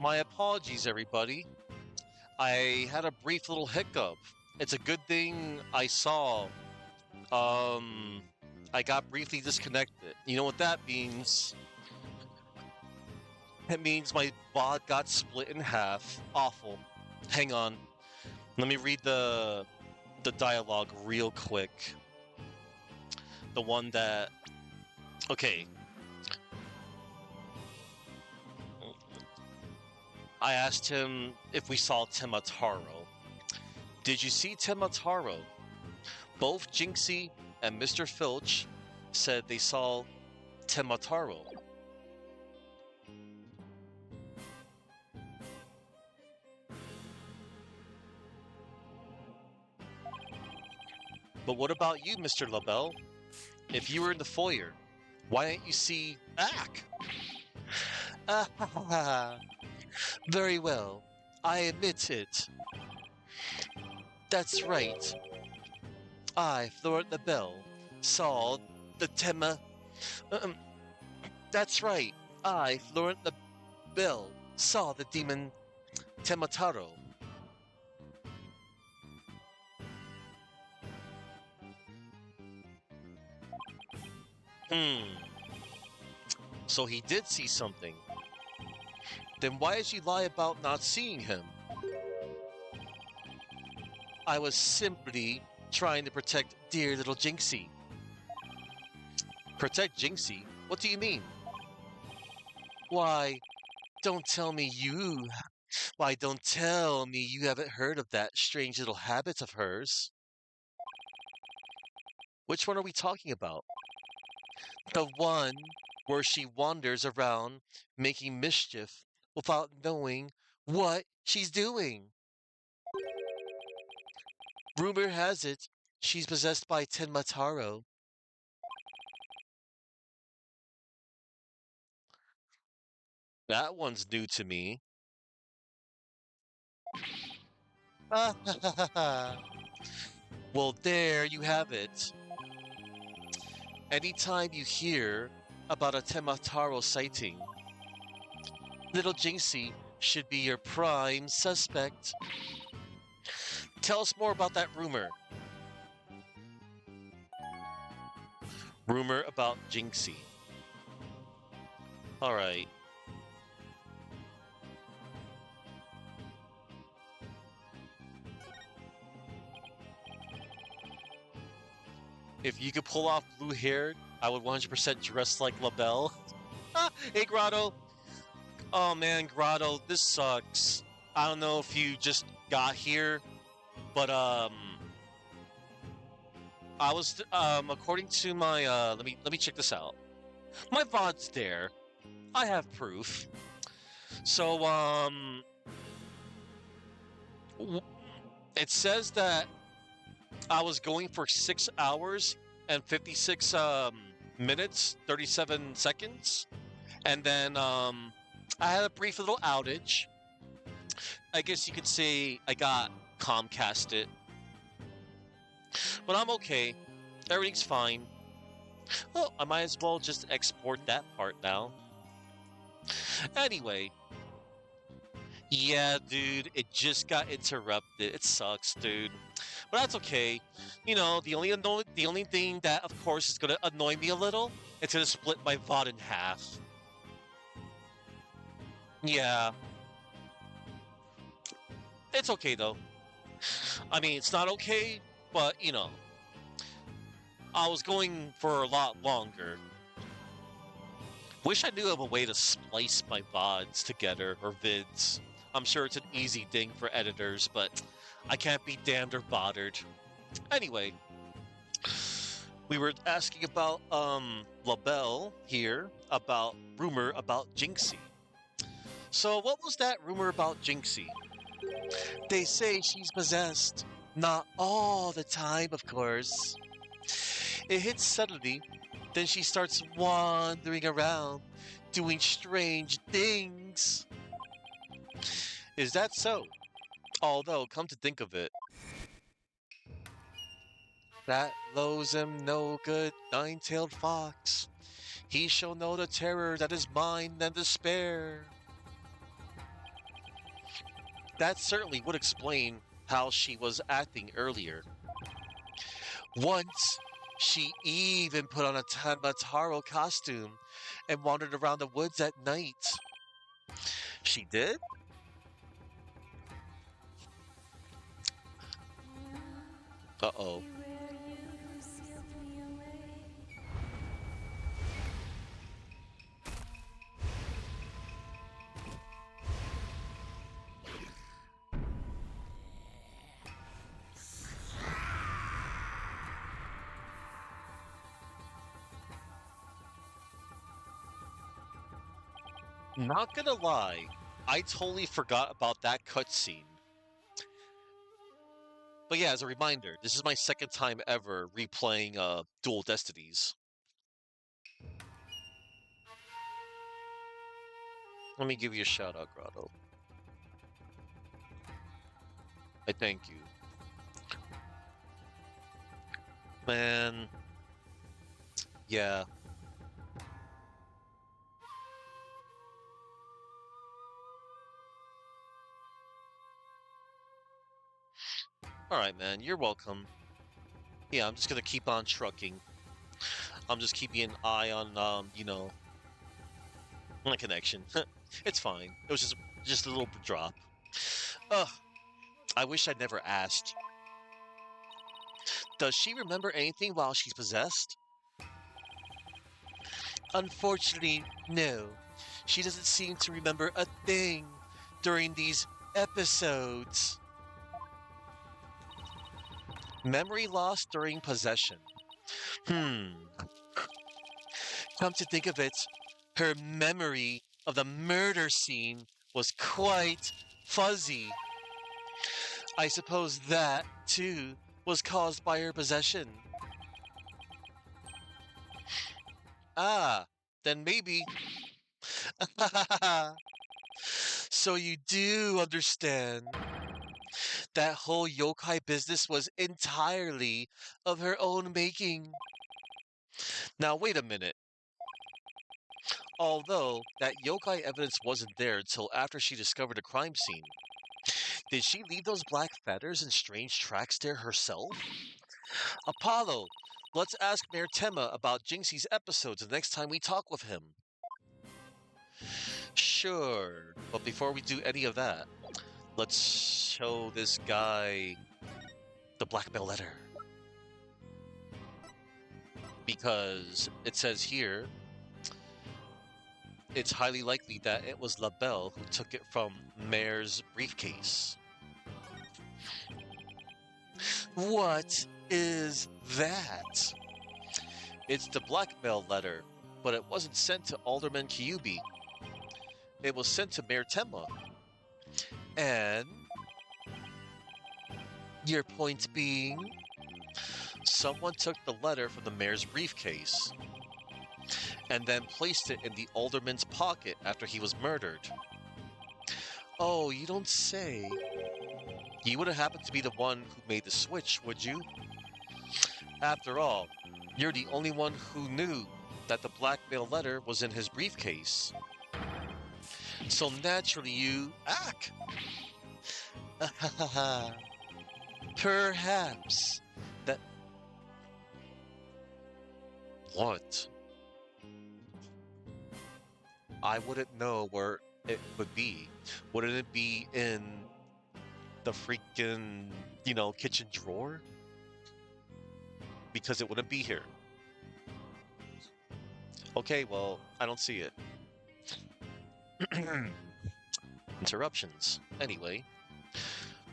My apologies, everybody. I had a brief little hiccup. It's a good thing I saw. Um, I got briefly disconnected. You know what that means? It means my bot got split in half. Awful. Hang on. Let me read the dialogue real quick. The one that okay. I asked him if we saw Temataro. Did you see Temataro? Both Jinxie and Mr. Filch said they saw Temataro. But what about you, Mr. LaBelle? If you were in the foyer, why didn't you see Ack? Ah, very well. I admit it. That's right. I, Florent LaBelle, saw the Tema. Um, that's right. I, Florent LaBelle, saw the demon Temataro. Hmm. So he did see something. Then why did you lie about not seeing him? I was simply trying to protect dear little Jinxie. Protect Jinxie? What do you mean? Why, don't tell me you. Why, don't tell me you haven't heard of that strange little habit of hers. Which one are we talking about? The one where she wanders around making mischief without knowing what she's doing. Rumor has it she's possessed by Tenmataro. That one's new to me. Well, there you have it. Anytime you hear about a Temataro sighting, little Jinxie should be your prime suspect. Tell us more about that rumor. Rumor about Jinxie. Alright. If you could pull off blue hair, I would 100% dress like LaBelle. Hey, Grotto. Oh man, Grotto, this sucks. I don't know if you just got here, but I was according to my let me check this out. My VOD's there. I have proof. So it says that I was going for 6 hours and 56 minutes, 37 seconds. And then I had a brief little outage. I guess you could say I got Comcasted. But I'm okay. Everything's fine. Well, I might as well just export that part now. Anyway. Yeah, dude, it just got interrupted. It sucks, dude. But that's okay. You know, the only thing that, of course, is gonna annoy me a little, it's gonna split my VOD in half. Yeah, it's okay though. I mean, it's not okay, but you know, I was going for a lot longer. Wish I knew of a way to splice my VODs together or vids. I'm sure it's an easy thing for editors, but I can't be damned or bothered. Anyway, we were asking about LaBelle here about rumor about Jinxie. So what was that rumor about Jinxie? They say she's possessed. Not all the time, of course. It hits suddenly, then she starts wandering around, doing strange things. Is that so? Although, come to think of it, that loathsome, no good, nine-tailed fox, he shall know the terror that is mine and despair. That certainly would explain how she was acting earlier. Once, she even put on a Tamataro costume and wandered around the woods at night. She did? Uh-oh. Not gonna lie, I totally forgot about that cutscene. But yeah, as a reminder, this is my second time ever replaying Dual Destinies. Let me give you a shout out, Grotto. I thank you. Man, yeah. Alright, man, you're welcome. Yeah, I'm just gonna keep on trucking. I'm just keeping an eye on, my connection. It's fine. It was just a little drop. Ugh, I wish I'd never asked. Does she remember anything while she's possessed? Unfortunately, no. She doesn't seem to remember a thing during these episodes. Memory loss during possession. Come to think of it, her memory of the murder scene was quite fuzzy. I suppose that, too, was caused by her possession. Ah, then maybe. So you do understand. That whole yokai business was entirely of her own making. Now, wait a minute. Although that yokai evidence wasn't there until after she discovered the crime scene, did she leave those black feathers and strange tracks there herself? Apollo, let's ask Mayor Tema about Jinxie's episodes the next time we talk with him. Sure, but before we do any of that, let's show this guy the blackmail letter. Because it says here, it's highly likely that it was LaBelle who took it from Mayor's briefcase. What is that? It's the blackmail letter, but it wasn't sent to Alderman Kyubi. It was sent to Mayor Tema. And your point being, someone took the letter from the mayor's briefcase and then placed it in the alderman's pocket after he was murdered. Oh, you don't say. You wouldn't happen to be the one who made the switch, would you? After all, you're the only one who knew that the blackmail letter was in his briefcase. So naturally you act. Perhaps that... What? I wouldn't know where it would be. Wouldn't it be in the freaking, kitchen drawer? Because it wouldn't be here. Okay, well, I don't see it. Interruptions. Anyway,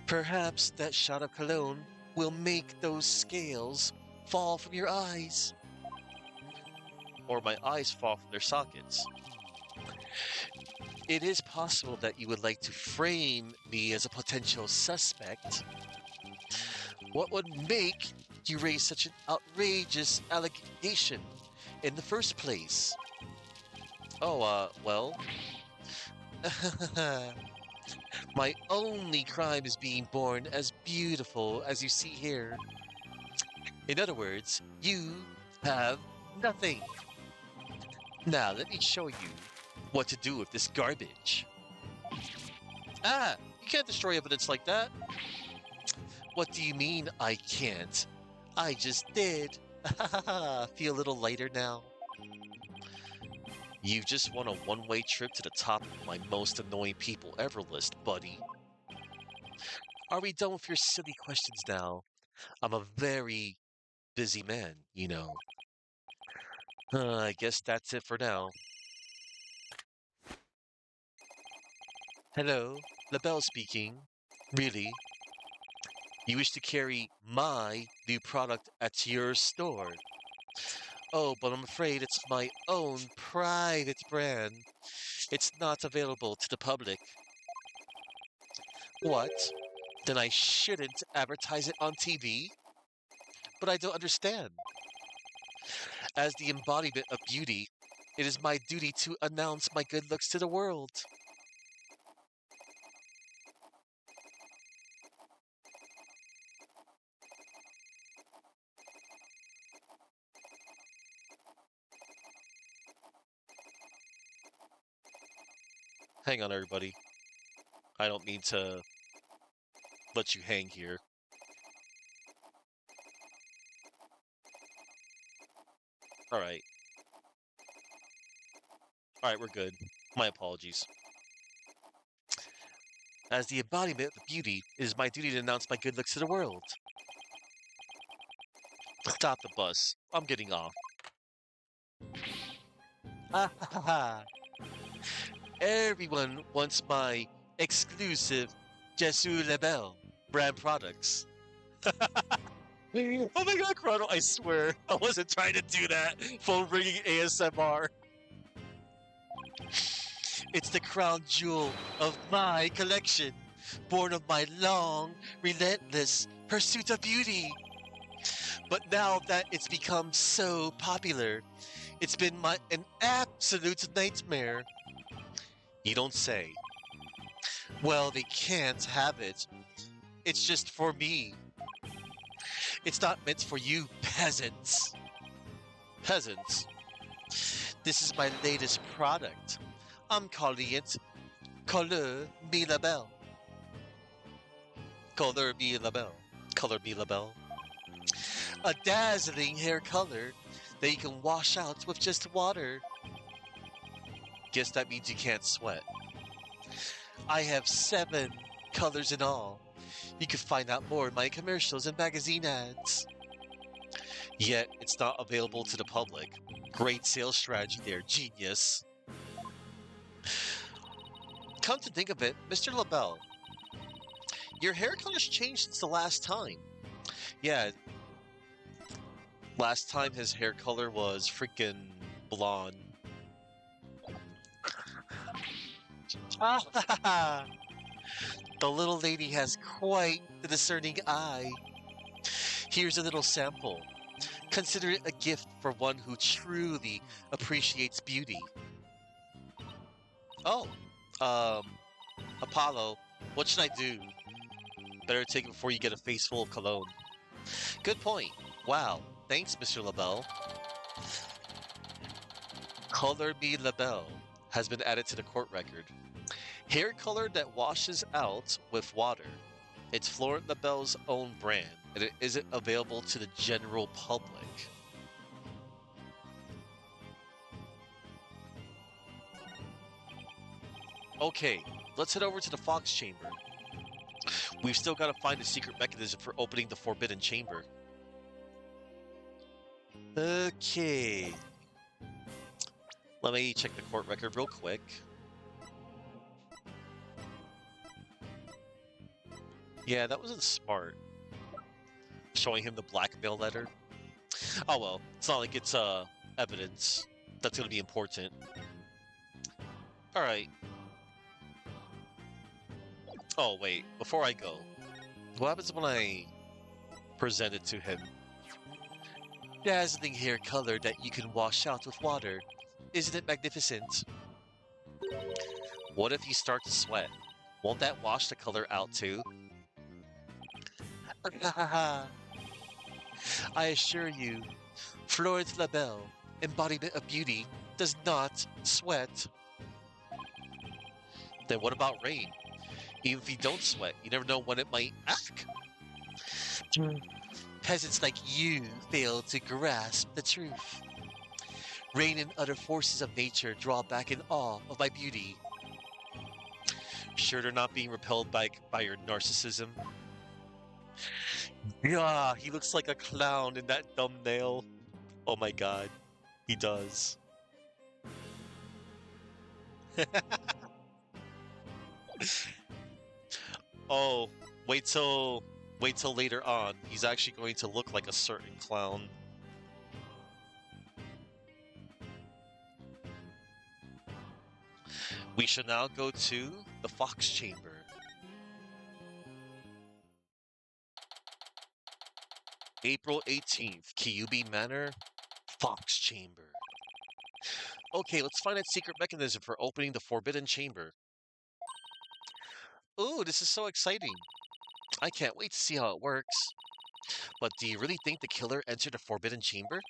perhaps that shot of cologne will make those scales fall from your eyes. Or my eyes fall from their sockets. It is possible that you would like to frame me as a potential suspect. What would make you raise such an outrageous allegation in the first place? Oh, well... My only crime is being born as beautiful as you see here. In other words, you have nothing. Now, let me show you what to do with this garbage. Ah, you can't destroy evidence like that. What do you mean I can't? I just did. Feel a little lighter now? You've just won a one-way trip to the top of my most annoying people ever list, buddy. Are we done with your silly questions now? I'm a very busy man, you know. I guess that's it for now. Hello, LaBelle speaking. Really? You wish to carry my new product at your store? Oh, but I'm afraid it's my own private brand. It's not available to the public. What? Then I shouldn't advertise it on TV? But I don't understand. As the embodiment of beauty, it is my duty to announce my good looks to the world. Hang on, everybody. I don't mean to let you hang here. Alright. Alright, we're good. My apologies. As the embodiment of beauty, it is my duty to announce my good looks to the world. Stop the bus. I'm getting off. Ha ha ha. Everyone wants my exclusive Jesu Lebel brand products. Oh my god, Chrono, I swear. I wasn't trying to do that. Phone ringing ASMR. It's the crown jewel of my collection, born of my long, relentless pursuit of beauty. But now that it's become so popular, it's been an absolute nightmare. You don't say. Well, they can't have it. It's just for me. It's not meant for you peasants. Peasants? This is my latest product. I'm calling it Color Me Label. Color Me Label. Color Me Label. A dazzling hair color that you can wash out with just water. Guess that means you can't sweat. I have 7 colors in all. You can find out more in my commercials and magazine ads. Yet, it's not available to the public. Great sales strategy there, genius. Come to think of it, Mr. LaBelle, your hair color's changed since the last time. Yeah, last time his hair color was freaking blonde. The little lady has quite the discerning eye. Here's a little sample. Consider it a gift for one who truly appreciates beauty. Oh, Apollo, what should I do? Better take it before you get a face full of cologne. Good point. Wow, thanks, Mr. LaBelle. Color Me LaBelle has been added to the court record. Hair color that washes out with water. It's Florent LaBelle's own brand, and it isn't available to the general public. Okay, let's head over to the Fox Chamber. We've still got to find a secret mechanism for opening the Forbidden Chamber. Okay. Let me check the court record real quick. Yeah, that wasn't smart. Showing him the blackmail letter. Oh well, it's not like it's evidence that's gonna be important. Alright. Oh wait, before I go, what happens when I present it to him? Dazzling hair color that you can wash out with water. Isn't it magnificent? What if you start to sweat? Won't that wash the color out too? I assure you, Florence LaBelle, embodiment of beauty, does not sweat. Then what about rain? Even if you don't sweat, you never know when it might act. Peasants like you fail to grasp the truth. Rain and other forces of nature draw back in awe of my beauty. Sure they're not being repelled by your narcissism? Yeah, he looks like a clown in that thumbnail. Oh my god, he does. Oh, wait till wait till later on. He's actually going to look like a certain clown. We shall now go to the Fox Chamber. April 18th, Kyubi Manor, Fox Chamber. Okay, let's find that secret mechanism for opening the Forbidden Chamber. Ooh, this is so exciting. I can't wait to see how it works. But do you really think the killer entered the Forbidden Chamber?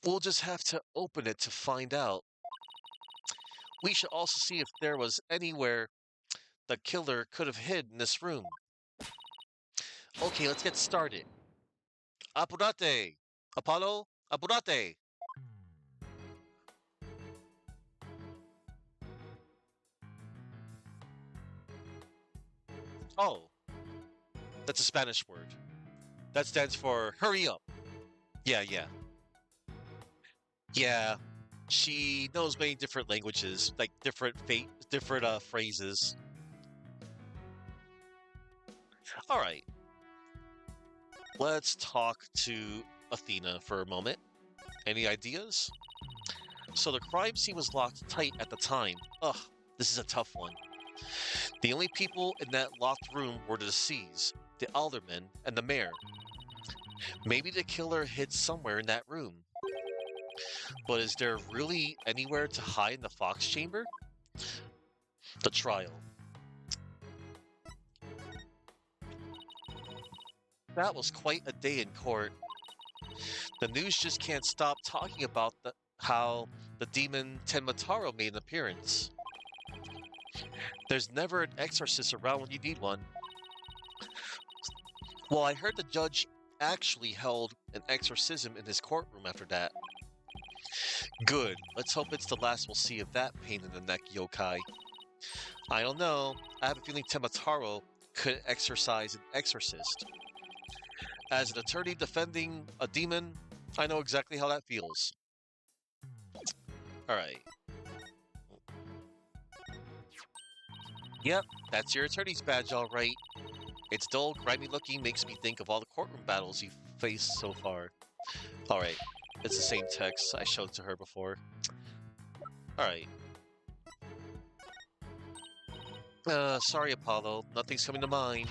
We'll just have to open it to find out. We should also see if there was anywhere the killer could have hid in this room. Okay, let's get started. Apurate! Apollo, apurate! Oh, that's a Spanish word. That stands for hurry up. Yeah. Yeah. She knows many different languages, like different phrases. All right. Let's talk to Athena for a moment. Any ideas? So the crime scene was locked tight at the time. Ugh, this is a tough one. The only people in that locked room were the deceased, the alderman, and the mayor. Maybe the killer hid somewhere in that room. But is there really anywhere to hide in the Fox Chamber? The trial. That was quite a day in court. The news just can't stop talking about how the demon Tenmataro made an appearance. There's never an exorcist around when you need one. Well, I heard the judge actually held an exorcism in his courtroom after that. Good. Let's hope it's the last we'll see of that pain in the neck yokai. I don't know. I have a feeling Tenmataro could exorcise an exorcist. As an attorney defending a demon, I know exactly how that feels. Alright. Yep, that's your attorney's badge, alright. Its dull, grimy looking makes me think of all the courtroom battles you've faced so far. Alright, it's the same text I showed to her before. Alright. Sorry Apollo, nothing's coming to mind.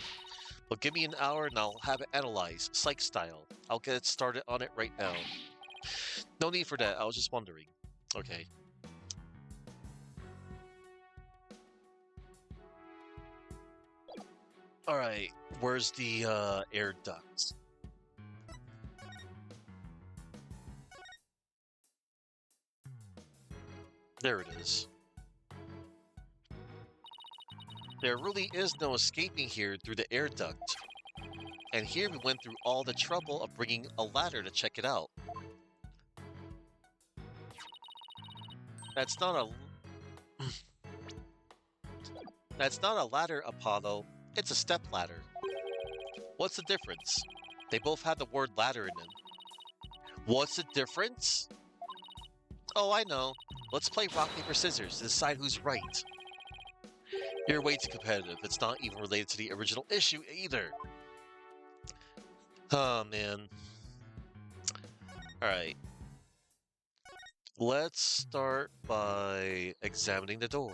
But give me an hour and I'll have it analyzed, psych style. I'll get it started on it right now. No need for that, I was just wondering. Okay. Alright, where's the air ducts? There it is. There really is no escaping here through the air duct. And here we went through all the trouble of bringing a ladder to check it out. That's not a... That's not a ladder, Apollo. It's a step ladder. What's the difference? They both have the word ladder in them. What's the difference? Oh, I know. Let's play rock, paper, scissors to decide who's right. You're way too competitive. It's not even related to the original issue either. Oh, man. Alright. Let's start by examining the door.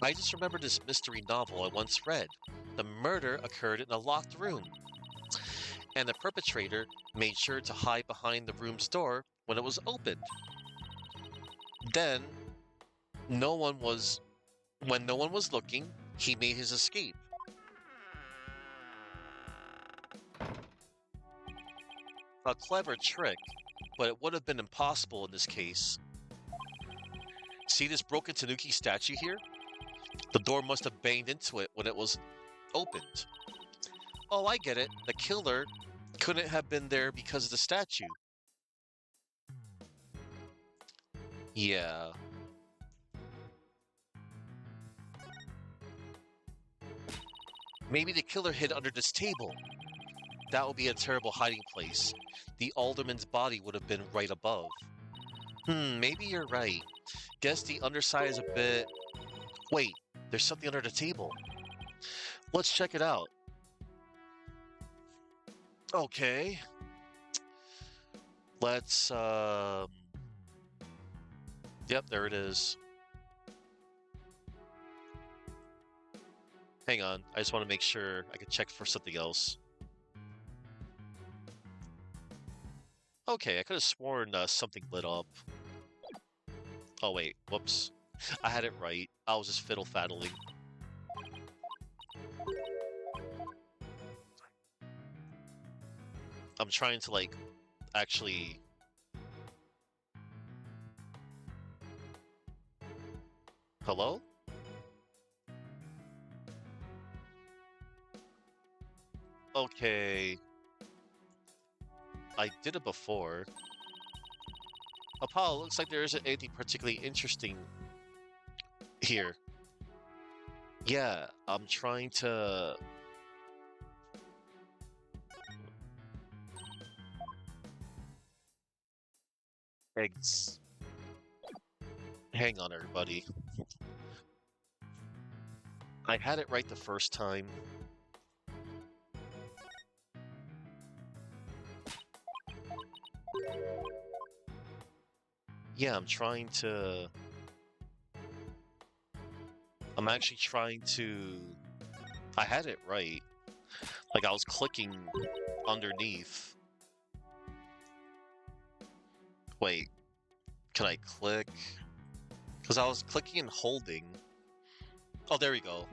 I just remembered this mystery novel I once read. The murder occurred in a locked room. And the perpetrator made sure to hide behind the room's door when it was opened. Then, when no one was looking, he made his escape. A clever trick, but it would have been impossible in this case. See this broken Tanuki statue here? The door must have banged into it when it was opened. Oh, I get it. The killer couldn't have been there because of the statue. Yeah. Maybe the killer hid under this table. That would be a terrible hiding place. The alderman's body would have been right above. Maybe you're right. Guess the underside is a bit... Wait, there's something under the table. Let's check it out. Okay. Let's, Yep, there it is. Hang on, I just want to make sure I can check for something else. Okay, I could have sworn something lit up. Oh wait, whoops. I had it right. I was just fiddle-faddling. I'm trying to, like, actually... Hello? Okay. I did it before. Apollo, looks like there isn't anything particularly interesting here. Yeah, I'm trying to... Eggs. Hang on, everybody. I had it right the first time. Yeah, I'm actually trying to... I had it right. Like, I was clicking underneath. Wait, can I click? Because I was clicking and holding. Oh, there we go.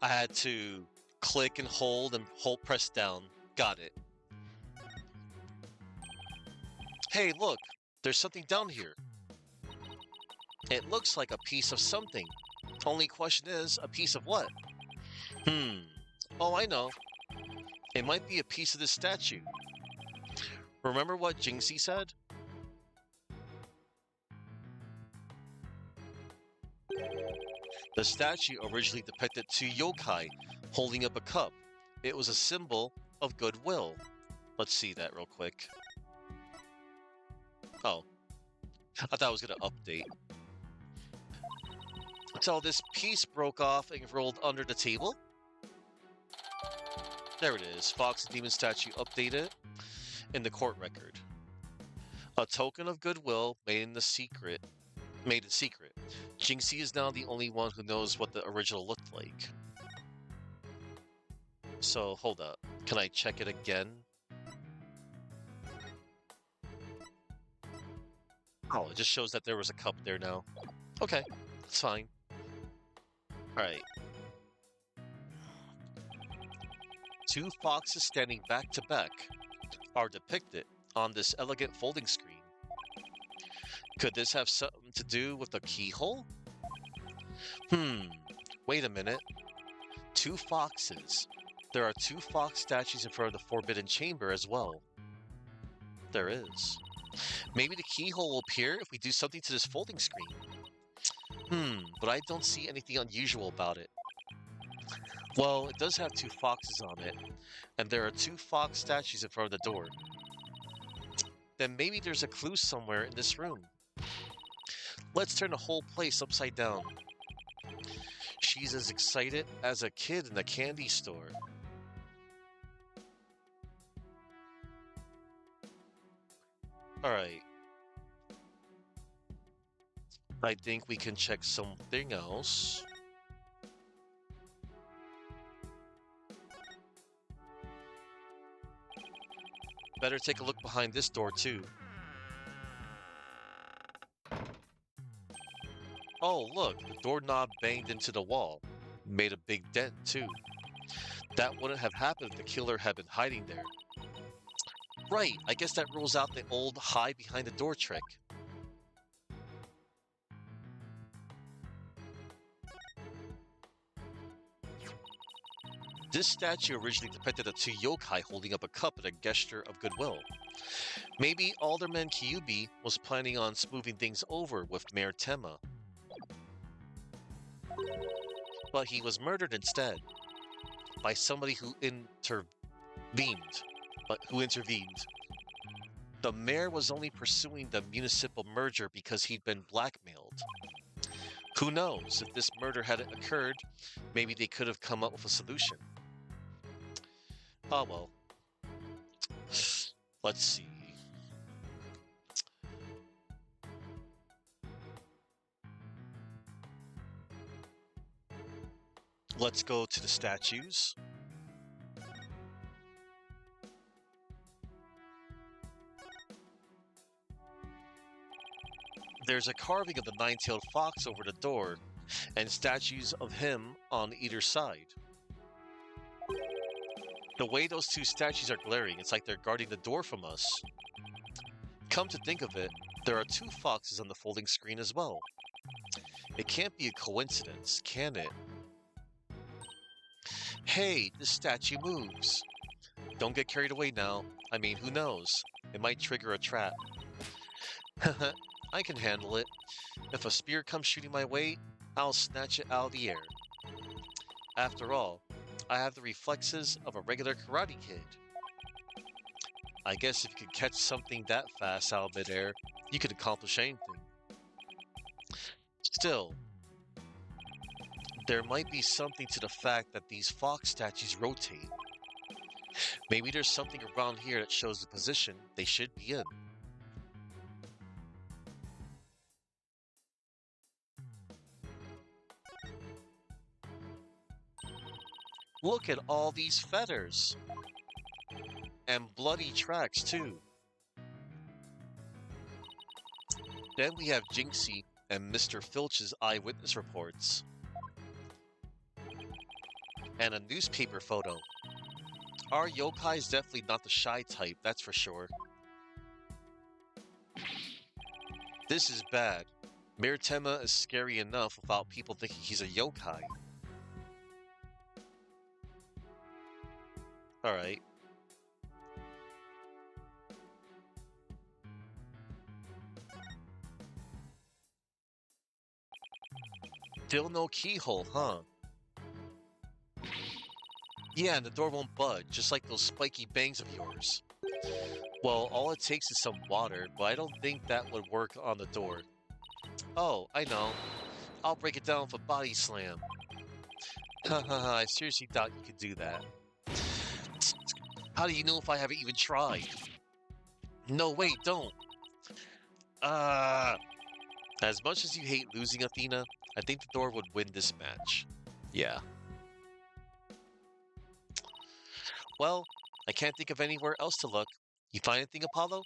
I had to click and hold press down. Got it. Hey, look! There's something down here. It looks like a piece of something. Only question is, a piece of what? Oh, I know. It might be a piece of this statue. Remember what Jinxie said? The statue originally depicted two yokai holding up a cup. It was a symbol of goodwill. Let's see that real quick. Oh. I thought I was going to update. Until this piece broke off and rolled under the table. There it is. Fox and Demon statue updated in the court record. A token of goodwill made in secret. Jinxie is now the only one who knows what the original looked like. So, hold up. Can I check it again? Oh, it just shows that there was a cup there now. Okay, that's fine. Alright. Two foxes standing back to back are depicted on this elegant folding screen. Could this have something to do with the keyhole? Wait a minute. Two foxes. There are two fox statues in front of the Forbidden Chamber as well. There is. Maybe the keyhole will appear if we do something to this folding screen. But I don't see anything unusual about it. Well, it does have two foxes on it, and there are two fox statues in front of the door. Then maybe there's a clue somewhere in this room. Let's turn the whole place upside down. She's as excited as a kid in the candy store. Alright. I think we can check something else. Better take a look behind this door, too. Oh, look, the doorknob banged into the wall. Made a big dent, too. That wouldn't have happened if the killer had been hiding there. Right, I guess that rules out the old hide behind the door trick. This statue originally depicted the two yokai holding up a cup in a gesture of goodwill. Maybe Alderman Kyubi was planning on smoothing things over with Mayor Tema, but he was murdered instead by somebody who intervened. The mayor was only pursuing the municipal merger because he'd been blackmailed. Who knows, if this murder hadn't occurred, maybe they could have come up with a solution. Oh well. Let's see. Let's go to the statues. There's a carving of the nine-tailed fox over the door, and statues of him on either side. The way those two statues are glaring, it's like they're guarding the door from us. Come to think of it, there are two foxes on the folding screen as well. It can't be a coincidence, can it? Hey, this statue moves. Don't get carried away now. I mean, who knows? It might trigger a trap. I can handle it. If a spear comes shooting my way, I'll snatch it out of the air. After all, I have the reflexes of a regular karate kid. I guess if you could catch something that fast out of midair, you could accomplish anything. Still, there might be something to the fact that these fox statues rotate. Maybe there's something around here that shows the position they should be in. Look at all these feathers! And bloody tracks, too. Then we have Jinxie and Mr. Filch's eyewitness reports. And a newspaper photo. Our yokai is definitely not the shy type, that's for sure. This is bad. Mayor Tema is scary enough without people thinking he's a yokai. Alright. Still no keyhole, huh? Yeah, and the door won't budge, just like those spiky bangs of yours. Well, all it takes is some water, but I don't think that would work on the door. Oh, I know. I'll break it down with a body slam. Haha, I seriously thought you could do that. How do you know if I haven't even tried? No, wait, don't. As much as you hate losing, Athena, I think the door would win this match. Yeah. Well, I can't think of anywhere else to look. You find anything, Apollo?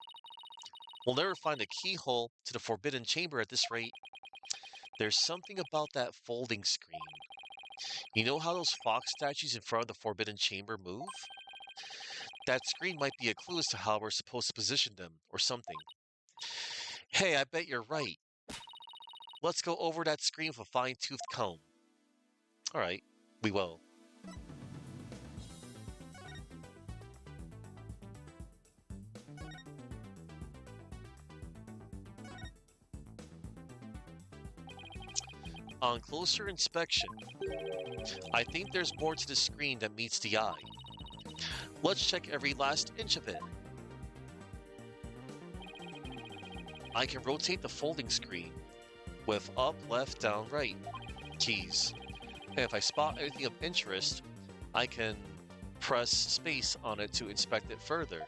We'll never find a keyhole to the Forbidden Chamber at this rate. There's something about that folding screen. You know how those fox statues in front of the Forbidden Chamber move? That screen might be a clue as to how we're supposed to position them, or something. Hey, I bet you're right. Let's go over that screen with a fine-toothed comb. Alright, we will. On closer inspection, I think there's more to the screen than meets the eye. Let's check every last inch of it. I can rotate the folding screen with up, left, down, right keys. And if I spot anything of interest, I can press space on it to inspect it further.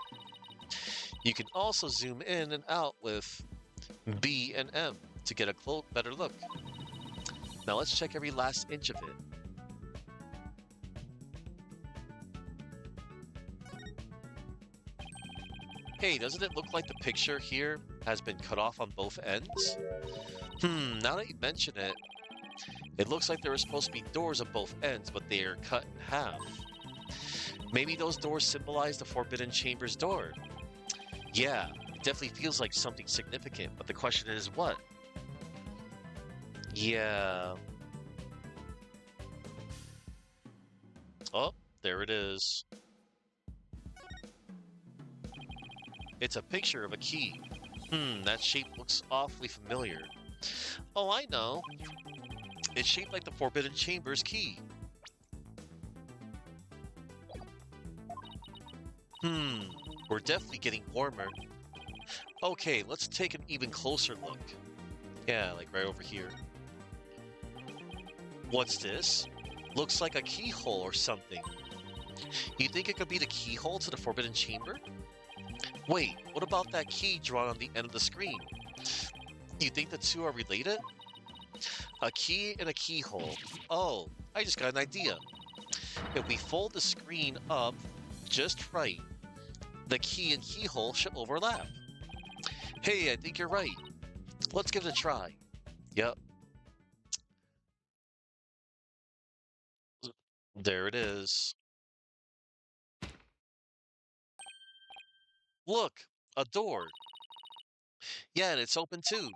You can also zoom in and out with B and M to get a better look. Now let's check every last inch of it. Hey, doesn't it look like the picture here has been cut off on both ends? Now that you mention it, it looks like there were supposed to be doors on both ends, but they are cut in half. Maybe those doors symbolize the Forbidden Chamber's door. Yeah, it definitely feels like something significant, but the question is what? Yeah. Oh, There it is. It's a picture of a key. That shape looks awfully familiar. Oh, I know. It's shaped like the Forbidden Chamber's key. We're definitely getting warmer. Okay, let's take an even closer look. Yeah, like right over here. What's this? Looks like a keyhole or something. You think it could be the keyhole to the Forbidden Chamber? Wait, what about that key drawn on the end of the screen? You think the two are related? A key and a keyhole. Oh, I just got an idea. If we fold the screen up just right, the key and keyhole should overlap. Hey, I think you're right. Let's give it a try. Yep, there it is. Look, a door. Yeah, and it's open too.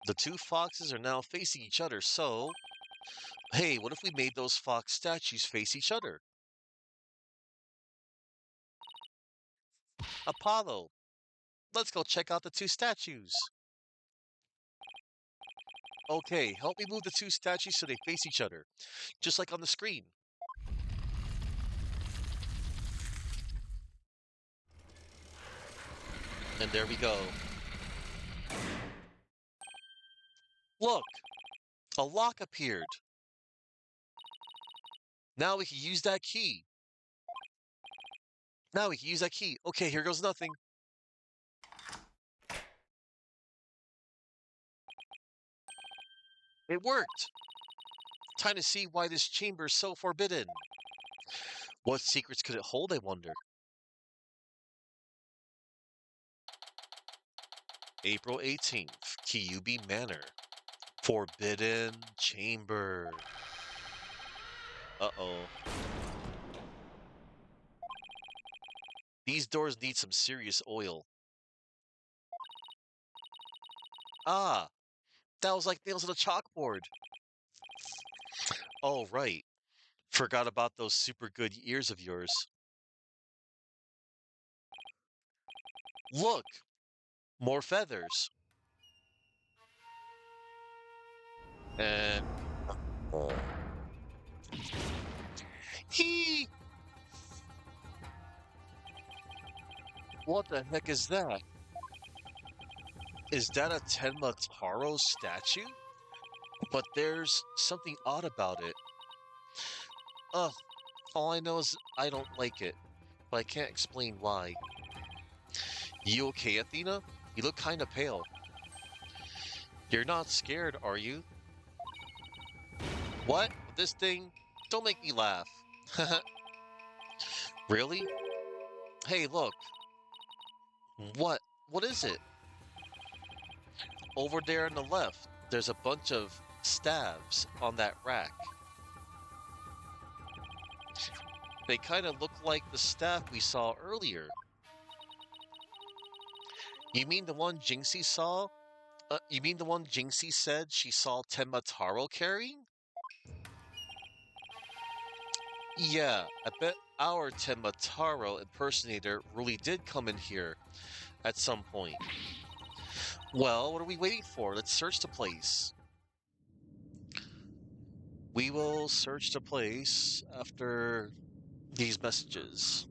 The two foxes are now facing each other, so... Hey, what if we made those fox statues face each other? Apollo, let's go check out the two statues. Okay, help me move the two statues so they face each other, just like on the screen. And there we go. Look, a lock appeared. Now we can use that key. Okay, here goes nothing. It worked. Time to see why this chamber is so forbidden. What secrets could it hold, I wonder? April 18th, Kyubi Manor. Forbidden Chamber. Uh-oh. These doors need some serious oil. Ah, that was like nails on a chalkboard. Oh, right. Forgot about those super good ears of yours. Look, more feathers. And... He! What the heck is that? Is that a Tenma Taro statue? But there's something odd about it. Ugh, all I know is I don't like it, but I can't explain why. You okay, Athena? You look kinda pale. You're not scared, are you? What? This thing? Don't make me laugh. Really? Hey, look. What? What is it? Over there on the left, there's a bunch of staves on that rack. They kind of look like the staff we saw earlier. You mean the one Jinxie saw? You mean the one Jinxie said she saw Tenma Taro carrying? Yeah, I bet our Tenma Taro impersonator really did come in here at some point. Well, what are we waiting for? Let's search the place. We will search the place after these messages.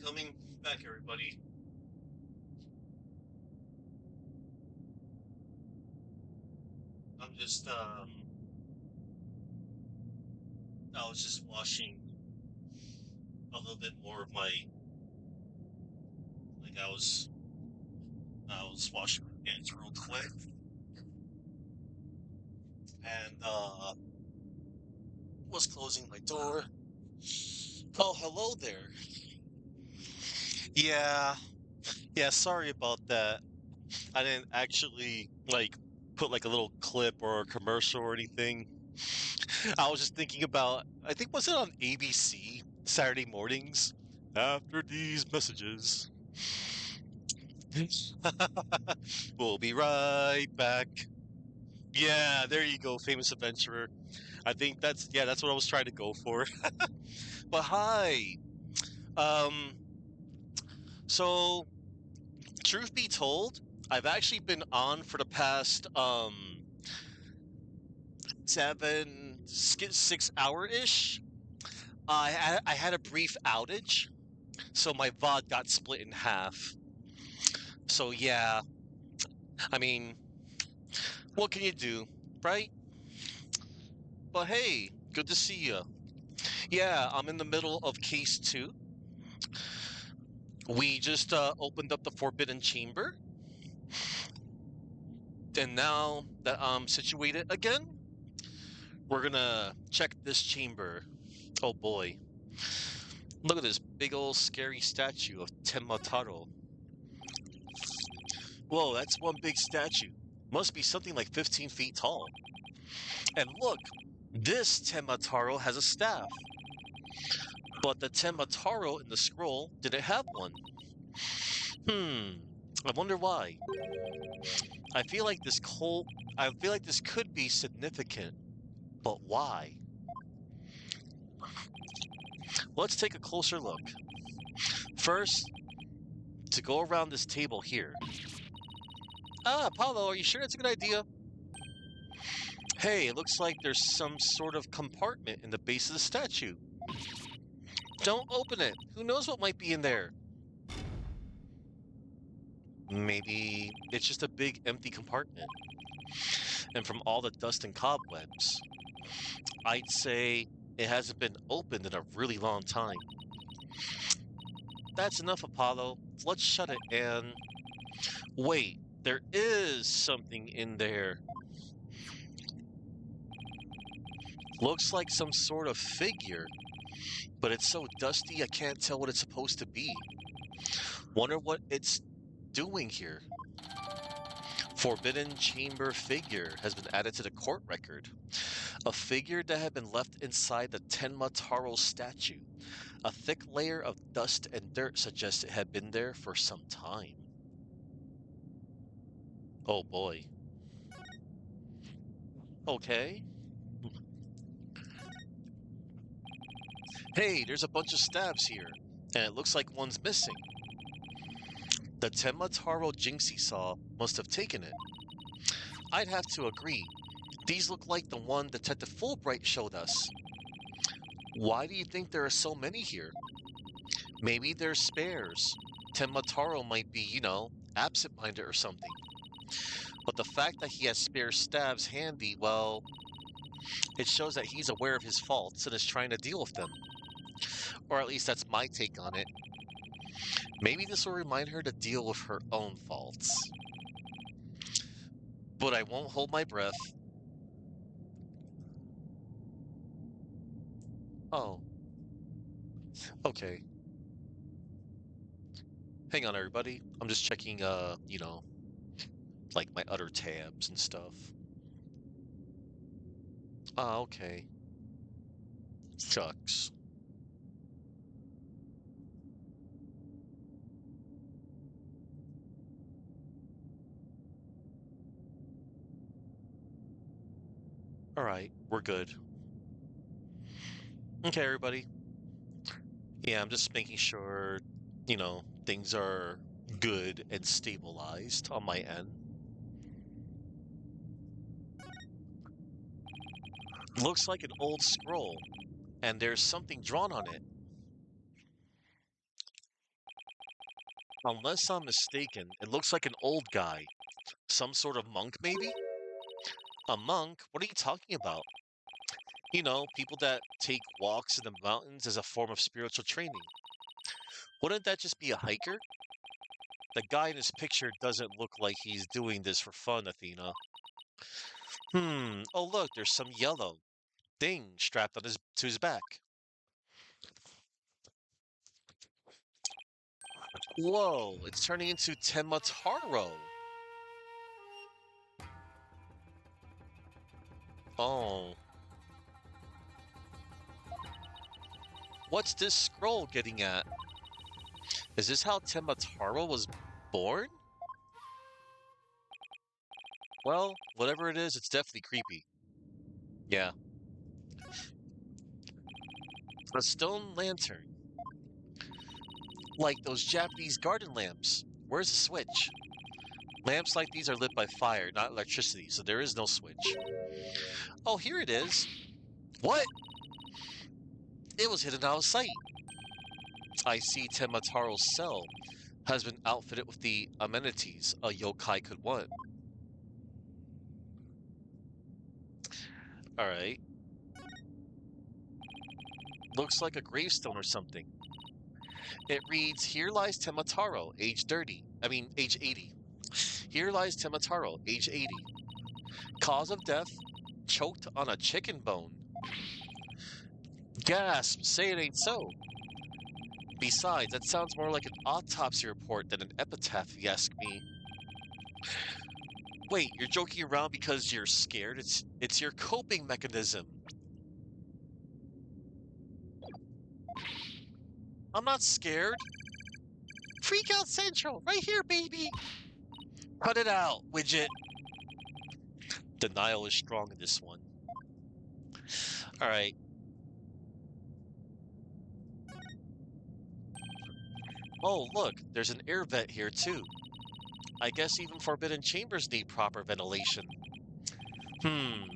coming back, everybody. I'm just I was just washing a little bit more of my like I was washing my hands real quick and was closing my door. Oh, hello there. Yeah, yeah, sorry about that. I didn't actually like put like a little clip or a commercial or anything. I was just thinking about, I think, was it on ABC Saturday mornings? After these messages. We'll be right back. Yeah, there you go, famous adventurer. I think that's what I was trying to go for. But hi. Um so truth be told, I've actually been on for the past 6 hour ish. I had a brief outage, so my VOD got split in half. So yeah, I mean, what can you do, right? But hey, good to see you. Yeah, I'm in the middle of case two. We just opened up the Forbidden Chamber, and now that I'm situated again, we're gonna check this chamber. Oh boy, look at this big old scary statue of Tenmataro. Whoa, that's one big statue. Must be something like 15 feet tall. And look, this Tenmataro has a staff, but the Tenmataro in the scroll didn't have one. Hmm, I wonder why. I feel like this cult. I feel like this could be significant, but why? Let's take a closer look. First, to go around this table here. Ah, Paulo, are you sure it's a good idea? Hey, it looks like there's some sort of compartment in the base of the statue. Don't open it. Who knows what might be in there? Maybe it's just a big empty compartment. And from all the dust and cobwebs, I'd say it hasn't been opened in a really long time. That's enough, Apollo. Let's shut it and... Wait, there is something in there. Looks like some sort of figure, but it's so dusty I can't tell what it's supposed to be. Wonder what it's doing here. Forbidden Chamber figure has been added to the court record. A figure that had been left inside the Tenma Taro statue. A thick layer of dust and dirt suggests it had been there for some time. Oh boy. Okay. Hey, there's a bunch of stabs here, and it looks like one's missing. The Tenma Taro Jinxie saw must have taken it. I'd have to agree. These look like the one Detective Fulbright showed us. Why do you think there are so many here? Maybe they're spares. Tenmataro might be, absent-minded or something. But the fact that he has spare stabs handy, well, it shows that he's aware of his faults and is trying to deal with them. Or at least that's my take on it. Maybe this will remind her to deal with her own faults. But I won't hold my breath. Oh, okay. Hang on, everybody. I'm just checking, like my other tabs and stuff. Ah, okay. Shucks. Alright, we're good. Okay, everybody. Yeah, I'm just making sure, things are good and stabilized on my end. Looks like an old scroll, and there's something drawn on it. Unless I'm mistaken, it looks like an old guy. Some sort of monk, maybe? A monk? What are you talking about? You know, people that take walks in the mountains as a form of spiritual training. Wouldn't that just be a hiker? The guy in his picture doesn't look like he's doing this for fun, Athena. Oh look, there's some yellow thing strapped on his back. Whoa, it's turning into Tenma Taro. Oh, what's this scroll getting at? Is this how Tenma Taro was born? Well, whatever it is, it's definitely creepy. Yeah. A stone lantern. Like those Japanese garden lamps. Where's the switch? Lamps like these are lit by fire, not electricity, so there is no switch. Oh, here it is. What? It was hidden out of sight. I see Temataro's cell has been outfitted with the amenities a yokai could want. Alright. Looks like a gravestone or something. It reads, "Here lies Temataro, age 30. I mean, age 80. Here lies Temataro, age 80. Cause of death, choked on a chicken bone." Gasp, say it ain't so. Besides, that sounds more like an autopsy report than an epitaph, if you ask me. Wait, you're joking around because you're scared? It's your coping mechanism. I'm not scared. Freak out central, right here, baby. Cut it out, widget. Denial is strong in this one. Alright. Oh, look, there's an air vent here too. I guess even forbidden chambers need proper ventilation.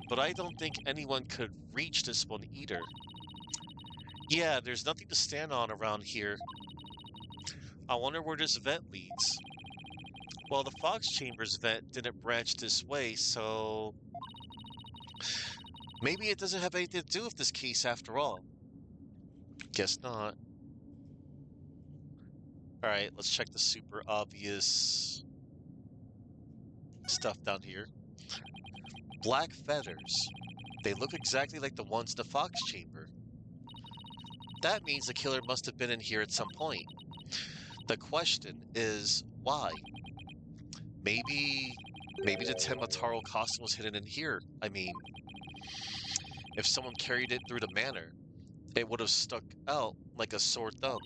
But I don't think anyone could reach this one either. Yeah, there's nothing to stand on around here. I wonder where this vent leads. Well, the Fox Chambers vent didn't branch this way, so maybe it doesn't have anything to do with this case after all. Guess not. Alright, let's check the super obvious stuff down here. Black feathers. They look exactly like the ones in the Fox Chamber. That means the killer must have been in here at some point. The question is, why? Maybe the Temataro costume was hidden in here. I mean, if someone carried it through the manor, it would have stuck out like a sore thumb.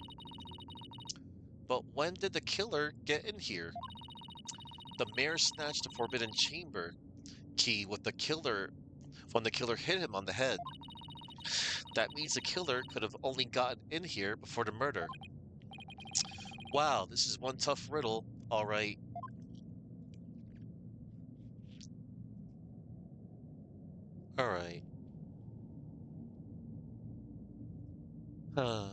But when did the killer get in here? The mayor snatched the forbidden chamber key with the killer when the killer hit him on the head. That means the killer could have only gotten in here before the murder. Wow, this is one tough riddle. Alright. Alright. Huh.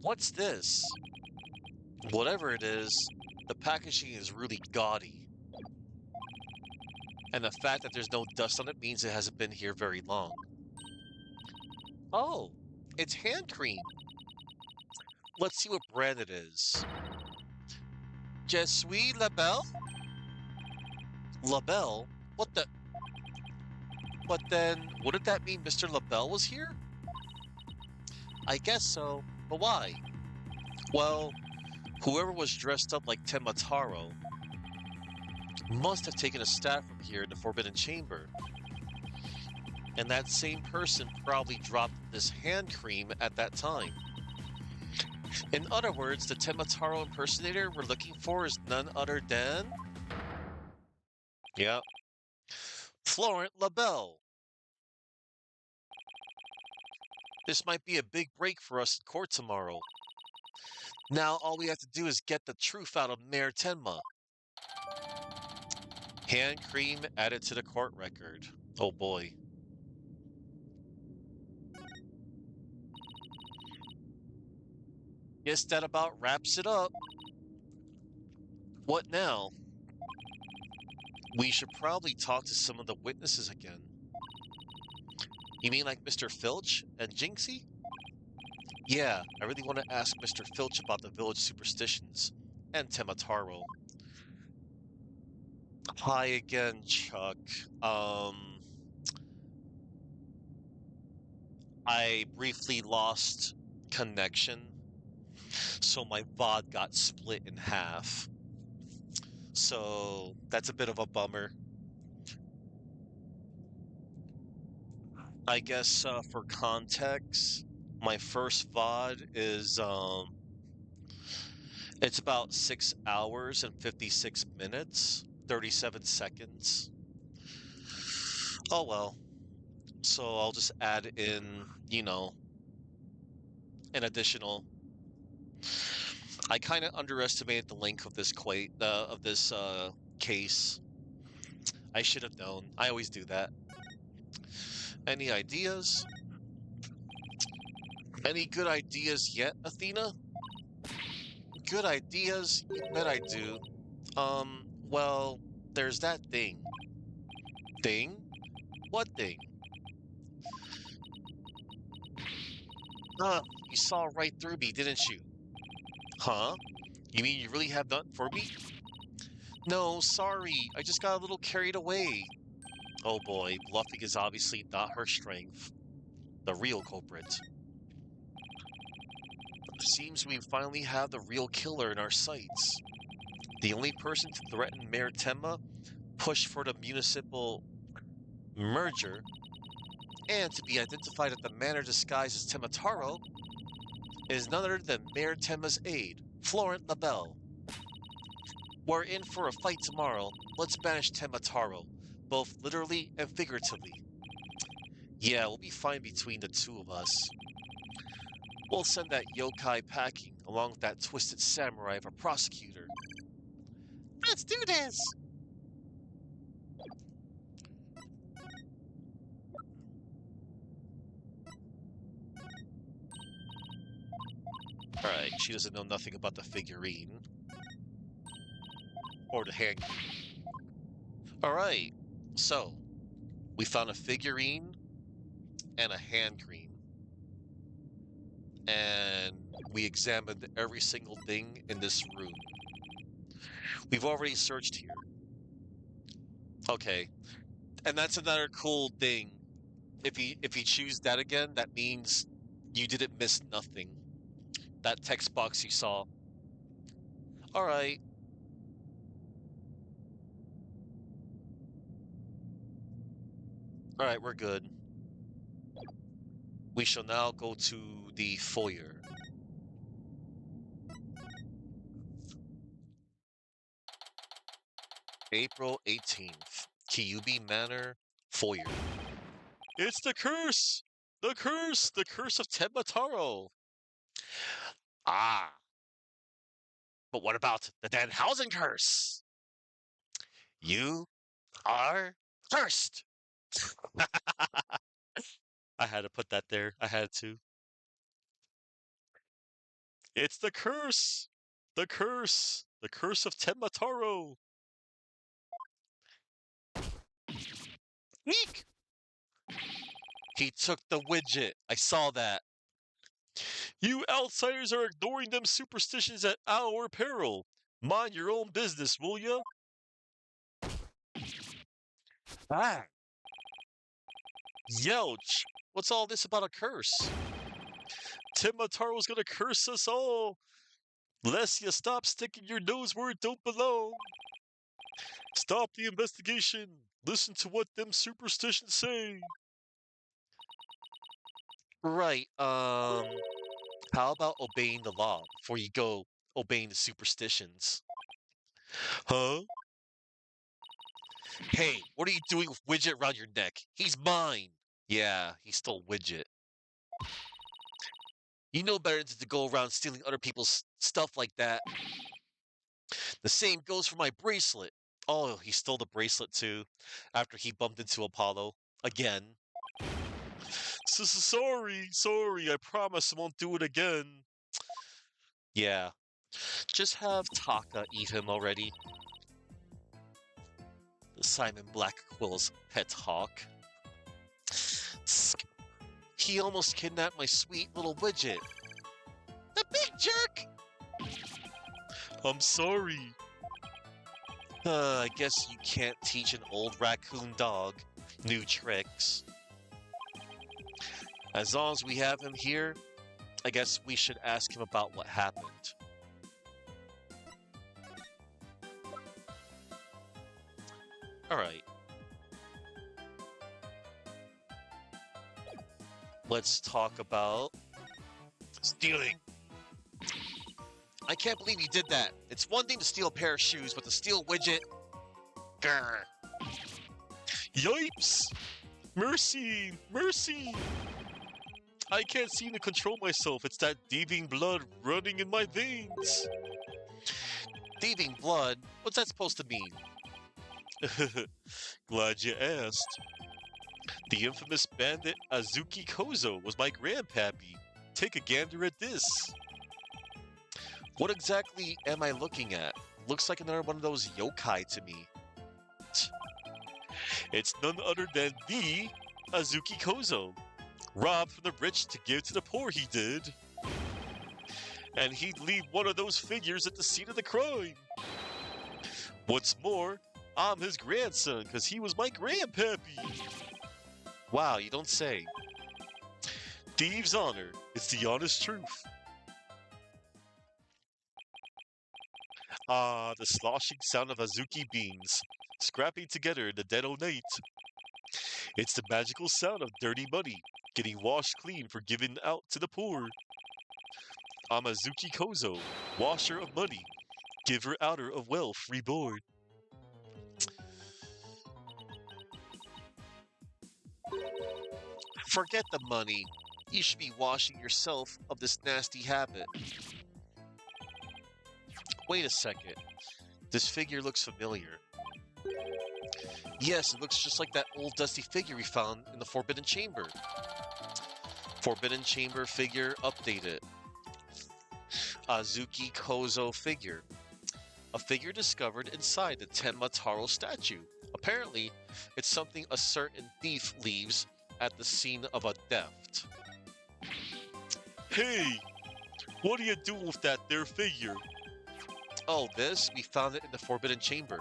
What's this? Whatever it is, the packaging is really gaudy. And the fact that there's no dust on it means it hasn't been here very long. Oh, it's hand cream. Let's see what brand it is. Je suis Labelle? Labelle? What the? But then, wouldn't that mean Mr. Labelle was here? I guess so, but why? Well, whoever was dressed up like Temataro must have taken a staff from here in the Forbidden Chamber. And that same person probably dropped this hand cream at that time. In other words, the Temataro impersonator we're looking for is none other than... Yep. Florent Labelle. This might be a big break for us in court tomorrow. Now all we have to do is get the truth out of Mayor Tenma. Hand cream added to the court record. Oh boy. Guess that about wraps it up. What now? We should probably talk to some of the witnesses again. You mean like Mr. Filch and Jinxie? Yeah, I really want to ask Mr. Filch about the village superstitions and Temataro. Hi again, Chuck. Um, I briefly lost connection, so my VOD got split in half. So that's a bit of a bummer. I guess for context, my first VOD is it's about 6 hours and 56 minutes, 37 seconds. Oh well. So I'll just add in, an additional. I kind of underestimated the length of this case. I should have known. I always do that. Any ideas? Any good ideas yet, Athena? Good ideas? You bet I do. Well, there's that thing. Thing? What thing? You saw right through me, didn't you? Huh? You mean you really have nothing for me? No, sorry. I just got a little carried away. Oh boy, bluffing is obviously not her strength. The real culprit. Seems we finally have the real killer in our sights. The only person to threaten Mayor Temma, push for the municipal merger, and to be identified at the manor disguised as Temataro is none other than Mayor Temma's aide, Florent LaBelle. We're in for a fight tomorrow. Let's banish Temataro, both literally and figuratively. Yeah, we'll be fine between the two of us. We'll send that yokai packing along with that twisted samurai of a prosecutor. Let's do this! Alright, she doesn't know nothing about the figurine. Or the hand. Alright, so we found a figurine and a hand cream. And we examined every single thing in this room. We've already searched here. Okay. And that's another cool thing. If you choose that again, that means you didn't miss nothing. That text box you saw. Alright. Alright, we're good. We shall now go to the foyer. April 18th. Kyubi Manor, foyer. It's the curse! The curse! The curse of Temataro! Ah, but what about the Danhausen curse? You are cursed! I had to put that there. I had to. It's the curse! The curse! The curse of Temataro! Eek! He took the widget. I saw that. You outsiders are ignoring them superstitions at our peril. Mind your own business, will ya? Ah. Youch! What's all this about a curse? Timataro's gonna curse us all! Lest you stop sticking your nose where it don't belong! Stop the investigation! Listen to what them superstitions say! Right, how about obeying the law before you go obeying the superstitions? Huh? Hey, what are you doing with Widget around your neck? He's mine! Yeah, he stole Widget. You know better than to go around stealing other people's stuff like that. The same goes for my bracelet. Oh, he stole the bracelet too, after he bumped into Apollo. Again. Sorry, I promise I won't do it again. Yeah, just have Taka eat him already. Simon Blackquill's pet hawk. He almost kidnapped my sweet little widget. The big jerk! I'm sorry. I guess you can't teach an old raccoon dog new tricks. As long as we have him here, I guess we should ask him about what happened. Alright. Let's talk about stealing. I can't believe you did that. It's one thing to steal a pair of shoes, but to steal a widget? Grr. Yipes! Mercy! Mercy! I can't seem to control myself. It's that thieving blood running in my veins. Thieving blood? What's that supposed to mean? Glad you asked. The infamous bandit Azuki Kozo was my grandpappy. Take a gander at this. What exactly am I looking at? Looks like another one of those yokai to me. It's none other than the Azuki Kozo. Robbed from the rich to give to the poor, he did. And he'd leave one of those figures at the scene of the crime. What's more, I'm his grandson, because he was my grandpappy. Wow, you don't say. Thieves' honor. It's the honest truth. Ah, the sloshing sound of Azuki beans, scrapping together in the dead o' night. It's the magical sound of dirty money, getting washed clean for giving out to the poor. I'm Azuki Kozo, washer of money, giver outer of wealth reborn. Forget the money. You should be washing yourself of this nasty habit. Wait a second. This figure looks familiar. Yes, it looks just like that old dusty figure we found in the Forbidden Chamber. Forbidden Chamber figure updated. Azuki Kozo figure. A figure discovered inside the Tenma Taro statue. Apparently, it's something a certain thief leaves at the scene of a theft. Hey! What are you doing with that there figure? Oh, this? We found it in the Forbidden Chamber.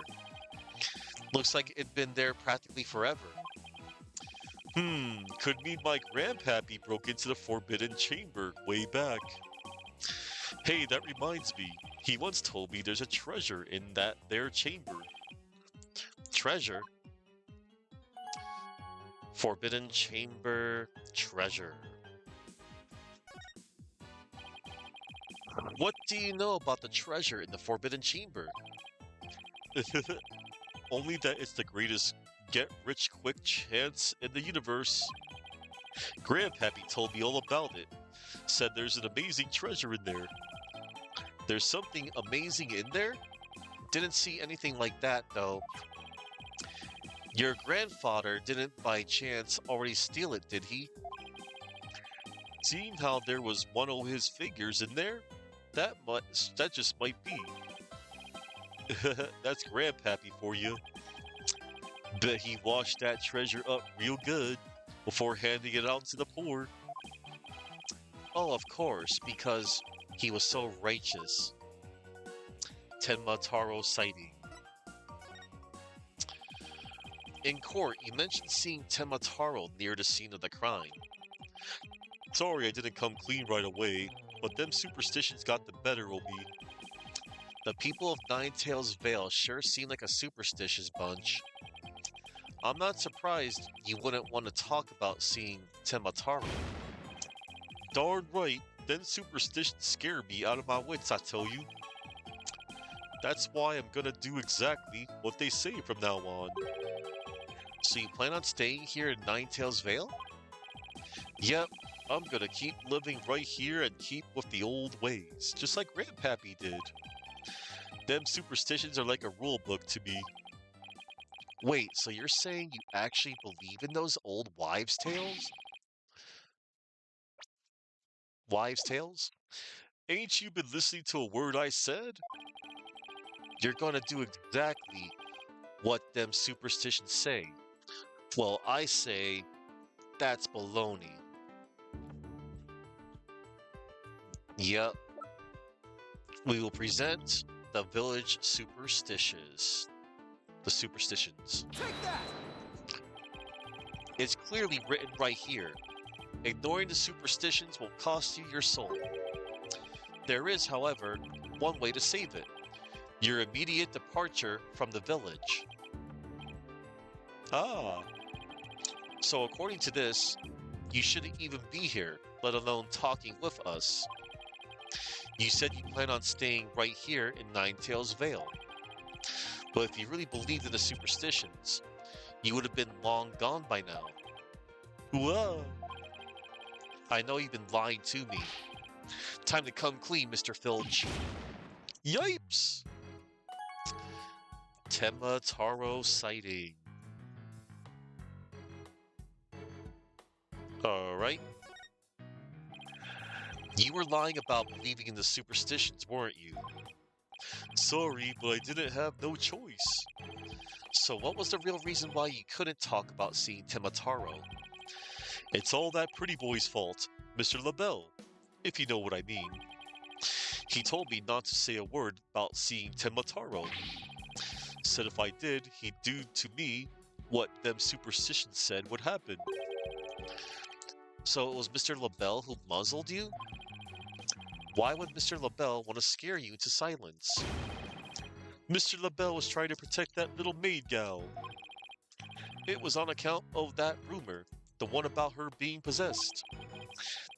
Looks like it'd been there practically forever. Could mean my grandpappy broke into the Forbidden Chamber way back. Hey, that reminds me. He once told me there's a treasure in that there chamber. Treasure? Forbidden Chamber treasure. What do you know about the treasure in the Forbidden Chamber? Only that it's the greatest get-rich-quick chance in the universe. Grandpappy told me all about it. Said there's an amazing treasure in there. There's something amazing in there? Didn't see anything like that, though. Your grandfather didn't by chance already steal it, did he? Seeing how there was one of his figures in there, that just might be. That's grandpappy for you. Bet he washed that treasure up real good before handing it out to the poor. Oh, of course, because he was so righteous. Tenma Taro sighting. In court, you mentioned seeing Tenma Taro near the scene of the crime. Sorry I didn't come clean right away, but them superstitions got the better of me. The people of Ninetales Vale sure seem like a superstitious bunch. I'm not surprised you wouldn't want to talk about seeing Tenma Taro. Darn right, them superstitions scare me out of my wits, I tell you. That's why I'm gonna do exactly what they say from now on. So you plan on staying here in Ninetales Vale? Yep, I'm gonna keep living right here and keep with the old ways, just like Grandpappy did. Them superstitions are like a rule book to me. Wait, so you're saying you actually believe in those old wives' tales? Wives' tales? Ain't you been listening to a word I said? You're gonna do exactly what them superstitions say. Well, I say that's baloney. Yep, we will present the village superstitious. The superstitions. Take that! It's clearly written right here. Ignoring the superstitions will cost you your soul. There is, however, one way to save it. Your immediate departure from the village. Ah. So according to this, you shouldn't even be here, let alone talking with us. You said you plan on staying right here in Ninetails Vale. But if you really believed in the superstitions, you would have been long gone by now. Whoa. I know you've been lying to me. Time to come clean, Mr. Filch. Yipes! Tenma Taro sighting. Alright. You were lying about believing in the superstitions, weren't you? Sorry, but I didn't have no choice. So what was the real reason why you couldn't talk about seeing Temataro? It's all that pretty boy's fault, Mr. LaBelle, if you know what I mean. He told me not to say a word about seeing Temataro. Said if I did, he'd do to me what them superstitions said would happen. So it was Mr. LaBelle who muzzled you? Why would Mr. LaBelle want to scare you into silence? Mr. LaBelle was trying to protect that little maid gal. It was on account of that rumor, the one about her being possessed.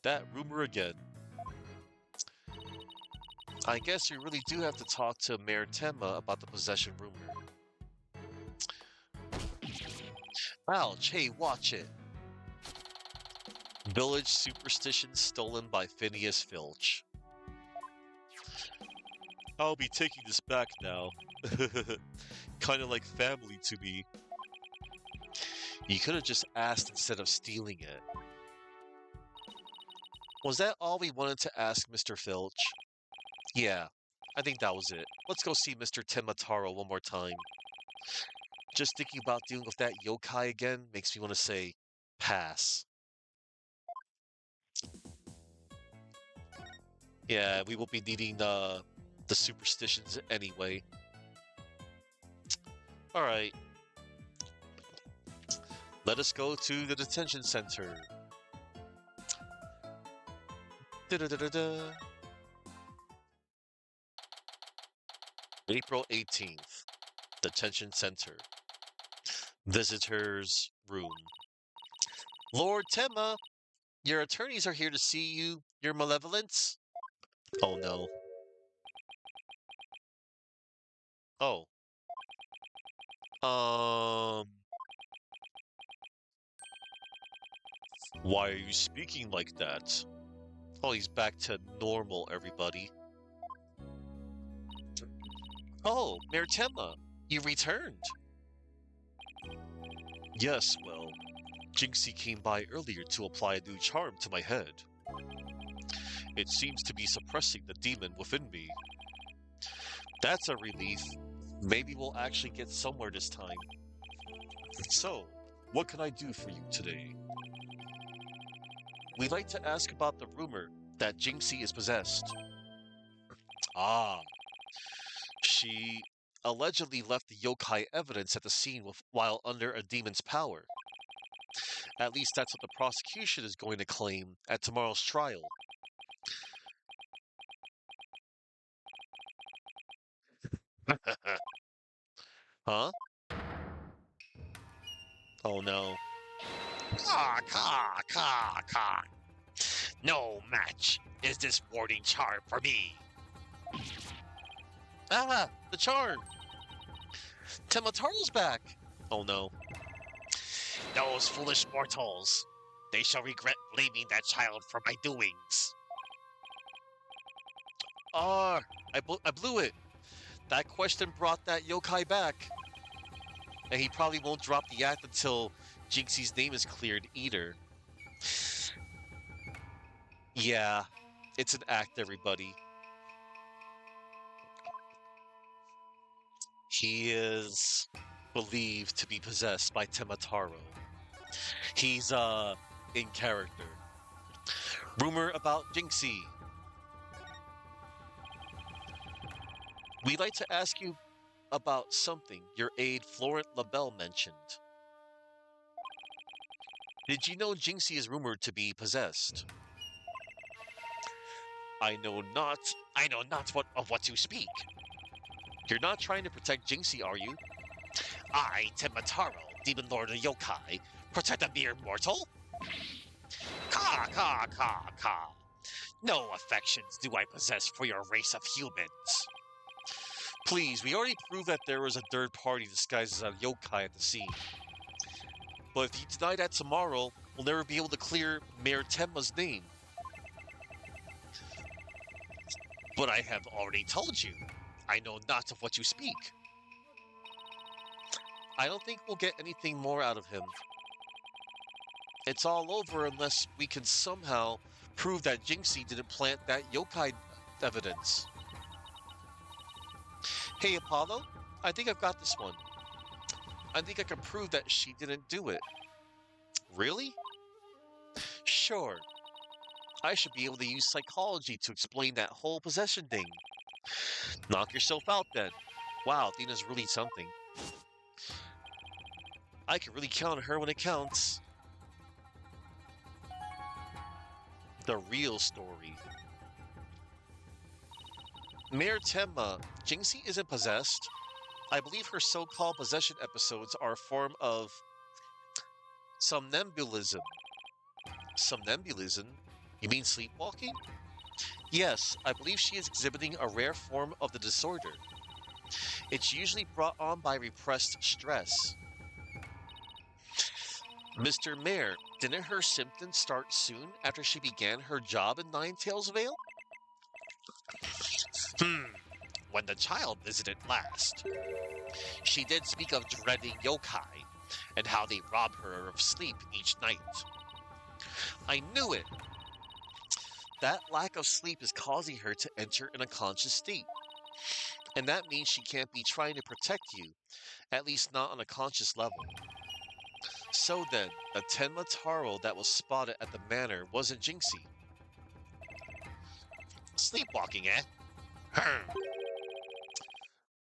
That rumor again. I guess you really do have to talk to Mayor Tenma about the possession rumor. Ouch, hey, watch it. Village superstition stolen by Phineas Filch. I'll be taking this back now. Kinda like family to me. You could have just asked instead of stealing it. Was that all we wanted to ask, Mr. Filch? Yeah, I think that was it. Let's go see Mr. Temataro one more time. Just thinking about dealing with that yokai again makes me want to say, pass. Yeah, we will be needing the superstitions anyway. Alright. Let us go to the detention center. Da-da-da-da-da. April 18th. Detention center. Visitor's room. Lord Tenma, your attorneys are here to see you, your malevolence. Oh no. Oh. Why are you speaking like that? Oh, he's back to normal, everybody. Oh, Mayor Tenma, you returned. Yes, well, Jinxie came by earlier to apply a new charm to my head. It seems to be suppressing the demon within me. That's a relief. Maybe we'll actually get somewhere this time. So, what can I do for you today? We'd like to ask about the rumor that Jinxie is possessed. Ah. She allegedly left the yokai evidence at the scene while under a demon's power. At least that's what the prosecution is going to claim at tomorrow's trial. Huh? Oh no. Caw, caw, caw, caw. No match is this warding charm for me. Ah! The charm! Temataro's back! Oh no. Those foolish mortals. They shall regret blaming that child for my doings. Ah! I blew it! That question brought that yokai back. And he probably won't drop the act until Jinxie's name is cleared either. Yeah, It's an act, everybody. He is believed to be possessed by Temataro. He's in character. Rumor about Jinxie. We'd like to ask you about something your aide Florent LaBelle mentioned. Did you know Jinxie is rumored to be possessed? I know not. I know not of what you speak. You're not trying to protect Jinxie, are you? I, Temataro, Demon Lord of Yokai, protect a mere mortal? Ka ka ka ka. No affections do I possess for your race of humans. Please, we already proved that there was a third party disguised as a yokai at the scene. But if you deny that tomorrow, we'll never be able to clear Mayor Tenma's name. But I have already told you, I know not of what you speak. I don't think we'll get anything more out of him. It's all over unless we can somehow prove that Jinxie didn't plant that yokai evidence. Hey, Apollo, I think I've got this one. I think I can prove that she didn't do it. Really? Sure. I should be able to use psychology to explain that whole possession thing. Knock yourself out then. Wow, Athena's really something. I can really count on her when it counts. The real story. Mayor Tenma, Jinxie isn't possessed. I believe her so-called possession episodes are a form of somnambulism. Somnambulism? You mean sleepwalking? Yes, I believe she is exhibiting a rare form of the disorder. It's usually brought on by repressed stress. Mr. Mayor, didn't her symptoms start soon after she began her job in Ninetales Vale? When the child visited last, she did speak of dreading yokai and how they rob her of sleep each night. I knew it! That lack of sleep is causing her to enter an unconscious state. And that means she can't be trying to protect you, at least not on a conscious level. So then, the Tenma Taro that was spotted at the manor wasn't Jinxie. Sleepwalking, eh?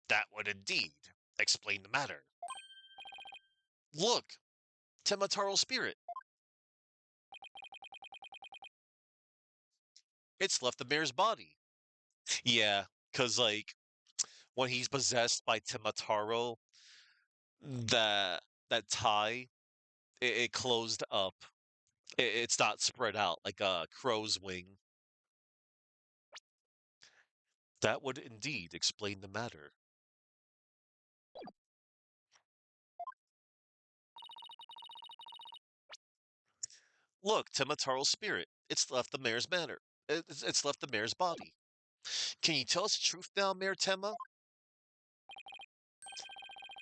That would indeed explain the matter. Look! Tenma Taro's spirit! It's left the mayor's body. Yeah, cause when he's possessed by Tenma Taro, that tie, it closed up. It's not spread out like a crow's wing. That would indeed explain the matter. Look, Temataro's spirit. It's left the mayor's manor. It's left the mayor's body. Can you tell us the truth now, Mayor Tema?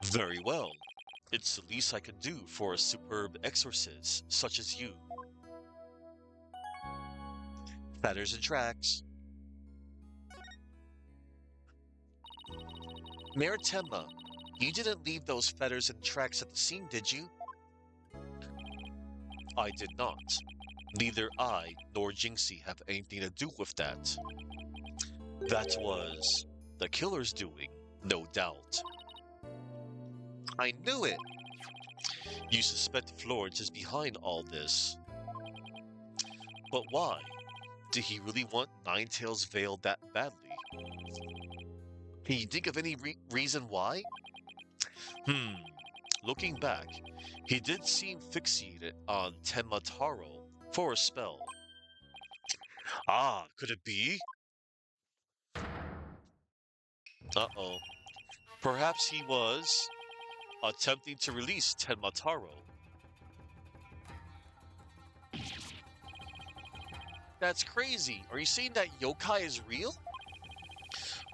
Very well. It's the least I can do for a superb exorcist such as you. Feathers and tracks. Mayor Tema, you didn't leave those feathers and tracks at the scene, did you? I did not. Neither I nor Jinxie have anything to do with that. That was the killer's doing, no doubt. I knew it! You suspect Florence is behind all this. But why? Did he really want Ninetales Vale that badly? Can you think of any reason why? Looking back, he did seem fixated on Temataro for a spell. Ah, could it be? Uh-oh. Perhaps he was attempting to release Tenmataro. That's crazy. Are you saying that yokai is real?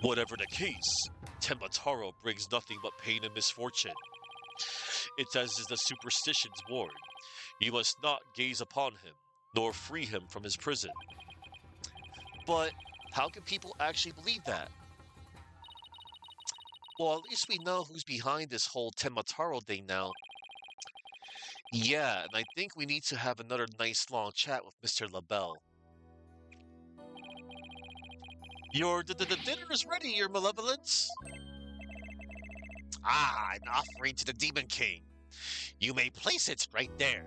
Whatever the case, Tenmataro brings nothing but pain and misfortune. It's as is the superstitions warn. You must not gaze upon him, nor free him from his prison. But how can people actually believe that? Well, at least we know who's behind this whole Temataro thing now. Yeah, and I think we need to have another nice long chat with Mr. LaBelle. Your dinner is ready, Your Malevolence. Ah, an offering to the Demon King. You may place it right there.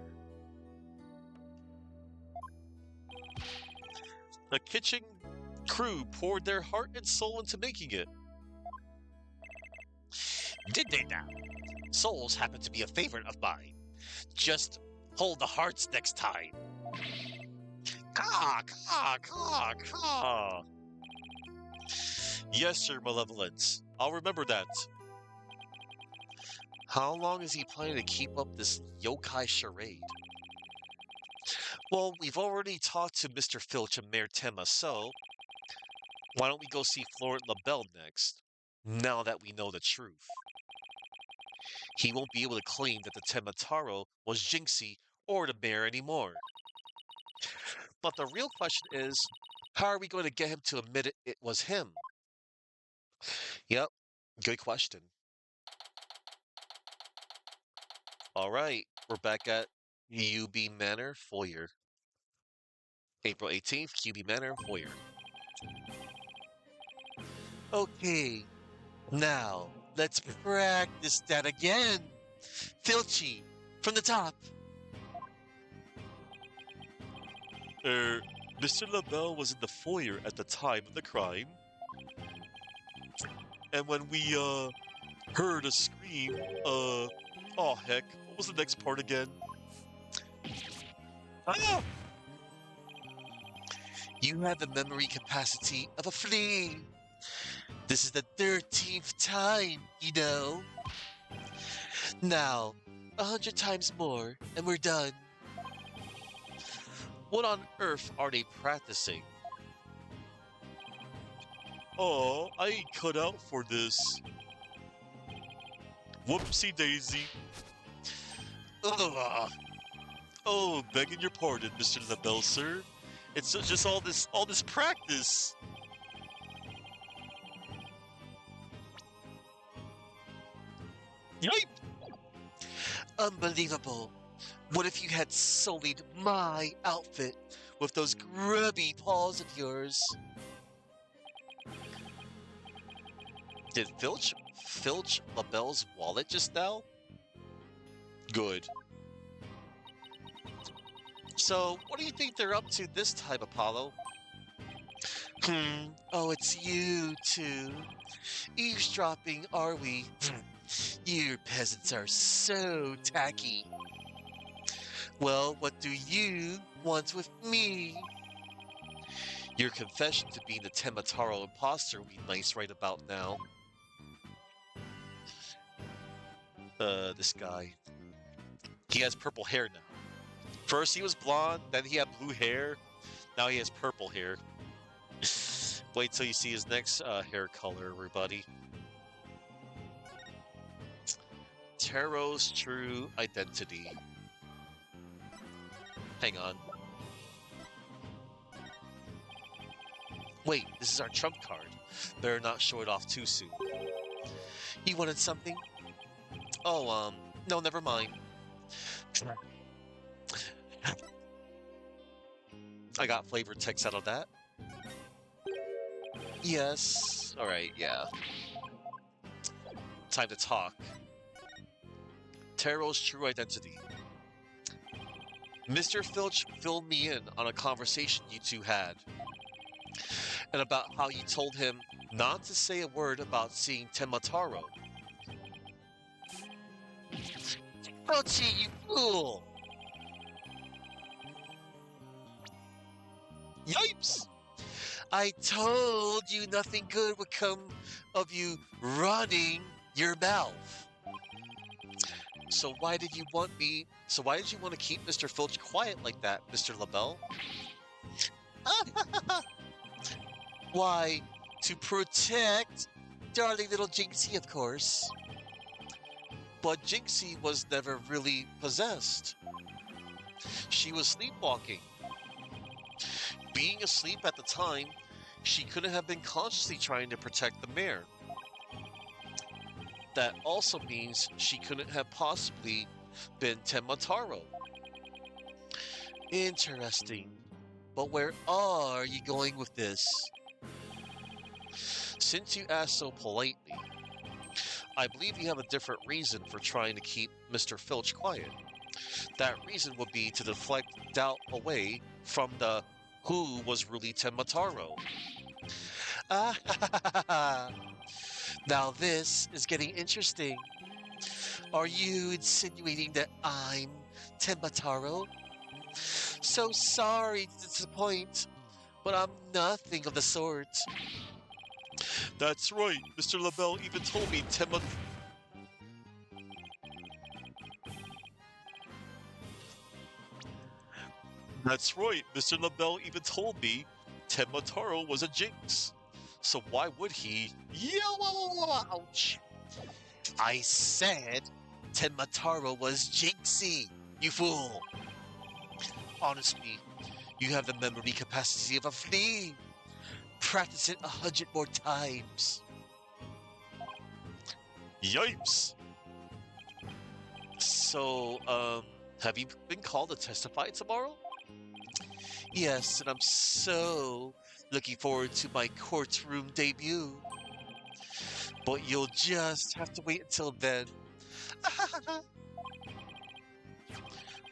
The kitchen crew poured their heart and soul into making it. Did they now? Souls happen to be a favorite of mine. Just hold the hearts next time. Caw, caw, caw, caw. Yes, Your Malevolence. I'll remember that. How long is he planning to keep up this yokai charade? Well, we've already talked to Mr. Filch and Mayor Tema, so why don't we go see Florent LaBelle next, now that we know the truth? He won't be able to claim that the Temataro was Jinxie or the mayor anymore. But the real question is, how are we going to get him to admit it was him? Yep, good question. All right, we're back at UB Manor Foyer. April 18th, QB Manor Foyer. Okay, now let's practice that again. Filchy, from the top. Mr. LaBelle was in the foyer at the time of the crime. And when we, heard a scream, oh heck, what was the next part again? Ah! You have the memory capacity of a flea. This is the 13th time, you know. Now, 100 times more, and we're done. What on earth are they practicing? Oh, I ain't cut out for this. Whoopsie daisy. Ugh. Oh, begging your pardon, Mr. LaBelle, sir. It's just all this practice. Yipe! Unbelievable. What if you had sullied my outfit with those grubby paws of yours? Did filch LaBelle's wallet just now? Good. So, what do you think they're up to this time, Apollo? Oh, it's you two. Eavesdropping, are we? You peasants are so tacky. Well, what do you want with me? Your confession to being the Temataro imposter would be nice right about now. This guy. He has purple hair now. First he was blonde, then he had blue hair, now he has purple hair. Wait till you see his next hair color, everybody. Taro's true identity. Hang on. Wait, this is our trump card. Better not show it off too soon. You wanted something? Oh, no, never mind. I got flavored text out of that. Yes. Alright, yeah. Time to talk. Taro's true identity. Mr. Filch filled me in on a conversation you two had. And about how you told him not to say a word about seeing Temataro. Filchy, you fool! Yipes! I told you nothing good would come of you running your mouth. So why did you want to keep Mr. Filch quiet like that, Mr. LaBelle? Why, to protect darling little Jinxie, of course. But Jinxie was never really possessed. She was sleepwalking. Being asleep at the time she couldn't have been consciously trying to protect the mayor. That also means she couldn't have possibly been Temataro. Interesting. But where are you going with this? Since you asked so politely, I believe you have a different reason for trying to keep Mr. Filch quiet. That reason would be to deflect doubt away from the who was really Temataro. Ah, now this is getting interesting. Are you insinuating that I'm Temataro? So sorry to disappoint, but I'm nothing of the sort. That's right, Mr. LaBelle even told me That's right, Mr. LaBelle even told me Temataro was a jinx. So why would he? Ouch! I said Temataro was jinxy, you fool! Honestly, you have the memory capacity of a flea. Practice it 100 more times. Yipes! So, have you been called to testify tomorrow? Yes, and I'm so looking forward to my courtroom debut. But you'll just have to wait until then.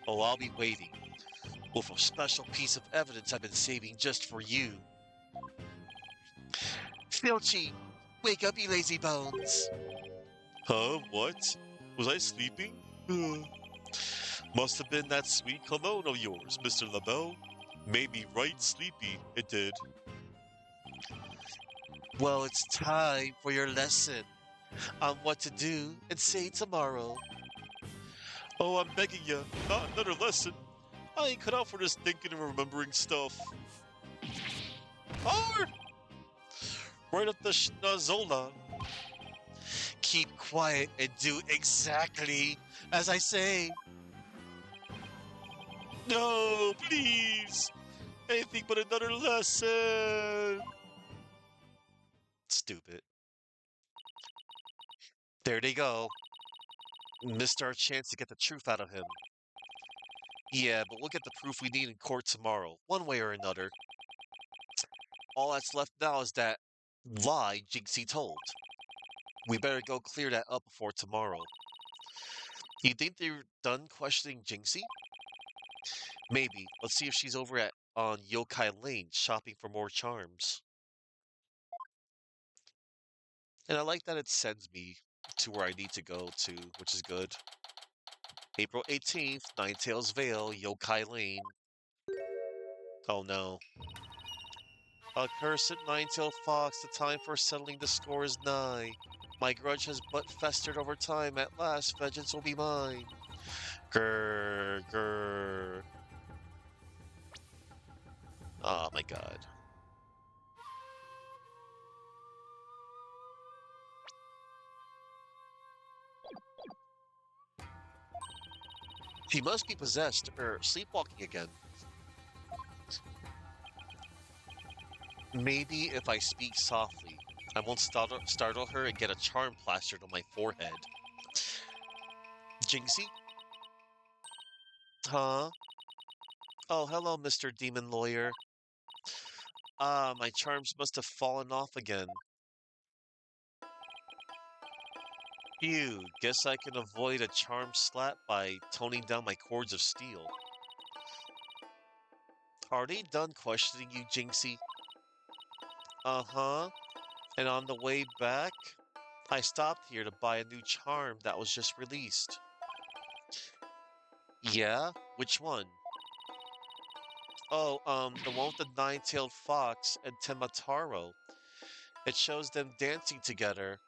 Oh, I'll be waiting with a special piece of evidence I've been saving just for you. Filchy, wake up, you lazy bones. Huh? What? Was I sleeping? Must have been that sweet cologne of yours, Mr. LaBelle. Made me right sleepy, it did. Well, it's time for your lesson on what to do and say tomorrow. Oh, I'm begging you, not another lesson. I ain't cut out for this thinking and remembering stuff. Hard! Right up the schnozola. Keep quiet and do exactly as I say. No, please! Anything but another lesson! Stupid. There they go. Missed our chance to get the truth out of him. Yeah, but we'll get the proof we need in court tomorrow, one way or another. All that's left now is that lie Jinxie told. We better go clear that up before tomorrow. You think they're done questioning Jinxie? Maybe. Let's see if she's over at on Yokai Lane shopping for more charms. And I like that it sends me to where I need to go to, which is good. April 18th, Ninetales Vale, Yokai Lane. Oh no. Accursed Ninetail Fox, the time for settling the score is nigh. My grudge has but festered over time. At last, vengeance will be mine. Grr, grr. Oh my god. He must be possessed or sleepwalking again. Maybe if I speak softly, I won't startle her and get a charm plastered on my forehead. Jinxie? Huh? Oh, hello, Mr. Demon Lawyer. Ah, my charms must have fallen off again. Phew, guess I can avoid a charm slap by toning down my cords of steel. Are they done questioning you, Jinxie? Uh-huh. And on the way back, I stopped here to buy a new charm that was just released. Yeah? Which one? Oh, the one with the nine-tailed fox and Temataro. It shows them dancing together.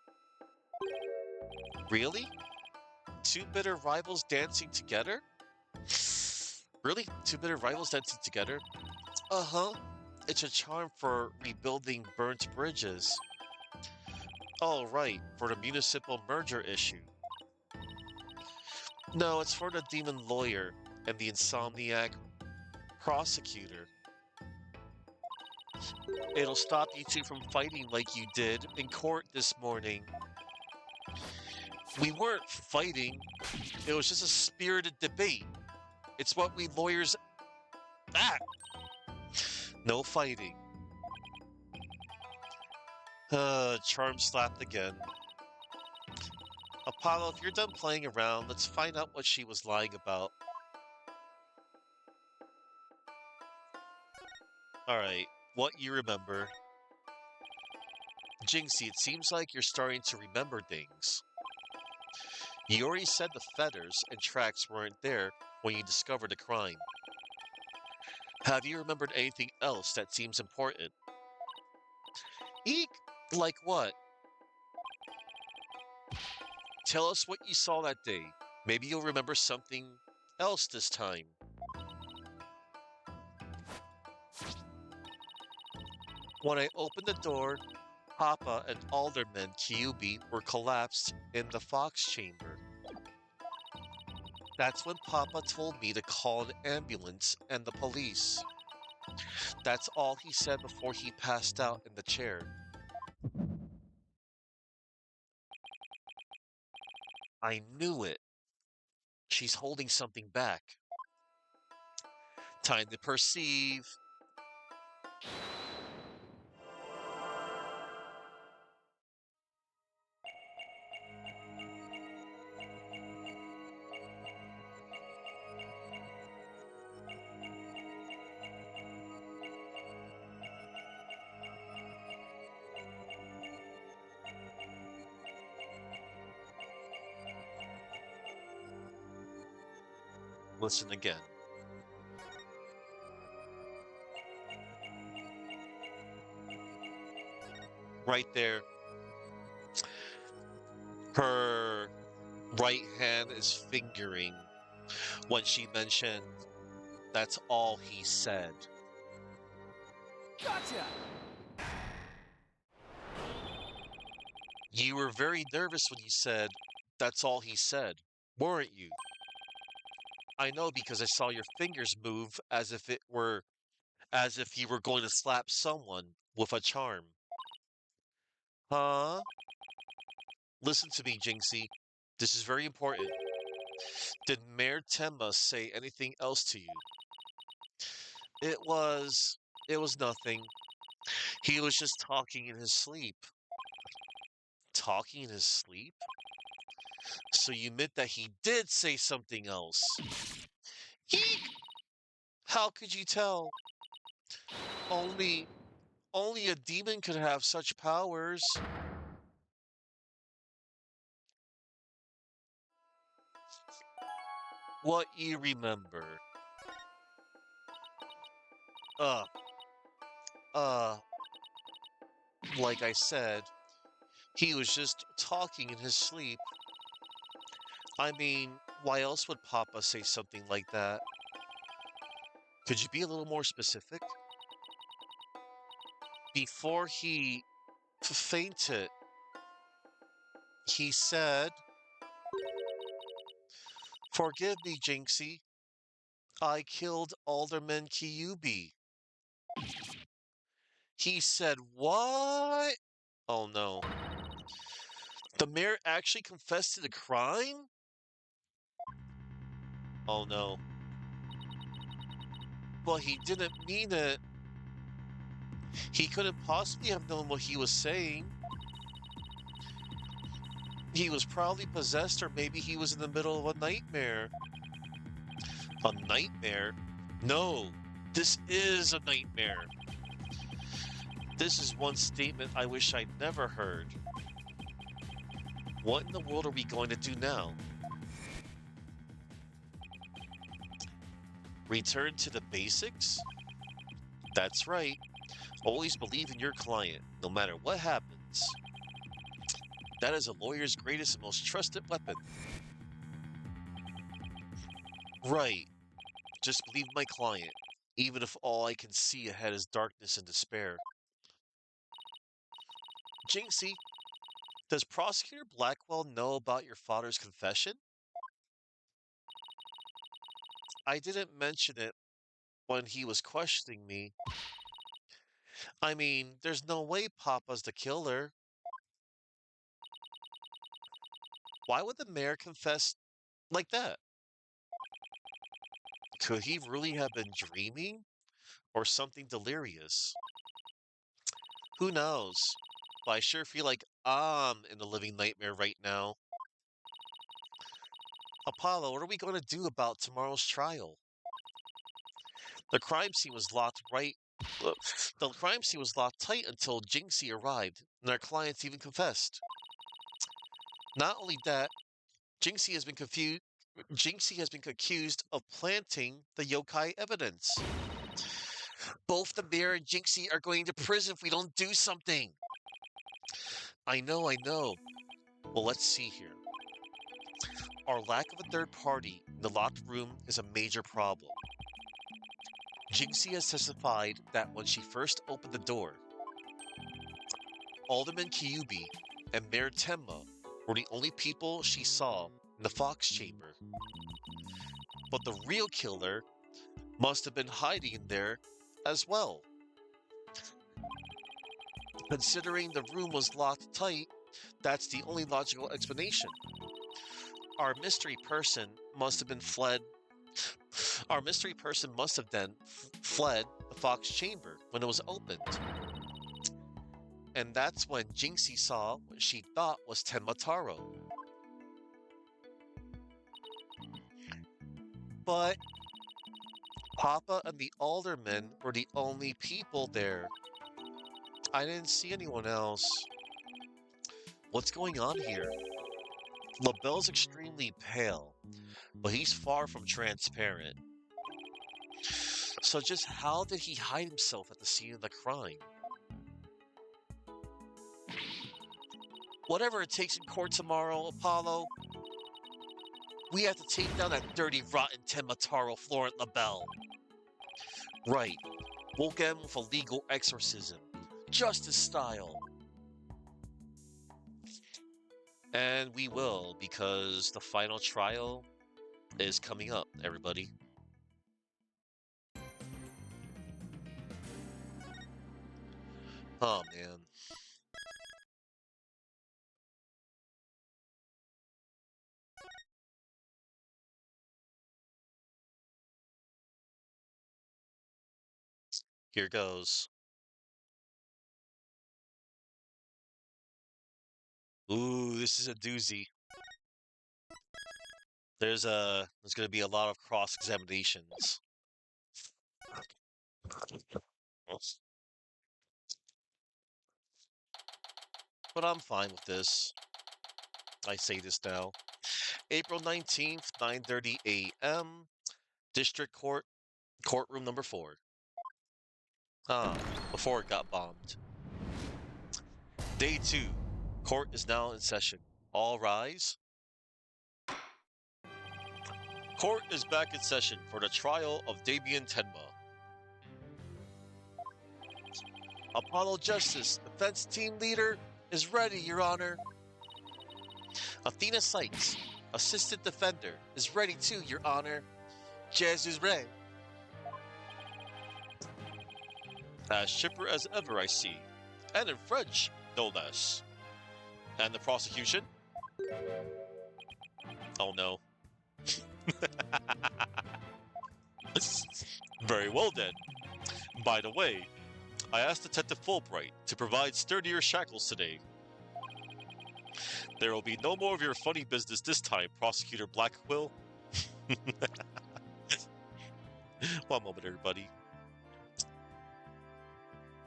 Really? Two bitter rivals dancing together? Really? Two bitter rivals dancing together? Uh-huh. It's a charm for rebuilding burnt bridges. Oh, right, for the municipal merger issue. No, it's for the demon lawyer and the insomniac prosecutor. It'll stop you two from fighting like you did in court this morning. We weren't fighting. It was just a spirited debate. It's what we lawyers act. No fighting. Charm slapped again. Apollo, if you're done playing around, let's find out what she was lying about. Alright, what you remember. Jinxie, it seems like you're starting to remember things. You already said the feathers and tracks weren't there when you discovered the crime. Have you remembered anything else that seems important? Eek! Like what? Tell us what you saw that day. Maybe you'll remember something else this time. When I opened the door, Papa and Alderman Kyubi were collapsed in the Fox chamber. That's when Papa told me to call an ambulance and the police. That's all he said before he passed out in the chair. I knew it. She's holding something back. Time to perceive. Listen again. Right there. Her right hand is fingering when she mentioned that's all he said. Gotcha! You were very nervous when you said that's all he said, weren't you? I know because I saw your fingers move as if you were going to slap someone with a charm. Huh? Listen to me, Jinxie. This is very important. Did Mayor Temba say anything else to you? It was nothing. He was just talking in his sleep. Talking in his sleep? So you admit that he did say something else. Eek! How could you tell? Only a demon could have such powers. What you remember. Uh, uh, like I said, he was just talking in his sleep. I mean, why else would Papa say something like that? Could you be a little more specific? Before he fainted, he said, "Forgive me, Jinxie. I killed Alderman Kyubi." He said, "What?" Oh no. The mayor actually confessed to the crime? Oh no. Well, he didn't mean it. He couldn't possibly have known what he was saying. He was probably possessed, or maybe he was in the middle of a nightmare. A nightmare? No, this is a nightmare. This is one statement I wish I'd never heard. What in the world are we going to do now? Return to the basics? That's right. Always believe in your client, no matter what happens. That is a lawyer's greatest and most trusted weapon. Right. Just believe my client, even if all I can see ahead is darkness and despair. Jinxie, does Prosecutor Blackwell know about your father's confession? I didn't mention it when he was questioning me. I mean, there's no way Papa's the killer. Why would the mayor confess like that? Could he really have been dreaming or something delirious? Who knows? But I sure feel like I'm in the living nightmare right now. Apollo, what are we going to do about tomorrow's trial? The crime scene was locked right. uh, The crime scene was locked tight until Jinxie arrived, and our clients even confessed. Not only that, Jinxie has been confused. Jinxie has been accused of planting the yokai evidence. Both the mayor and Jinxie are going to prison if we don't do something. I know, I know. Well, let's see here. Our lack of a third party in the locked room is a major problem. Jinxie has testified that when she first opened the door, Alderman Kyubi and Mayor Tenma were the only people she saw in the Fox Chamber. But the real killer must have been hiding in there as well. Considering the room was locked tight, that's the only logical explanation. Our mystery person must have been fled. Our mystery person must have then fled the Fox Chamber when it was opened. And that's when Jinxie saw what she thought was Tenmataro. But Papa and the aldermen were the only people there. I didn't see anyone else. What's going on here? LaBelle's extremely pale, but he's far from transparent. So just how did he hide himself at the scene of the crime? Whatever it takes in court tomorrow, Apollo, we have to take down that dirty, rotten Tenmataro Florent LaBelle. Right. We'll get him with a legal exorcism. Justice style. And we will, because the final trial is coming up, everybody. Oh, man. Here goes. Ooh, this is a doozy. There's going to be a lot of cross examinations. But I'm fine with this. I say this now. April 19th, 9:30 a.m. District Court, courtroom number 4. Before it got bombed. Day 2. Court is now in session. All rise. Court is back in session for the trial of Damien Tenma. Apollo Justice, defense team leader, is ready, Your Honor. Athena Sykes, assistant defender, is ready too, Your Honor. Jesus Ray. As chipper as ever, I see. And in French, no less. And the prosecution? Oh no. Very well then. By the way, I asked Detective Fulbright to provide sturdier shackles today. There will be no more of your funny business this time, Prosecutor Blackquill. One moment, everybody.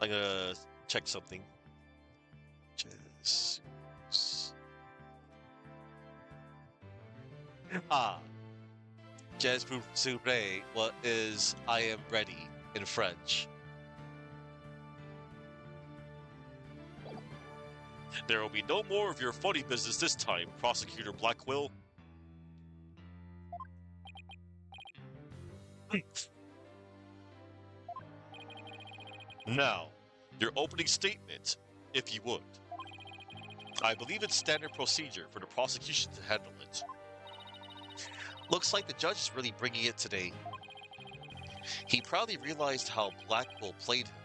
I'm gonna check something. Jesus. Je serai what is I am ready in French. There will be no more of your funny business this time, Prosecutor Blackquill. Now, your opening statement, if you would. I believe it's standard procedure for the prosecution to handle it. Looks like the judge is really bringing it today. He probably realized how Blackwell played him,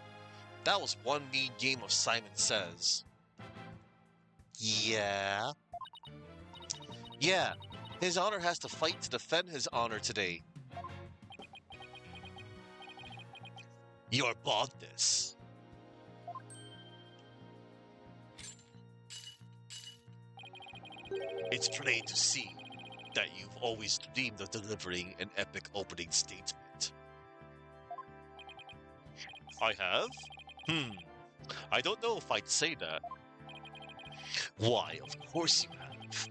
That was one mean game of Simon Says. Yeah. Yeah. His honor has to fight to defend his honor today. Your baldness. It's plain to see that you've always dreamed of delivering an epic opening statement. I have? I don't know if I'd say that. Why, of course you have.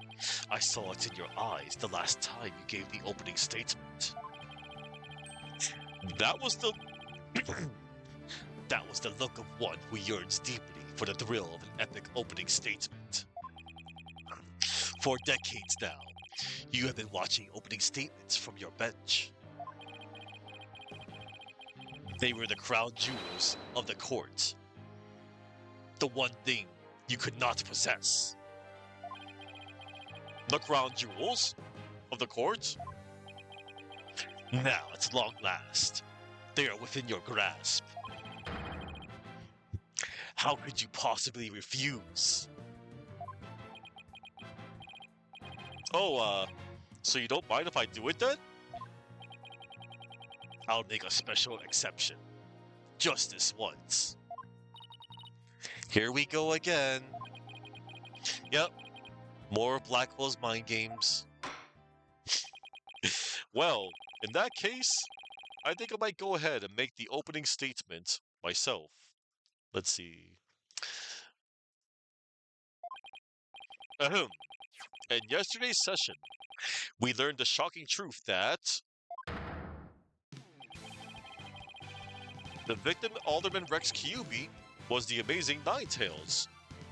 I saw it in your eyes the last time you gave the opening statement. That was the that was the look of one who yearns deeply for the thrill of an epic opening statement. For decades now, you have been watching opening statements from your bench. They were the crown jewels of the court. The one thing you could not possess. The crown jewels of the court? Now, at long last, they are within your grasp. How could you possibly refuse? Oh, so you don't mind if I do it then? I'll make a special exception. Just this once. Here we go again. Yep. More of Blackwell's mind games. Well, in that case, I think I might go ahead and make the opening statement myself. Let's see. Ahem. In yesterday's session, we learned the shocking truth that the victim, Alderman Rex Kyubi, was the amazing Ninetales.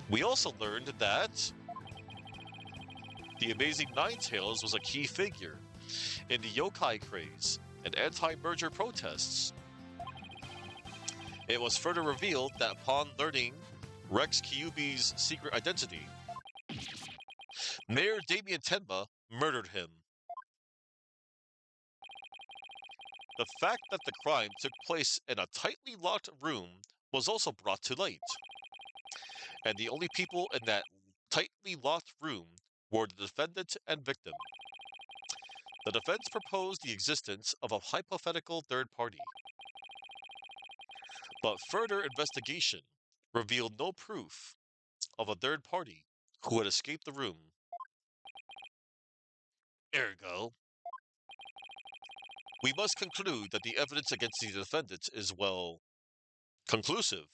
We also learned that the amazing Ninetales was a key figure in the yokai craze and anti-merger protests. It was further revealed that upon learning Rex Kyubi's secret identity, Mayor Damien Tenma murdered him. The fact that the crime took place in a tightly locked room was also brought to light. And the only people in that tightly locked room were the defendant and victim. The defense proposed the existence of a hypothetical third party. But further investigation revealed no proof of a third party who had escaped the room. Ergo, we must conclude that the evidence against the defendant is, well, conclusive.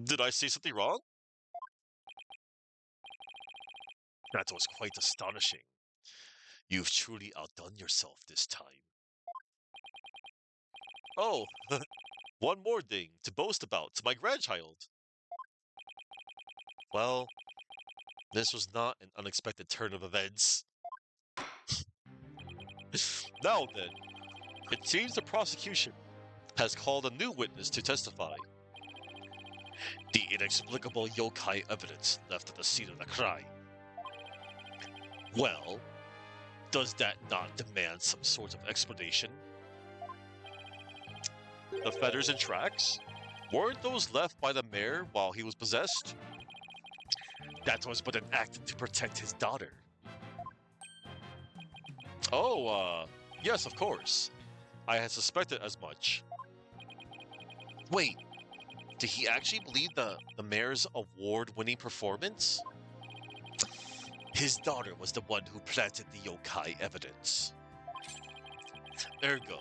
Did I say something wrong? That was quite astonishing. You've truly outdone yourself this time. Oh, one more thing to boast about to my grandchild. Well, this was not an unexpected turn of events. Now then, it seems the prosecution has called a new witness to testify. The inexplicable yokai evidence left at the scene of the crime. Well, does that not demand some sort of explanation? The feathers and tracks? Weren't those left by the mayor while he was possessed? That was but an act to protect his daughter. Oh, yes, of course. I had suspected as much. Wait, did he actually believe the mayor's award-winning performance? His daughter was the one who planted the yokai evidence. Ergo,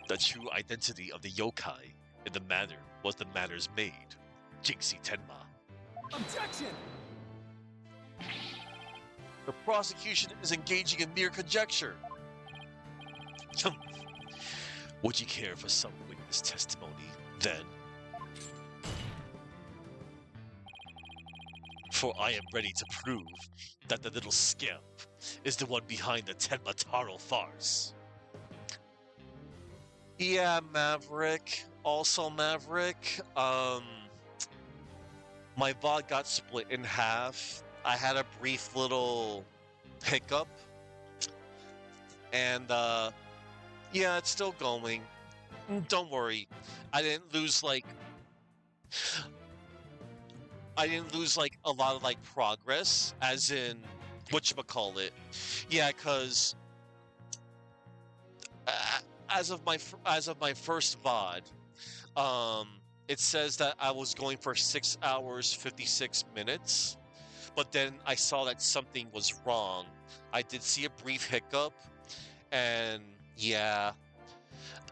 the true identity of the yokai in the manor was the manor's maid, Jinxie Tenma. Objection! The prosecution is engaging in mere conjecture. Would you care for some witness testimony, then? For I am ready to prove that the little scamp is the one behind the Tenma Taro farce. Yeah, Maverick. Also, Maverick. My VOD got split in half. I had a brief little hiccup. And, yeah, it's still going. Don't worry, I didn't lose like I didn't lose like a lot of like progress, as in whatchamacallit. Yeah, because uh, as of my first VOD, um, it says that I was going for 6 hours 56 minutes, but then I saw that something was wrong. I did see a brief hiccup, and yeah,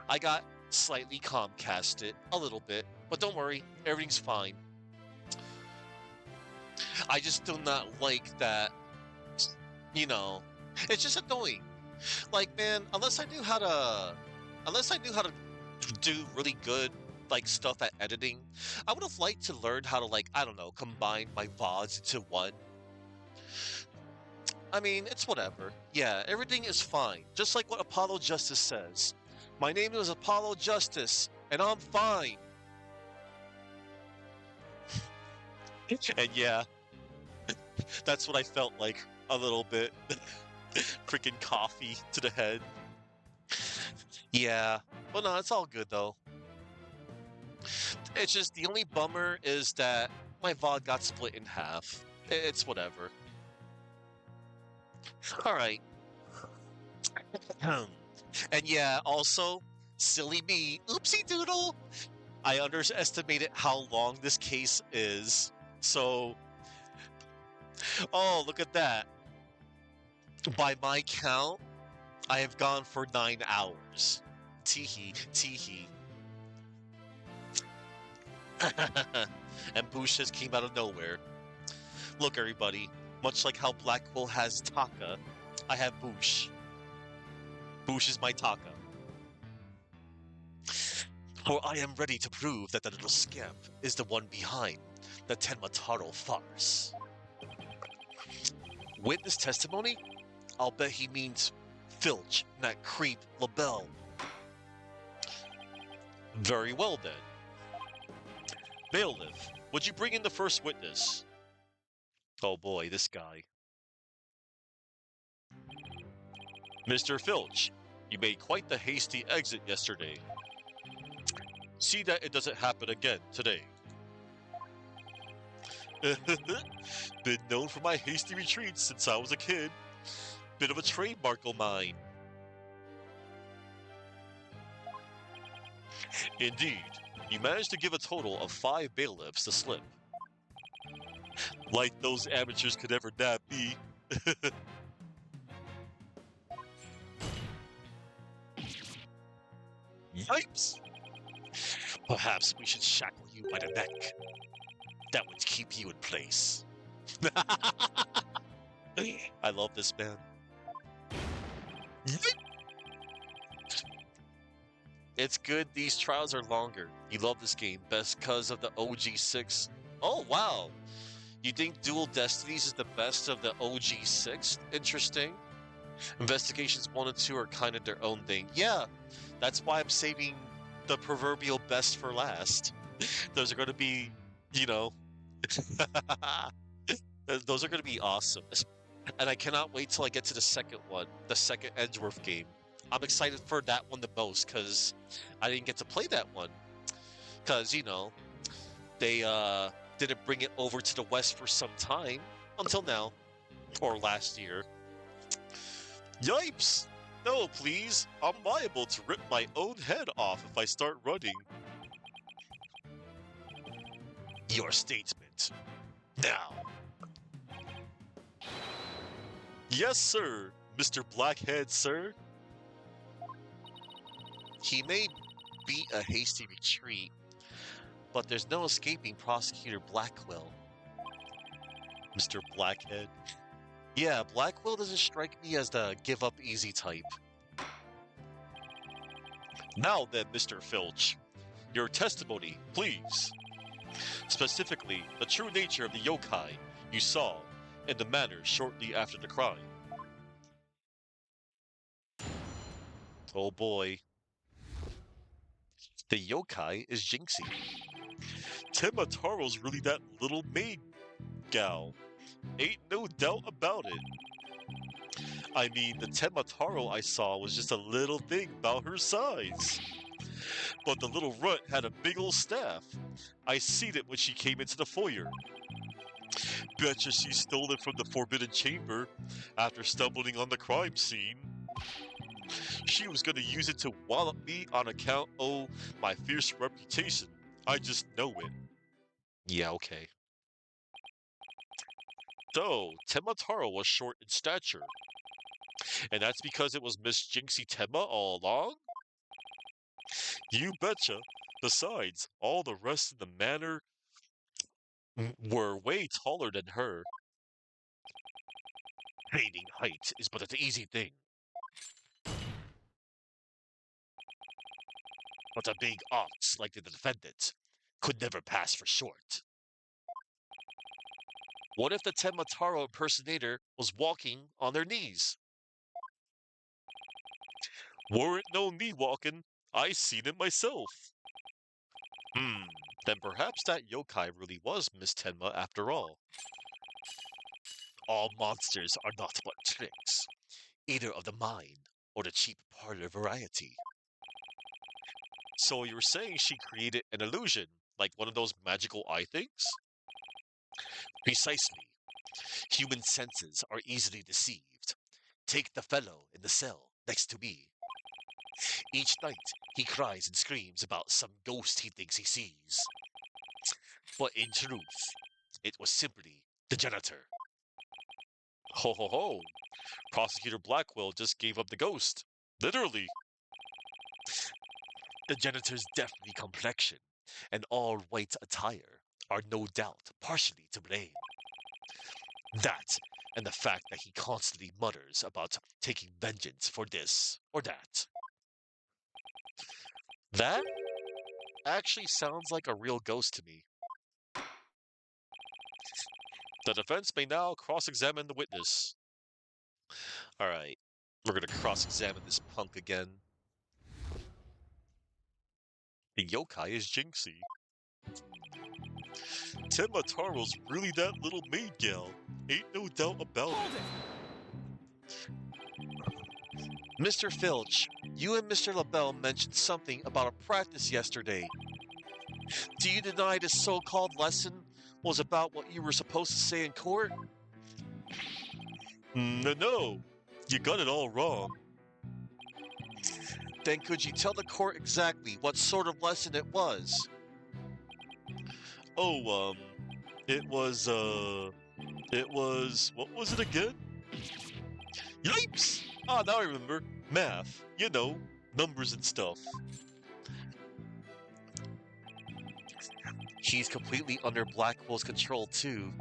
I got slightly Comcasted a little bit, but don't worry, everything's fine. I just do not like that, you know, it's just annoying. Like, man, unless I knew how to do really good like stuff at editing, I would have liked to learn how to like, I don't know, combine my VODs into one. I mean, it's whatever. Yeah, everything is fine. Just like what Apollo Justice says. My name is Apollo Justice, and I'm fine. And yeah, that's what I felt like a little bit. Freaking coffee to the head. Yeah, but no, it's all good though. It's just the only bummer is that my VOD got split in half. It's whatever. All right. And yeah, also, silly me, oopsie doodle. I underestimated how long this case is. So, oh, look at that. By my count, I have gone for 9 hours. Teehee, teehee. And Boosh just came out of nowhere. Look, everybody, much like how Blackwell has Taka, I have Boosh. Boosh is my Taka. For I am ready to prove that the little scamp is the one behind the Tenmataro farce. Witness testimony? I'll bet he means Filch, that creep LaBelle. Very well then. Bailiff, would you bring in the first witness? Oh boy, this guy. Mr. Filch, you made quite the hasty exit yesterday. See that it doesn't happen again today. Been known for my hasty retreats since I was a kid. Bit of a trademark of mine. Indeed, you managed to give a total of 5 bailiffs the slip. Like those amateurs could ever nab me. Yipes! Perhaps we should shackle you by the neck. That would keep you in place. I love this man. It's good these trials are longer. You love this game best because of the OG6. Oh, wow. You think Dual Destinies is the best of the OG6? Interesting. Investigations 1 and 2 are kind of their own thing. Yeah, that's why I'm saving the proverbial best for last. Those are going to be, you know, those are going to be awesome. And I cannot wait till I get to the second one, the second Edgeworth game. I'm excited for that one the most because I didn't get to play that one. Because, you know, they didn't bring it over to the West for some time until now, or last year. Yipes! No, please. I'm liable to rip my own head off if I start running. Your statement. Now. Yes, sir, Mr. Blackhead, sir. He may beat a hasty retreat, but there's no escaping Prosecutor Blackwell. Mr. Blackhead. Yeah, Blackwell doesn't strike me as the give-up easy type. Now then, Mr. Filch, your testimony, please. Specifically, the true nature of the yokai you saw and the manner shortly after the crime. Oh boy. The yokai is Jinxie. Temataro's really that little maid gal. Ain't no doubt about it. I mean, the Temataro I saw was just a little thing about her size. But the little runt had a big old staff. I seen it when she came into the foyer. Betcha she stole it from the forbidden chamber after stumbling on the crime scene. She was gonna use it to wallop me on account of my fierce reputation. I just know it. Yeah, okay. So, Temataro was short in stature. And that's because it was Miss Jinxie Tema all along? You betcha. Besides, all the rest of the manor were way taller than her. Gaining height is but an easy thing. But a big ox like the defendant could never pass for short. What if the Temataro impersonator was walking on their knees? Weren't no knee walking. I seen it myself. Then perhaps that yokai really was Miss Tenma after all. All monsters are not but tricks, either of the mind or the cheap parlor variety. So you're saying she created an illusion, like one of those magical eye things? Precisely. Human senses are easily deceived. Take the fellow in the cell next to me. Each night he cries and screams about some ghost he thinks he sees. But in truth, it was simply the janitor. Ho ho ho! Prosecutor Blackwell just gave up the ghost. Literally. The janitor's deathly complexion and all white attire are no doubt partially to blame. That and the fact that he constantly mutters about taking vengeance for this or that. That actually sounds like a real ghost to me. The defense may now cross-examine the witness. Alright, we're gonna cross-examine this punk again. The yokai is Jinxie. Temataro's really that little maid gal. Ain't no doubt about it. Mr. Filch, you and Mr. LaBelle mentioned something about a practice yesterday. Do you deny this so-called lesson was about what you were supposed to say in court? No, you got it all wrong. Then could you tell the court exactly what sort of lesson it was? Oh, it was, what was it again? Yipes! Ah, now I remember. Math. You know, numbers and stuff. He's completely under Blackwell's control, too.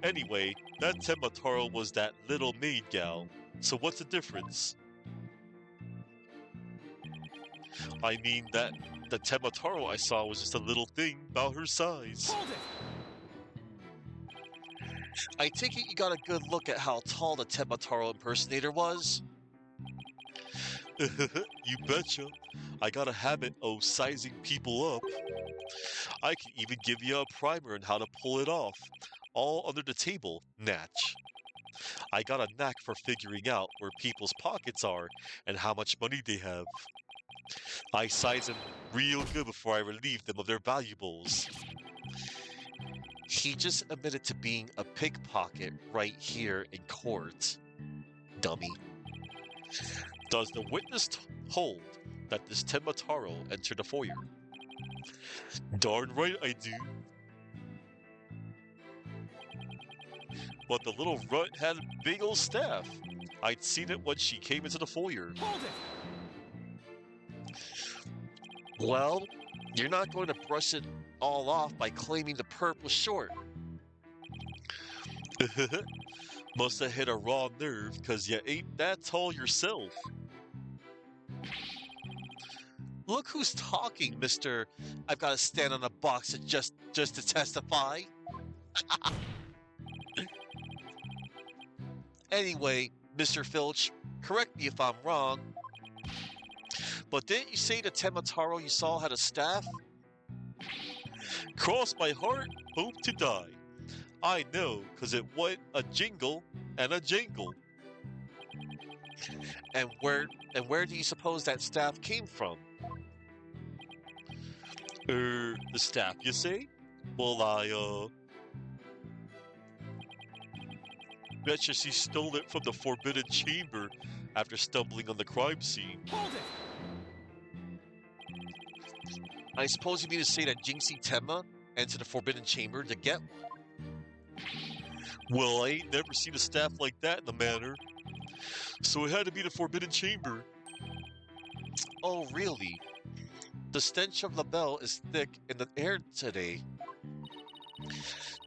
Anyway, that Temataro was that little maid gal. So what's the difference? I mean that the Temataro I saw was just a little thing about her size. I take it you got a good look at how tall the Temataro impersonator was? You betcha. I got a habit of sizing people up. I can even give you a primer on how to pull it off. All under the table, natch. I got a knack for figuring out where people's pockets are and how much money they have. I size them real good before I relieve them of their valuables. He just admitted to being a pickpocket right here in court. Dummy. Does the witness hold that this Temataro entered the foyer? Darn right I do. But the little runt had a big old staff. I'd seen it when she came into the foyer. Hold it! Well, you're not going to brush it all off by claiming the perp was short. Must have hit a raw nerve, cause you ain't that tall yourself. Look who's talking, Mr. I've got to stand on a box just to testify. Anyway, Mr. Filch, correct me if I'm wrong, but didn't you say the Temataro you saw had a staff? Cross my heart, hope to die. I know, 'cause it went a jingle and a jangle. And where do you suppose that staff came from? The staff, you say? Well, I betcha she stole it from the Forbidden Chamber after stumbling on the crime scene. Hold it! I suppose you mean to say that Jinxie Tenma entered the Forbidden Chamber to get one? Well, I ain't never seen a staff like that in the manor. So it had to be the Forbidden Chamber. Oh, really? The stench of LaBelle is thick in the air today.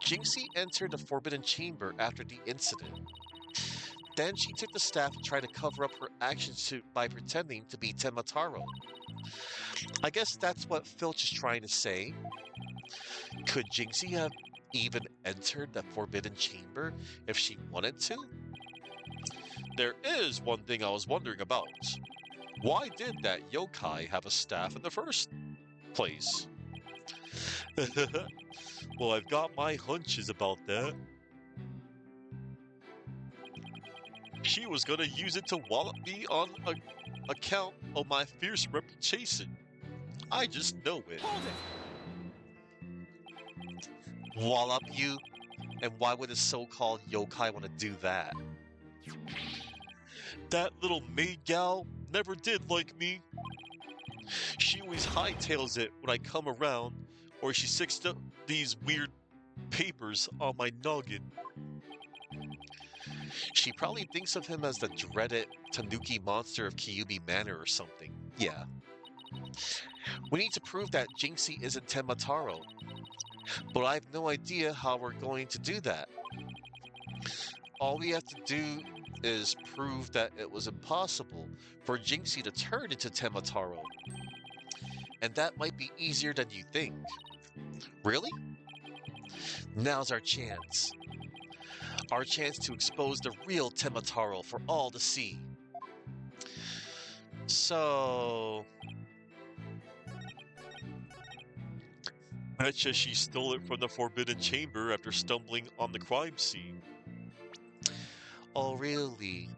Jinxie entered the Forbidden Chamber after the incident. Then she took the staff and tried to cover up her actions by pretending to be Temataro. I guess that's what Filch is trying to say. Could Jinxie have even entered the Forbidden Chamber if she wanted to? There is one thing I was wondering about. Why did that yokai have a staff in the first place? Well, I've got my hunches about that. She was gonna use it to wallop me on account of my fierce reputation. I just know it. Hold it! Wallop you? And why would a so-called yokai want to do that? That little maid gal never did like me. She always hightails it when I come around, or she sticks up these weird papers on my noggin. She probably thinks of him as the dreaded Tanuki monster of Kyubi Manor or something. Yeah. We need to prove that Jinxie isn't Temataro. But I have no idea how we're going to do that. All we have to do is prove that it was impossible for Jinxie to turn into Temataro. And that might be easier than you think. Really? Now's our chance. Our chance to expose the real Temataro for all to see. So... betcha she stole it from the Forbidden Chamber after stumbling on the crime scene. Oh, really?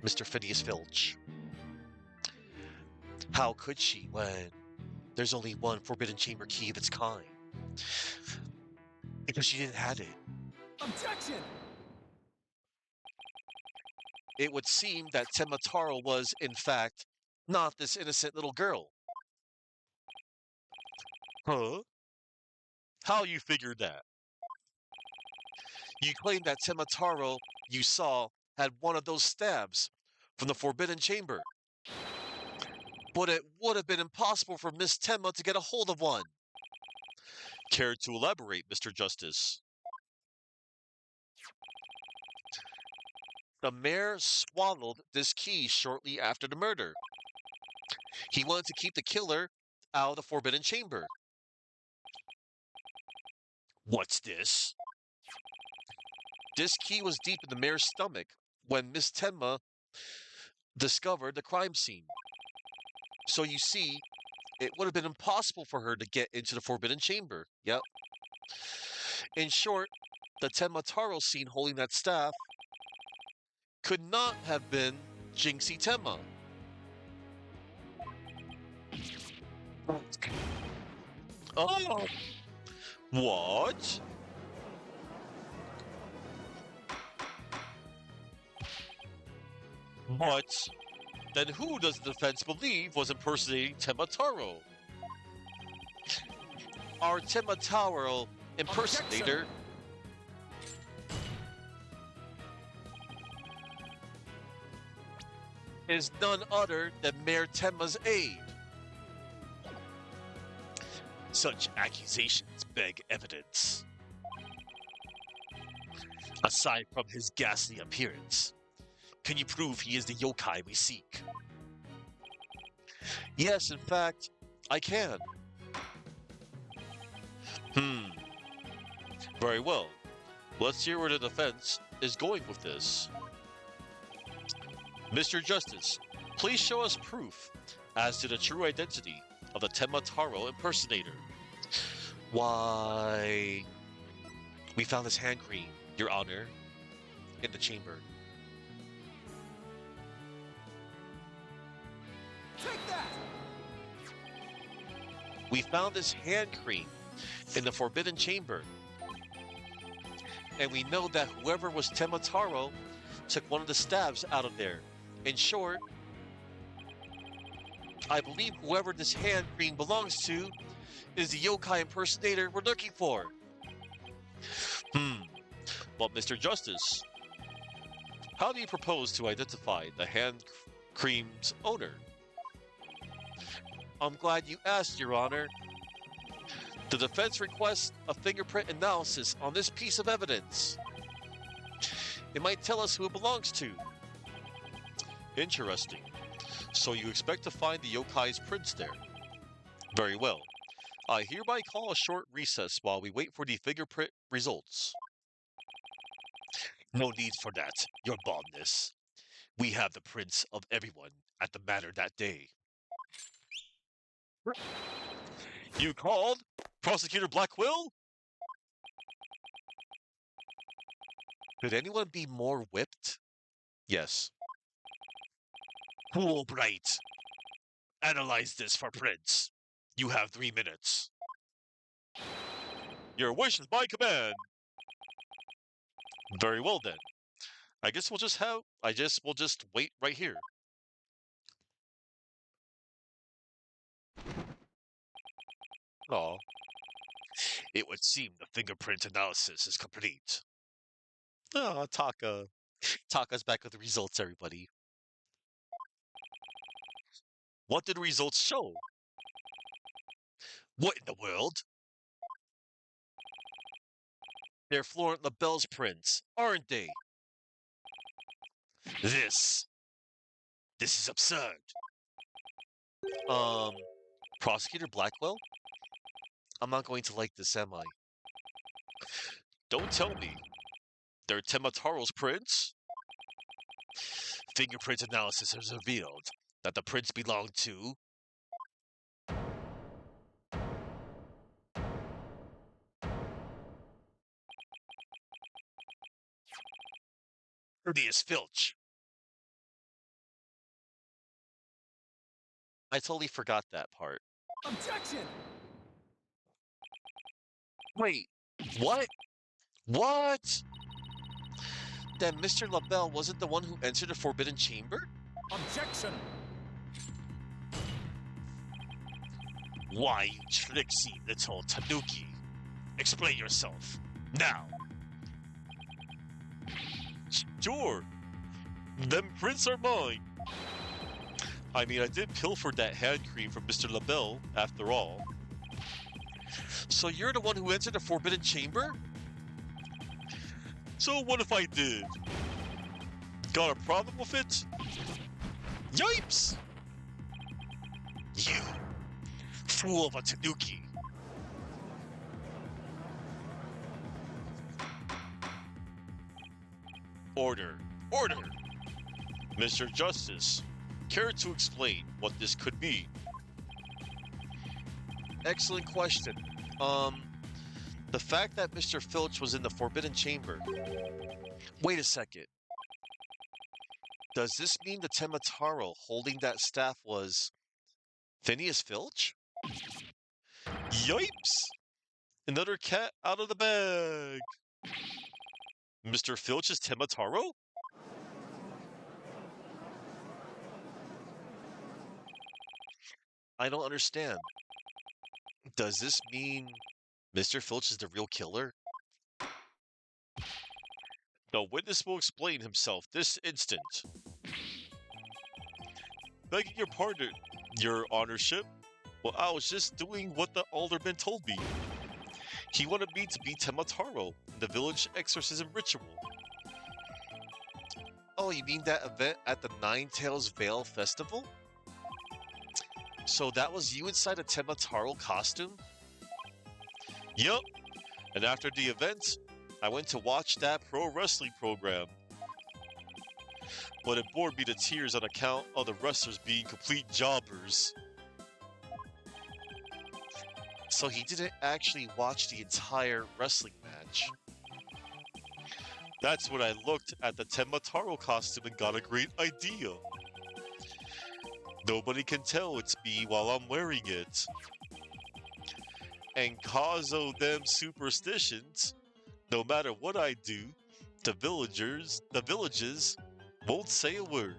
Mr. Phineas Filch. How could she when there's only one Forbidden Chamber key of its kind? Because she didn't have it. Objection! It would seem that Temataro was, in fact, not this innocent little girl. Huh? How you figured that? You claim that Temataro you saw had one of those stabs from the Forbidden Chamber. But it would have been impossible for Miss Tenma to get a hold of one. Care to elaborate, Mr. Justice? The mayor swallowed this key shortly after the murder. He wanted to keep the killer out of the Forbidden Chamber. What's this? This key was deep in the mayor's stomach when Miss Tenma discovered the crime scene. So you see, it would have been impossible for her to get into the Forbidden Chamber. Yep. In short, the Temataro seen holding that staff could not have been Jinxie Tenma. Oh! What? But then who does the defense believe was impersonating Temataro? Our Temataro impersonator is none other than Mayor Tenma's aide. Such accusations beg evidence. Aside from his ghastly appearance, can you prove he is the yokai we seek? Yes, in fact, I can. Very well. Let's hear where the defense is going with this. Mr. Justice, please show us proof as to the true identity of the Temataro impersonator. Why... we found this hand cream, Your Honor, in the chamber. We found this hand cream in the Forbidden Chamber. And we know that whoever was Temataro took one of the stabs out of there. In short, I believe whoever this hand cream belongs to is the yokai impersonator we're looking for. Well, Mr. Justice, how do you propose to identify the hand cream's owner? I'm glad you asked, Your Honor. The defense requests a fingerprint analysis on this piece of evidence. It might tell us who it belongs to. Interesting. So you expect to find the yokai's prints there? Very well. I hereby call a short recess while we wait for the fingerprint results. No need for that, your baldness. We have the prints of everyone at the manor that day. You called? Prosecutor Blackwell? Could anyone be more whipped? Yes. Fool Wright. Analyze this for prints. You have 3 minutes. Your wish is my command. Very well then. I guess we'll just wait right here. Aw. It would seem the fingerprint analysis is complete. Oh, Taka. Taka's back with the results, everybody. What did the results show? What in the world? They're Florent LaBelle's prints, aren't they? This is absurd. Prosecutor Blackwell? I'm not going to like this, am I? Don't tell me. They're Temataro's prints? Fingerprint analysis has revealed that the prints belong to Thaddeus Filch. I totally forgot that part. Objection! Wait, what? What? Then Mr. LaBelle wasn't the one who entered the Forbidden Chamber? Objection! Why, you tricksy little tanuki? Explain yourself, now. Sure. Them prints are mine. I mean, I did pilfer that hand cream from Mr. LaBelle, after all. So you're the one who entered the Forbidden Chamber? So what if I did? Got a problem with it? Yipes! You, fool of a tanuki. Order. Order! Mr. Justice, care to explain what this could be? Excellent question. The fact that Mr. Filch was in the Forbidden Chamber. Wait a second. Does this mean the Temataro holding that staff was Phineas Filch? Yipes! Another cat out of the bag. Mr. Filch is Temataro? I don't understand. Does this mean Mr. Filch is the real killer? The witness will explain himself this instant. Begging your pardon, your honorship. Well, I was just doing what the alderman told me. He wanted me to be Temataro in the village exorcism ritual. Oh, you mean that event at the Nine Tails Vale Festival? So that was you inside a Temataro costume? Yup. And after the event, I went to watch that pro wrestling program. But it bored me to tears on account of the wrestlers being complete jobbers. So he didn't actually watch the entire wrestling match. That's when I looked at the Temataro costume and got a great idea. Nobody can tell it's me while I'm wearing it. And cause of them superstitions, no matter what I do, the villages won't say a word.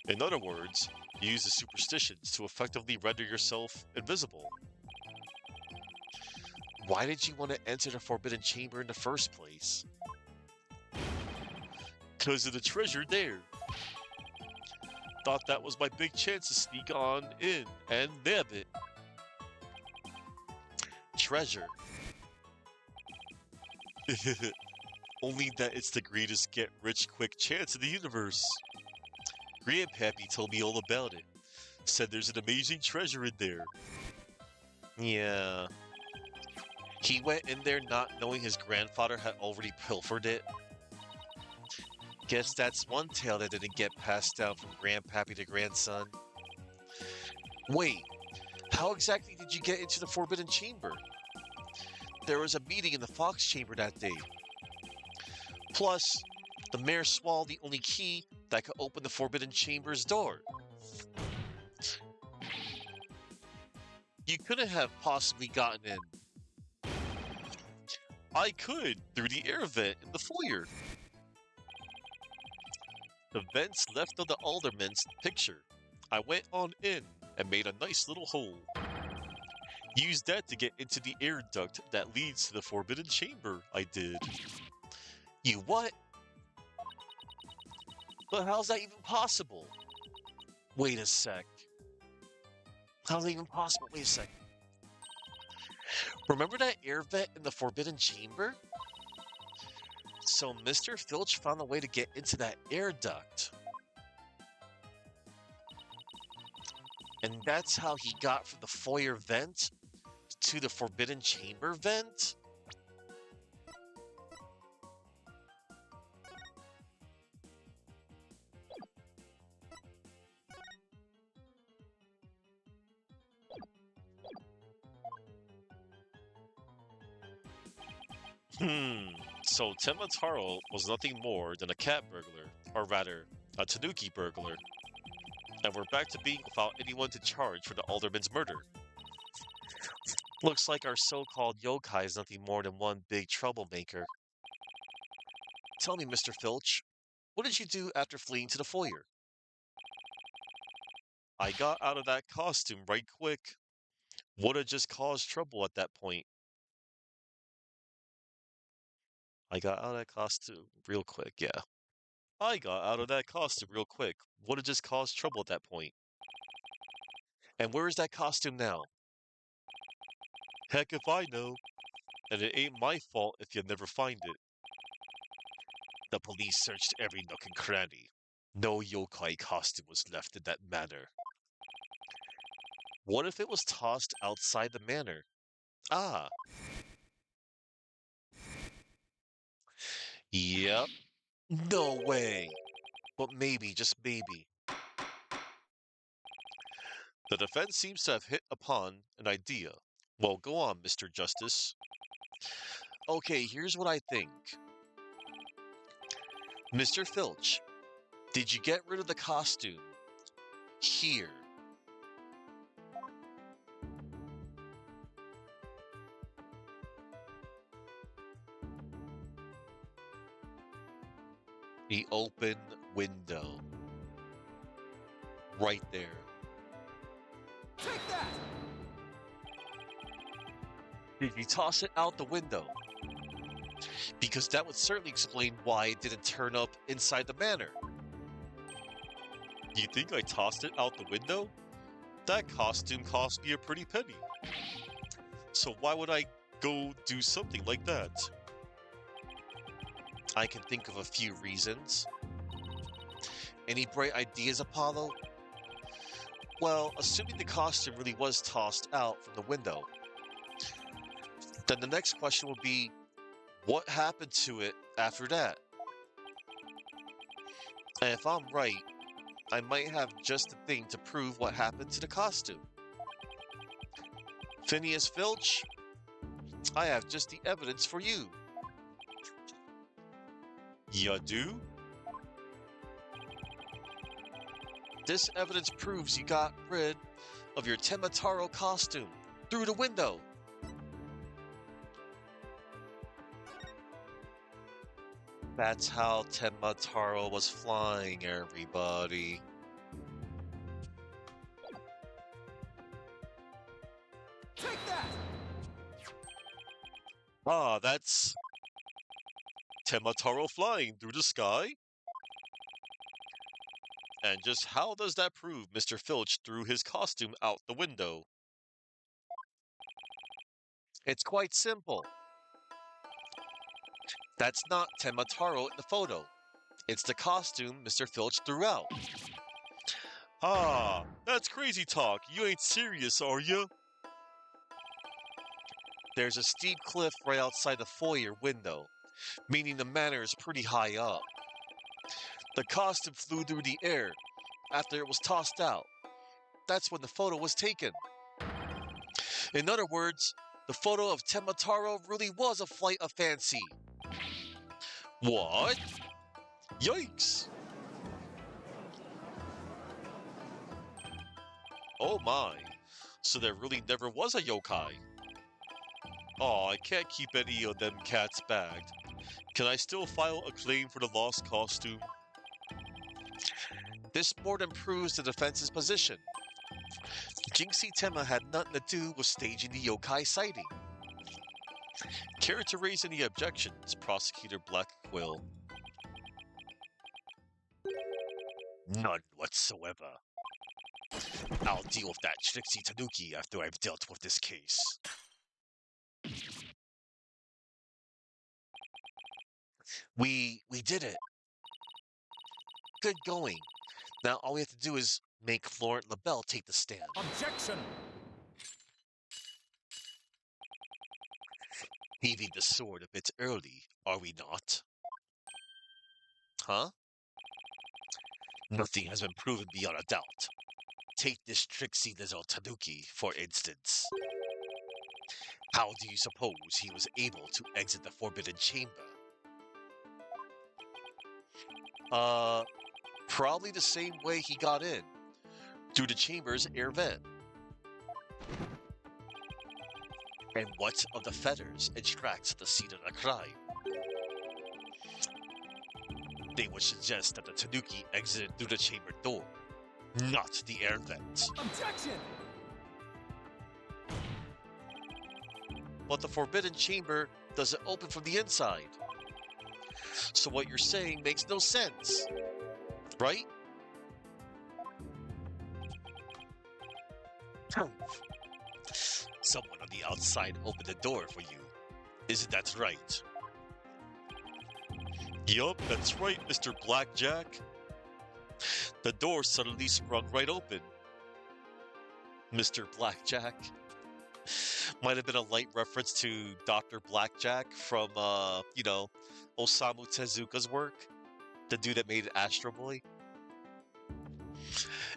In other words, you use the superstitions to effectively render yourself invisible. Why did you want to enter the Forbidden Chamber in the first place? Because of the treasure there. Thought that was my big chance to sneak on in and nab it. Treasure. Only that it's the greatest get-rich-quick chance in the universe. Grandpappy told me all about it. Said there's an amazing treasure in there. Yeah. He went in there not knowing his grandfather had already pilfered it. Guess that's one tale that didn't get passed down from grandpappy to grandson. Wait, how exactly did you get into the Forbidden Chamber? There was a meeting in the Fox Chamber that day. Plus, the mayor swallowed the only key that could open the Forbidden Chamber's door. You couldn't have possibly gotten in. I could, through the air vent in the foyer. The vents left of the alderman's picture. I went on in and made a nice little hole. Used that to get into the air duct that leads to the Forbidden Chamber, I did. You what? But how's that even possible? Wait a sec. How's that even possible? Wait a sec. Remember that air vent in the Forbidden Chamber? So Mr. Filch found a way to get into that air duct. And that's how he got from the foyer vent to the Forbidden Chamber vent? So Temataro was nothing more than a cat burglar, or rather, a Tanuki burglar. And we're back to being without anyone to charge for the alderman's murder. Looks like our so-called yokai is nothing more than one big troublemaker. Tell me, Mr. Filch, what did you do after fleeing to the foyer? I got out of that costume right quick. Would have just caused trouble at that point. I got out of that costume real quick, yeah. I got out of that costume real quick. Would have just caused trouble at that point. And where is that costume now? Heck if I know. And it ain't my fault if you never find it. The police searched every nook and cranny. No yokai costume was left in that manor. What if it was tossed outside the manor? Ah. Yep. No way. But maybe, just maybe. The defense seems to have hit upon an idea. Well, go on, Mr. Justice. Okay, here's what I think. Mr. Filch, did you get rid of the costume? Here. The open window. Right there. Take that! Did you toss it out the window? Because that would certainly explain why it didn't turn up inside the manor. You think I tossed it out the window? That costume cost me a pretty penny. So why would I go do something like that? I can think of a few reasons. Any bright ideas, Apollo? Well, assuming the costume really was tossed out from the window, then the next question would be, what happened to it after that? And if I'm right, I might have just the thing to prove what happened to the costume. Phineas Filch, I have just the evidence for you. You do? This evidence proves you got rid of your Temataro costume through the window. That's how Temataro was flying, everybody. Take that! Ah, that's Temataro flying through the sky? And just how does that prove Mr. Filch threw his costume out the window? It's quite simple. That's not Temataro in the photo. It's the costume Mr. Filch threw out. Ah, that's crazy talk. You ain't serious, are you? There's a steep cliff right outside the foyer window, meaning the manor is pretty high up. The costume flew through the air after it was tossed out. That's when the photo was taken. In other words, the photo of Temataro really was a flight of fancy. What? Yikes! Oh my, so there really never was a yokai. Aw, I can't keep any of them cats bagged. Can I still file a claim for the lost costume? This more than proves the defense's position. Jinxie Tema had nothing to do with staging the yokai sighting. Care to raise any objections, Prosecutor Black Quill? None whatsoever. I'll deal with that Trixie Tanuki after I've dealt with this case. We did it. Good going. Now all we have to do is make Florent LaBelle take the stand. Objection! Leaving the sword a bit early, are we not? Huh? Nothing has been proven beyond a doubt. Take this tricksy little Tanuki, for instance. How do you suppose he was able to exit the Forbidden Chamber? Probably the same way he got in, through the chamber's air vent. And what of the fetters and tracks at the scene of the crime? They would suggest that the Tanuki exited through the chamber door, not the air vent. Objection! But the Forbidden Chamber doesn't open from the inside. So what you're saying makes no sense, right? Someone on the outside opened the door for you. Isn't that right? Yup, that's right, Mr. Blackjack. The door suddenly sprung right open. Mr. Blackjack. Might have been a light reference to Dr. Blackjack from, Osamu Tezuka's work. The dude that made Astro Boy.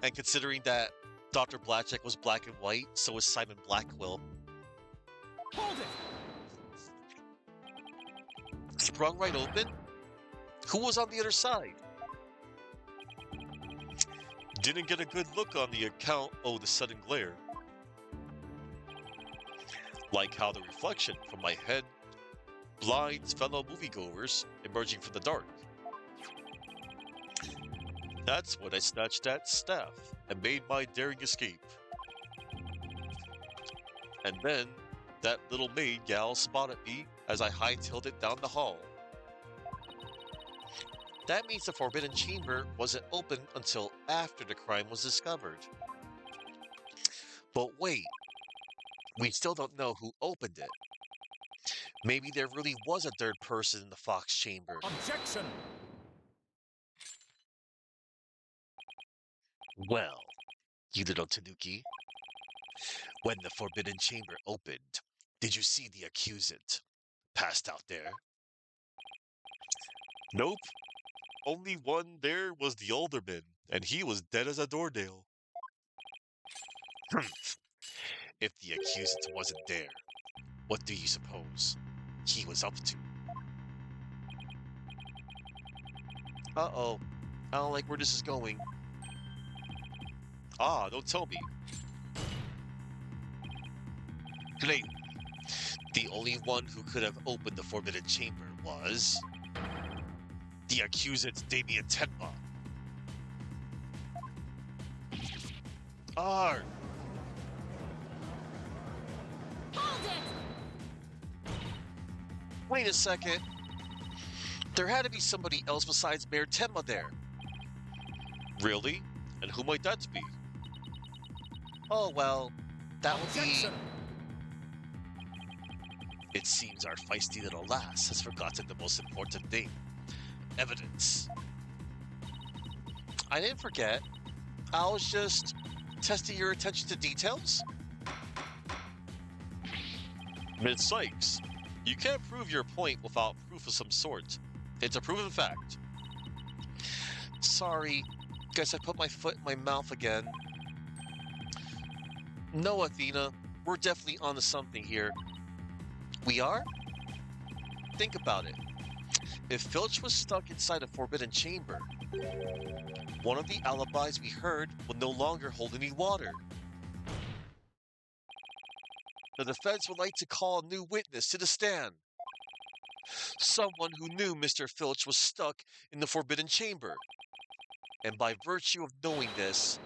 And considering that Dr. Blackjack was black and white, so was Simon Blackwell. Hold it! Sprung right open? Who was on the other side? Didn't get a good look on the account of the sudden glare. Like how the reflection from my head blinds fellow moviegoers emerging from the dark. That's when I snatched that staff and made my daring escape. And then that little maid gal spotted me as I hightailed it down the hall. That means the Forbidden Chamber wasn't open until after the crime was discovered. But wait, we still don't know who opened it. Maybe there really was a third person in the Fox Chamber. Objection! Well, you little Tanuki, when the Forbidden Chamber opened, did you see the accusant passed out there? Nope. Only one there was the alderman, and he was dead as a doornail. If the accusant wasn't there, what do you suppose he was up to? Uh-oh. I don't like where this is going. Ah, don't tell me. Claim the only one who could have opened the Forbidden Chamber was the accused Damien Tenma. R. Hold it! Wait a second. There had to be somebody else besides Mayor Tenma there. Really? And who might that be? Oh, well, that would be... Objection! It seems our feisty little lass has forgotten the most important thing. Evidence. I didn't forget. I was just testing your attention to details. Ms. Sykes, you can't prove your point without proof of some sort. It's a proven fact. Sorry. Guess I put my foot in my mouth again. No, Athena. We're definitely onto something here. We are? Think about it. If Filch was stuck inside a forbidden chamber, one of the alibis we heard would no longer hold any water. The defense would like to call a new witness to the stand. Someone who knew Mr. Filch was stuck in the forbidden chamber. And by virtue of knowing this,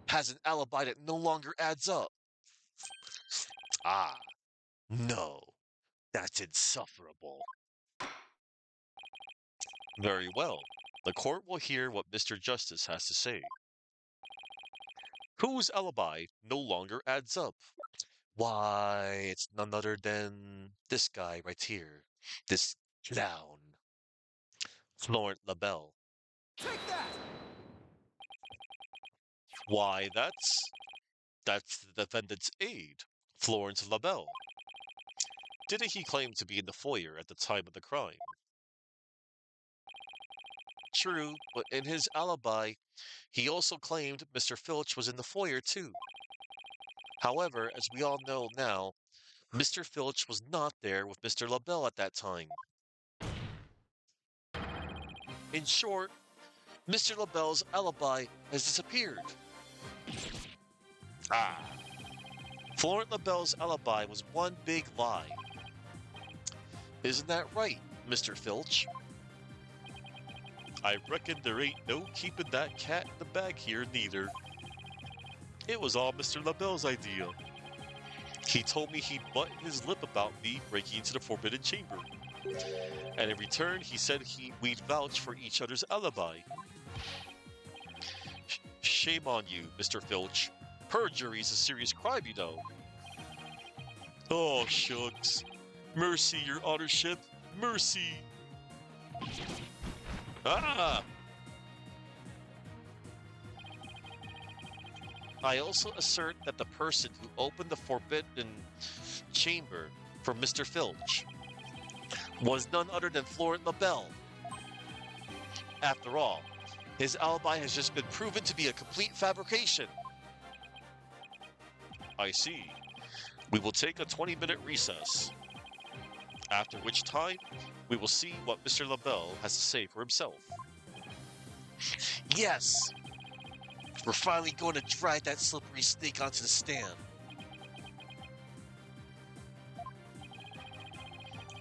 has an alibi that no longer adds up. Ah, no. That's insufferable. Very well. The court will hear what Mr. Justice has to say. Whose alibi no longer adds up? Why, it's none other than this guy right here. This clown. Florent LaBelle. Take that! Why, that's the defendant's aide, Florence LaBelle. Didn't he claim to be in the foyer at the time of the crime? True, but in his alibi, he also claimed Mr. Filch was in the foyer too. However, as we all know now, Mr. Filch was not there with Mr. LaBelle at that time. In short, Mr. LaBelle's alibi has disappeared. Ah, Florent LaBelle's alibi was one big lie. Isn't that right, Mr. Filch? I reckon there ain't no keeping that cat in the bag here neither. It was all Mr. LaBelle's idea. He told me he'd button his lip about me breaking into the Forbidden Chamber. And in return, he said we'd vouch for each other's alibi. Shame on you, Mr. Filch. Perjury is a serious crime, you know. Oh, shucks. Mercy, your honorship. Mercy. Ah! I also assert that the person who opened the forbidden chamber for Mr. Filch was none other than Florent LaBelle. After all, his alibi has just been proven to be a complete fabrication. I see. We will take a 20-minute recess. After which time, we will see what Mr. LaBelle has to say for himself. Yes! We're finally going to drag that slippery snake onto the stand.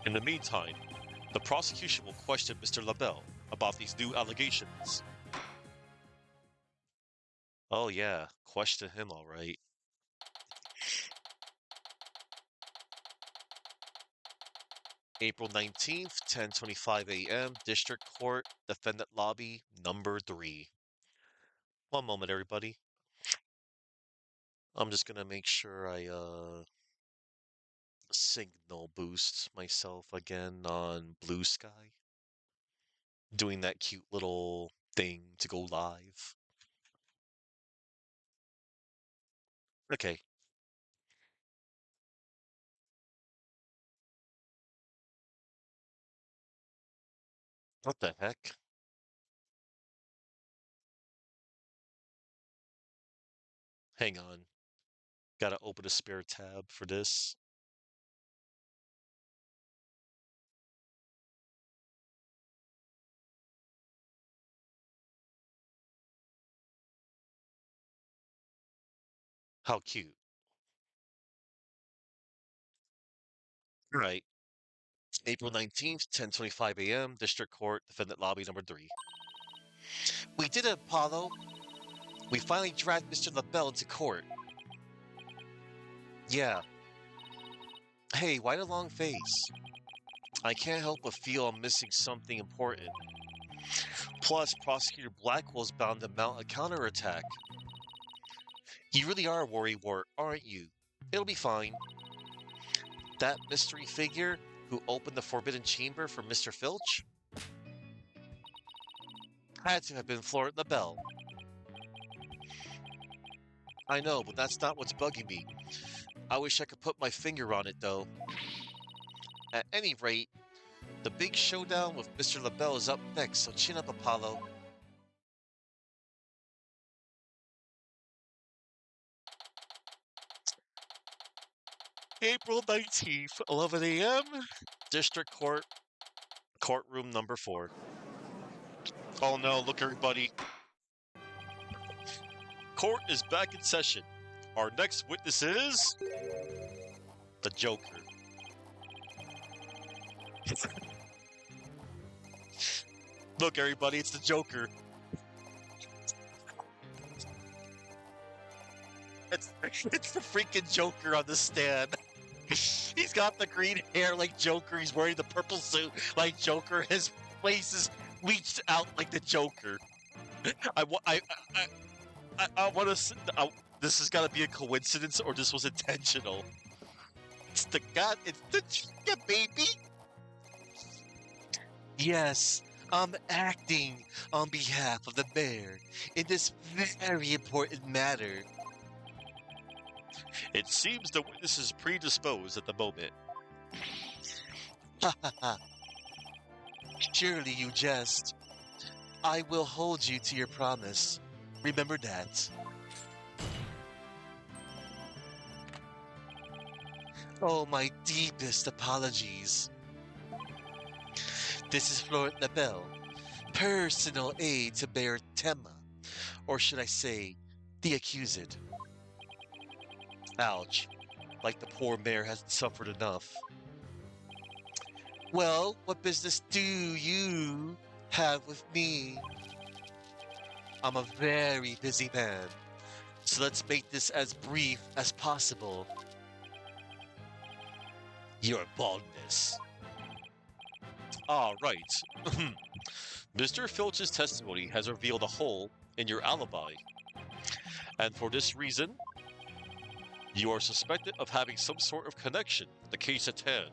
In the meantime, the prosecution will question Mr. LaBelle about these new allegations. Oh yeah, question him all right. April 19th, 10:25 a.m., District Court, Defendant Lobby, number 3. One moment, everybody. I'm just gonna make sure I signal boost myself again on Blue Sky. Doing that cute little thing to go live. Okay. What the heck? Hang on. Gotta open a spare tab for this. How cute. Right. April 19th, 10:25 a.m., District Court, Defendant Lobby number 3. We did it, Apollo. We finally dragged Mr. LaBelle into court. Yeah. Hey, why the long face? I can't help but feel I'm missing something important. Plus, Prosecutor Blackwell's bound to mount a counterattack. You really are a worrywart, aren't you? It'll be fine. That mystery figure who opened the Forbidden Chamber for Mr. Filch? Had to have been Florent LaBelle. I know, but that's not what's bugging me. I wish I could put my finger on it, though. At any rate, the big showdown with Mr. LaBelle is up next, so chin up, Apollo. April 19th, 11 a.m., District Court, Courtroom number 4. Oh no, look everybody. Court is back in session. Our next witness is... the Joker. Look everybody, it's the Joker. It's the freaking Joker on the stand. He's got the green hair like Joker. He's wearing the purple suit like Joker. His face is reached out like the Joker. I want to. This has got to be a coincidence, or this was intentional. It's the god. It's the yeah, baby. Yes, I'm acting on behalf of the mayor in this very important matter. It seems the witness is predisposed at the moment. Ha ha ha. Surely you jest. I will hold you to your promise. Remember that. Oh, my deepest apologies. This is Florent LaBelle, personal aide to Mayor Temma, or should I say, the accused. Ouch, like the poor mayor hasn't suffered enough. Well, what business do you have with me? I'm a very busy man, so let's make this as brief as possible. Your baldness. Ah, right. Mr. Filch's testimony has revealed a hole in your alibi. And for this reason, you are suspected of having some sort of connection with the case at hand.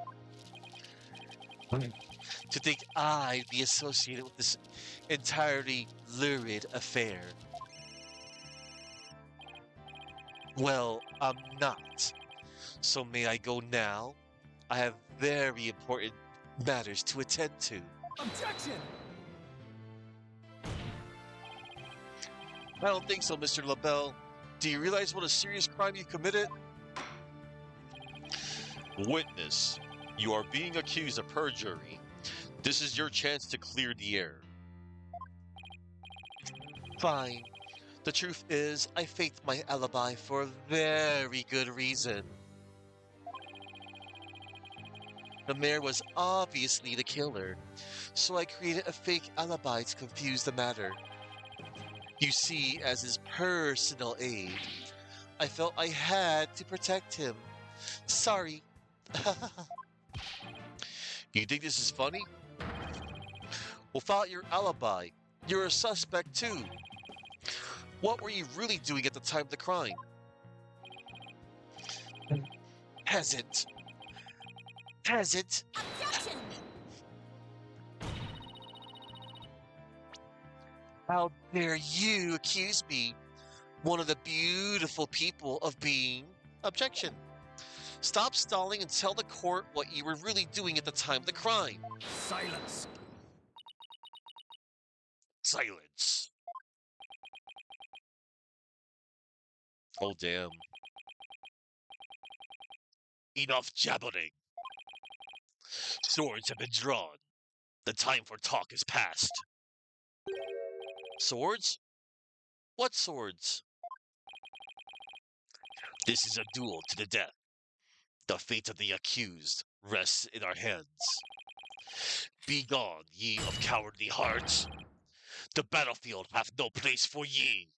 To think I'd be associated with this entirely lurid affair. Well, I'm not. So may I go now? I have very important matters to attend to. Objection! I don't think so, Mr. LaBelle. Do you realize what a serious crime you committed? Witness, you are being accused of perjury. This is your chance to clear the air. Fine. The truth is, I faked my alibi for a very good reason. The mayor was obviously the killer, so I created a fake alibi to confuse the matter. You see, as his personal aide, I felt I had to protect him. Sorry. You think this is funny? Without your alibi, you're a suspect too. What were you really doing at the time of the crime? Peasant. Peasant. Objection! How dare you accuse me, one of the beautiful people, of being... Objection. Stop stalling and tell the court what you were really doing at the time of the crime. Silence! Silence. Oh, damn. Enough jabbering. Swords have been drawn. The time for talk is past. Swords? What swords? This is a duel to the death. The fate of the accused rests in our hands. Begone, ye of cowardly hearts. The battlefield hath no place for ye.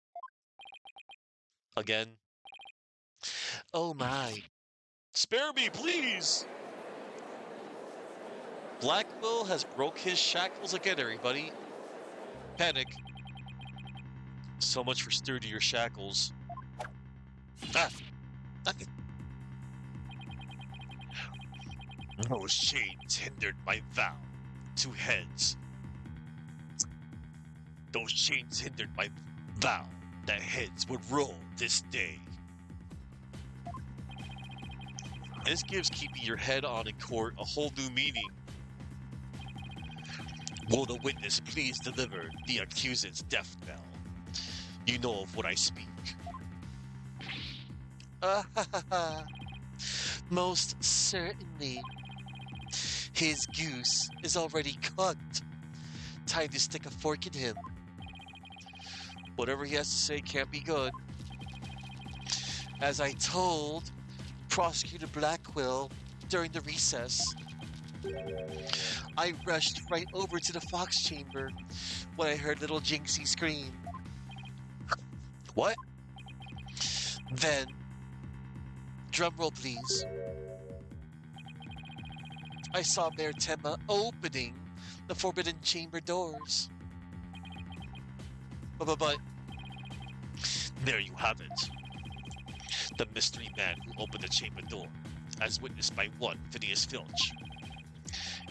Again. Oh my. Spare me, please! Blackwell has broke his shackles again, everybody. Panic. So much for sturdier shackles. Ah! No chains hindered my vow to heads. Those chains hindered my vow that heads would roll this day. This gives keeping your head on in court a whole new meaning. Will the witness please deliver the accused's death knell? You know of what I speak. Most certainly. His goose is already cooked. Time to stick a fork in him. Whatever he has to say can't be good. As I told Prosecutor Blackwell during the recess, I rushed right over to the Fox chamber when I heard little Jinxie scream. What? Then, drumroll please, I saw Mayor Temma opening the Forbidden Chamber doors. But There you have it. The mystery man who opened the chamber door, as witnessed by one Phineas Filch.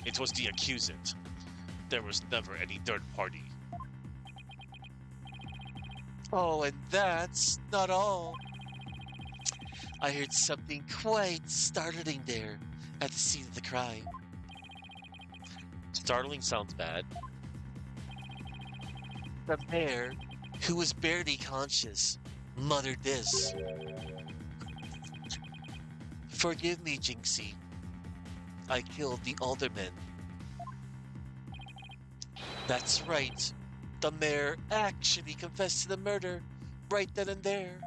It was the accusant. There was never any third party. oh, and that's not all. I heard something quite startling there at the scene of the crime. Startling sounds bad. The mayor, who was barely conscious, muttered this. Forgive me, Jinxie. I killed the alderman. That's right. The mayor actually confessed to the murder right then and there.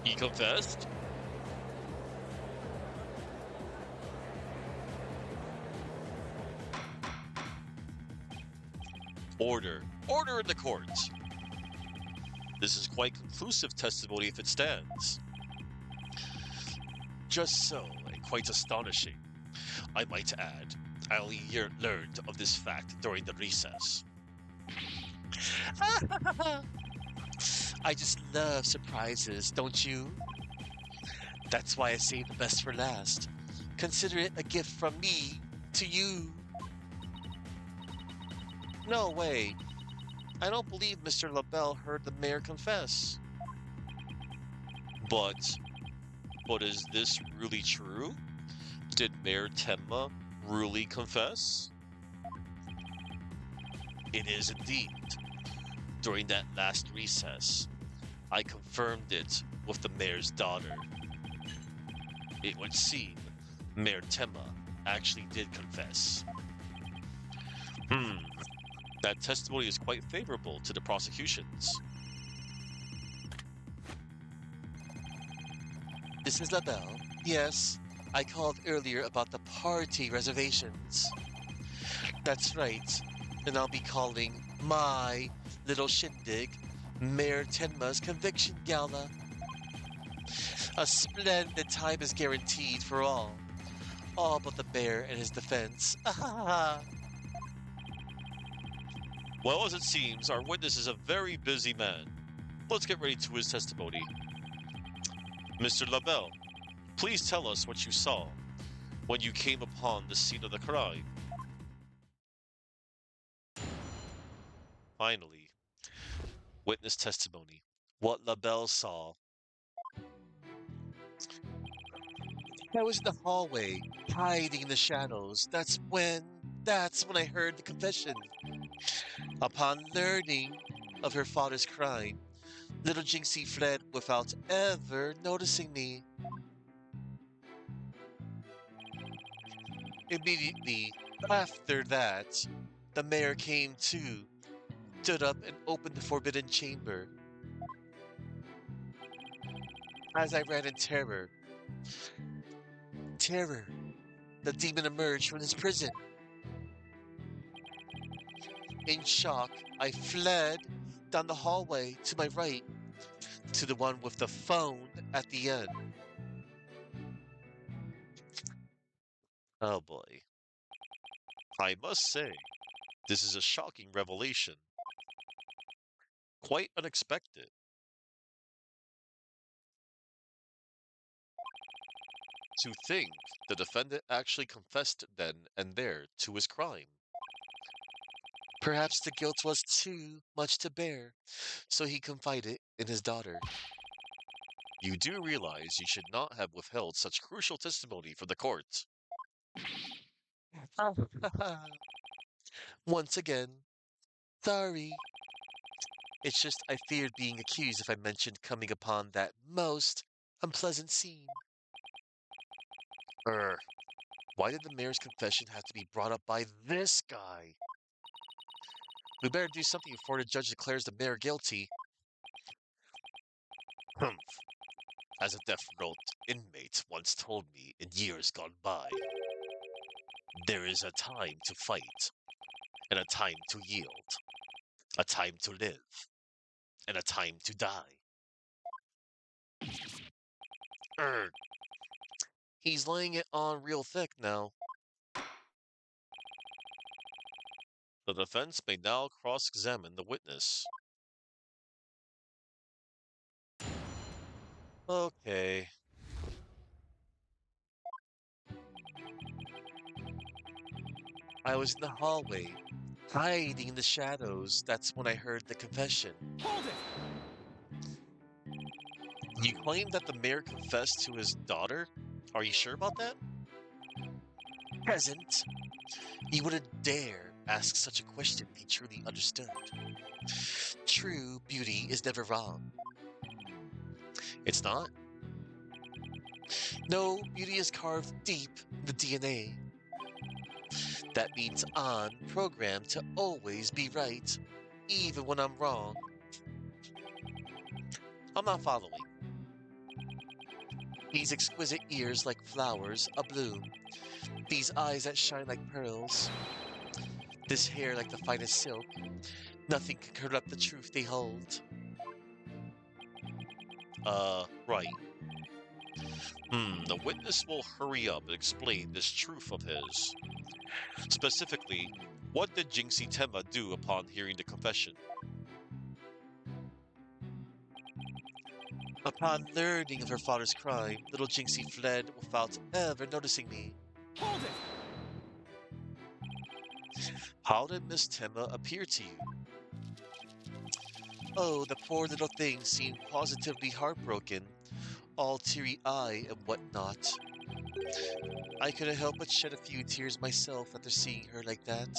He confessed? Order. Order in the court. This is quite conclusive testimony if it stands. Just so, and quite astonishing. I might add, I only learned of this fact during the recess. I just love surprises, don't you? That's why I saved the best for last. Consider it a gift from me to you. No way. I don't believe Mr. LaBelle heard the mayor confess. But is this really true? Did Mayor Temma really confess? It is indeed. During that last recess, I confirmed it with the mayor's daughter. It would seem Mayor Temma actually did confess. That testimony is quite favorable to the prosecutions. This is LaBelle. Yes, I called earlier about the party reservations. That's right, and I'll be calling my little shindig Mayor Tenma's Conviction Gala. A splendid time is guaranteed for all but the mayor and his defense. Well, as it seems, our witness is a very busy man. Let's get ready to his testimony. Mr. LaBelle, please tell us what you saw when you came upon the scene of the crime. Finally, witness testimony. What LaBelle saw. I was in the hallway, hiding in the shadows. That's when I heard the confession. Upon learning of her father's crime, little Jinxie fled without ever noticing me. Immediately after that, the mayor came too, stood up and opened the forbidden chamber. As I ran in terror, the demon emerged from his prison. In shock, I fled down the hallway to my right, to the one with the phone at the end. Oh boy. I must say, this is a shocking revelation. Quite unexpected. To think the defendant actually confessed then and there to his crime. Perhaps the guilt was too much to bear, so he confided in his daughter. You do realize you should not have withheld such crucial testimony from the court. Once again, sorry. It's just I feared being accused if I mentioned coming upon that most unpleasant scene. Why did the mayor's confession have to be brought up by this guy? We better do something before the judge declares the mayor guilty. Humph. As a death row inmate once told me in years gone by, there is a time to fight, and a time to yield, a time to live, and a time to die. Urgh. He's laying it on real thick now. The defense may now cross-examine the witness. Okay. I was in the hallway, hiding in the shadows. That's when I heard the confession. Hold it! You claim that the mayor confessed to his daughter? Are you sure about that? Peasant. He wouldn't dare ask such a question if he truly understood. True beauty is never wrong. It's not? No, beauty is carved deep in the DNA. That means I'm programmed to always be right, even when I'm wrong. I'm not following. These exquisite ears like flowers abloom. These eyes that shine like pearls. This hair like the finest silk. Nothing can corrupt the truth they hold. Right. The witness will hurry up and explain this truth of his. Specifically, what did Jinxie Tenma do upon hearing the confession? Upon learning of her father's crime, little Jinxie fled without ever noticing me. Hold it! How did Miss Tenma appear to you? Oh, the poor little thing seemed positively heartbroken, all teary-eyed and whatnot. I couldn't help but shed a few tears myself after seeing her like that.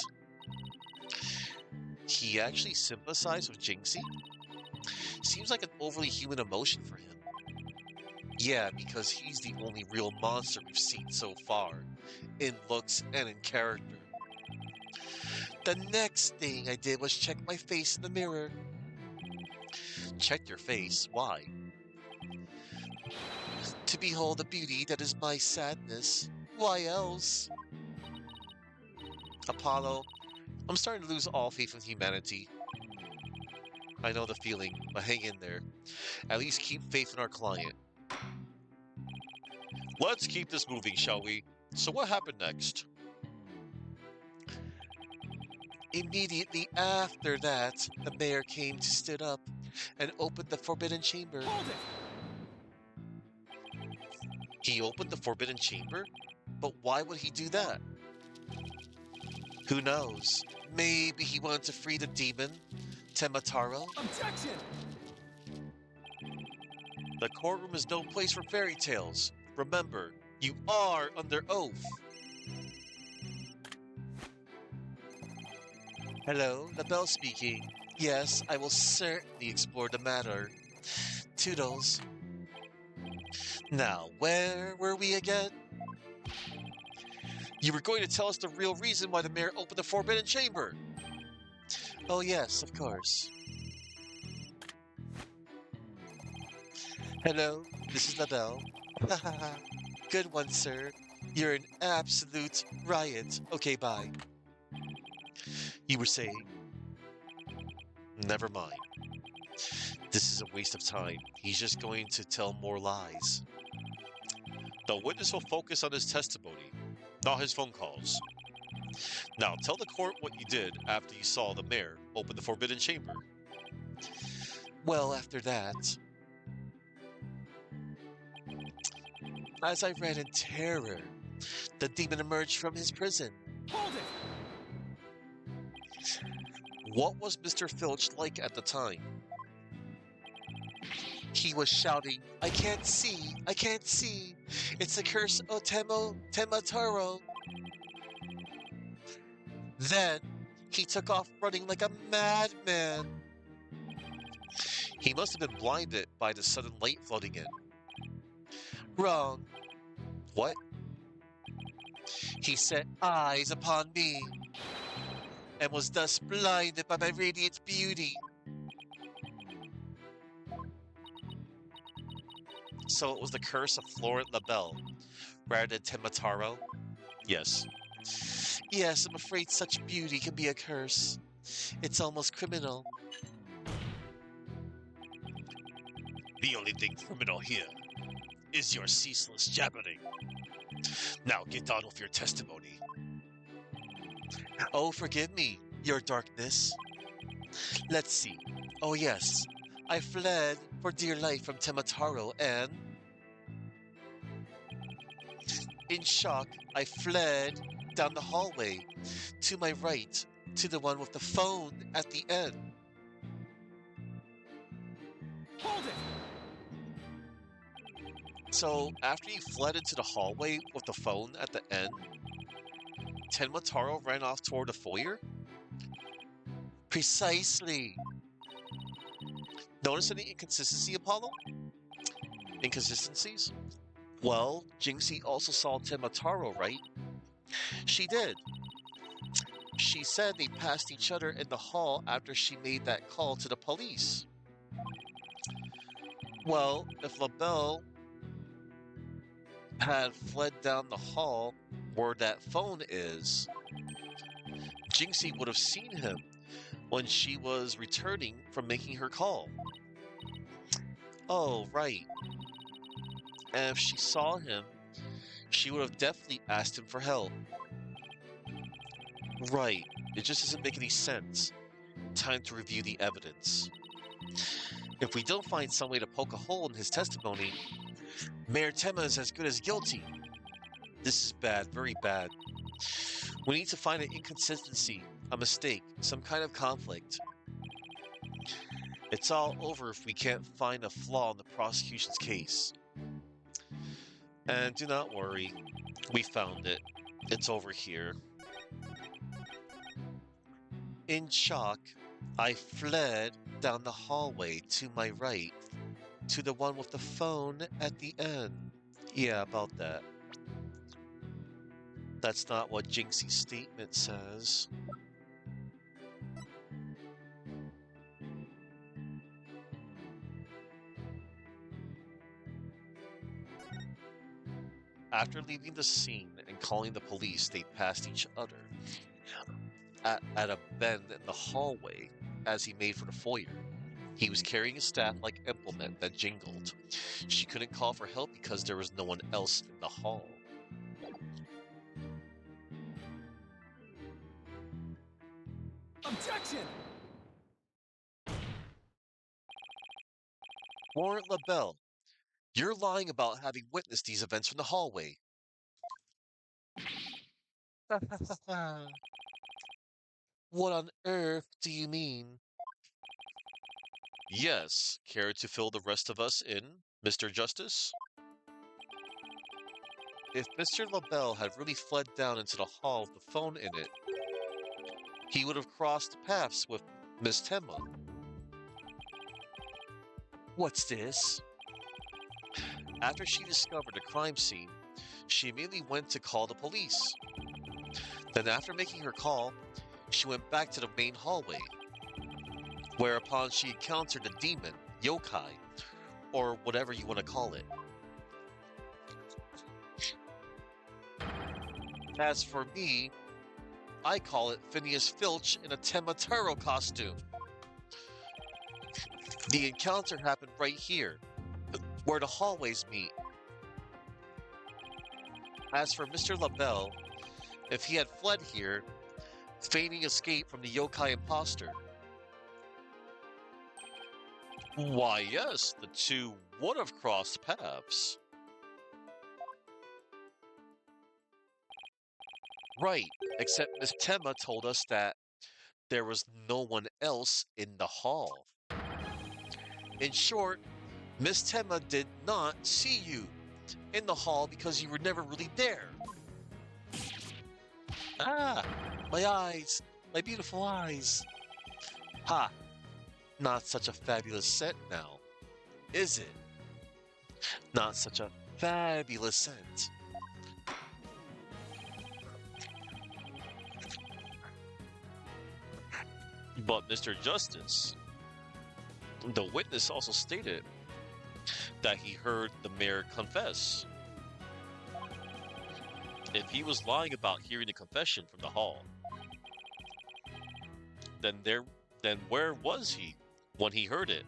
He actually sympathized with Jinxie? Seems like an overly human emotion for him. Yeah, because he's the only real monster we've seen so far, in looks and in character. The next thing I did was check my face in the mirror. Check your face? Why? To behold the beauty that is my sadness. Why else? Apollo, I'm starting to lose all faith in humanity. I know the feeling, but hang in there. At least keep faith in our client. Let's keep this moving, shall we? So what happened next? Immediately after that, the mayor came to stood up and opened the forbidden chamber. Hold it! He opened the forbidden chamber? But why would he do that? Who knows? Maybe he wanted to free the demon, Temataro? Objection! The courtroom is no place for fairy tales. Remember, you are under oath. Hello, LaBelle speaking. Yes, I will certainly explore the matter. Toodles. Now, where were we again? You were going to tell us the real reason why the mayor opened the forbidden chamber. Oh yes, of course. Hello, this is LaBelle. Hahaha. Good one, sir. You're an absolute riot. Okay, bye. You were saying? Never mind. This is a waste of time. He's just going to tell more lies. The witness will focus on his testimony, not his phone calls. Now, tell the court what you did after you saw the mayor open the forbidden chamber. Well, after that, as I ran in terror, the demon emerged from his prison. Hold it! What was Mr. Filch like at the time? He was shouting, I can't see, I can't see. It's the curse of Temataro. Then he took off running like a madman. He must have been blinded by the sudden light flooding in. Wrong. What? He set eyes upon me and was thus blinded by my radiant beauty. So it was the curse of Florent LaBelle rather than Temataro? Yes. Yes, I'm afraid such beauty can be a curse. It's almost criminal. The only thing criminal here is your ceaseless jabbering. Now get on with your testimony. Oh, forgive me, your darkness. Let's see. Oh yes, I fled for dear life from Temataro and... In shock, I fled down the hallway to my right, to the one with the phone at the end. Hold it! So, after you fled into the hallway with the phone at the end, Tenmataro ran off toward the foyer? Precisely. Notice any inconsistency, Apollo? Inconsistencies? Well, Jinxie also saw Tenmataro, right? She did. She said they passed each other in the hall after she made that call to the police. Well, if LaBelle had fled down the hall where that phone is, Jinxie would have seen him when she was returning from making her call. Oh, right. And if she saw him, she would have definitely asked him for help. Right. It just doesn't make any sense. Time to review the evidence. If we don't find some way to poke a hole in his testimony, Mayor Tema is as good as guilty. This is bad, very bad. We need to find an inconsistency, a mistake, some kind of conflict. It's all over if we can't find a flaw in the prosecution's case. And do not worry, we found it. It's over here. In shock, I fled down the hallway to my right, to the one with the phone at the end. Yeah, about that. That's not what Jinxie's statement says. After leaving the scene and calling the police, they passed each other at a bend in the hallway as he made for the foyer. He was carrying a staff-like implement that jingled. She couldn't call for help because there was no one else in the hall. Objection! Warrant LaBelle, you're lying about having witnessed these events from the hallway. What on earth do you mean? Yes, care to fill the rest of us in, Mr. Justice? If Mr. LaBelle had really fled down into the hall with the phone in it, he would have crossed paths with Miss Tema. What's this? After she discovered the crime scene, she immediately went to call the police. Then after making her call, she went back to the main hallway, whereupon she encountered the demon, yokai, or whatever you want to call it. As for me, I call it Phineas Filch in a Temataro costume. The encounter happened right here, where the hallways meet. As for Mr. LaBelle, if he had fled here, feigning escape from the yokai imposter, why yes, the two would have crossed paths. Right, except Miss Temma told us that there was no one else in the hall. In short, Miss Temma did not see you in the hall because you were never really there. Ah, my eyes, my beautiful eyes. Ha, not such a fabulous scent now, is it? Not such a fabulous scent. But Mr. Justice, the witness also stated that he heard the mayor confess. If he was lying about hearing the confession from the hall, then where was he when he heard it?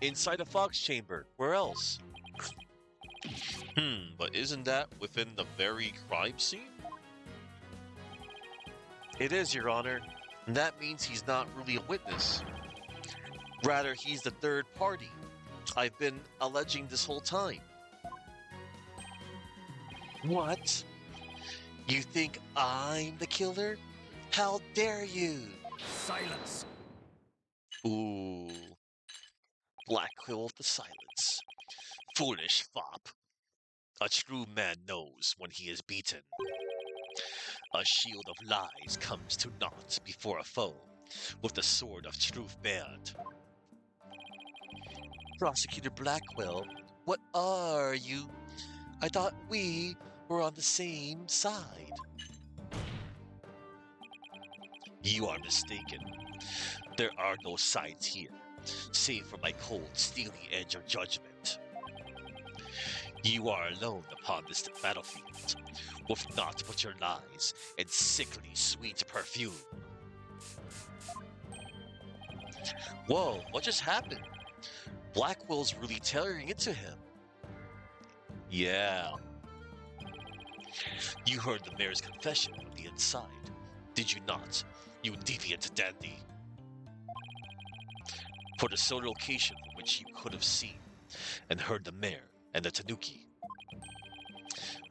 Inside a fox chamber. Where else? But isn't that within the very crime scene? It is, Your Honor. And that means he's not really a witness. Rather, he's the third party I've been alleging this whole time. What? You think I'm the killer? How dare you? Silence. Ooh. Blackquill with the silence. Foolish fop. A true man knows when he is beaten. A shield of lies comes to naught before a foe, with the sword of truth bared. Prosecutor Blackwell, what are you? I thought we were on the same side. You are mistaken. There are no sides here, save for my cold, steely edge of judgment. You are alone upon this battlefield, with naught but your lies and sickly sweet perfume. Whoa, what just happened? Blackwell's really tearing into him. Yeah. You heard the mayor's confession from the inside, did you not, you deviant dandy? For the sole location from which you could have seen and heard the mayor and the tanuki,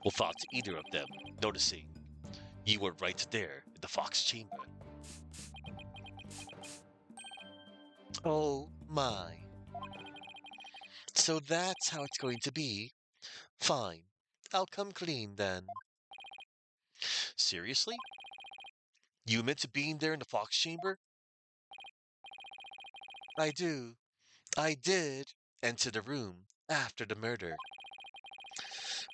without either of them noticing, you were right there in the fox chamber. Oh my. So that's how it's going to be. Fine. I'll come clean then. Seriously? You admit to being there in the fox chamber? I do. I did enter the room after the murder.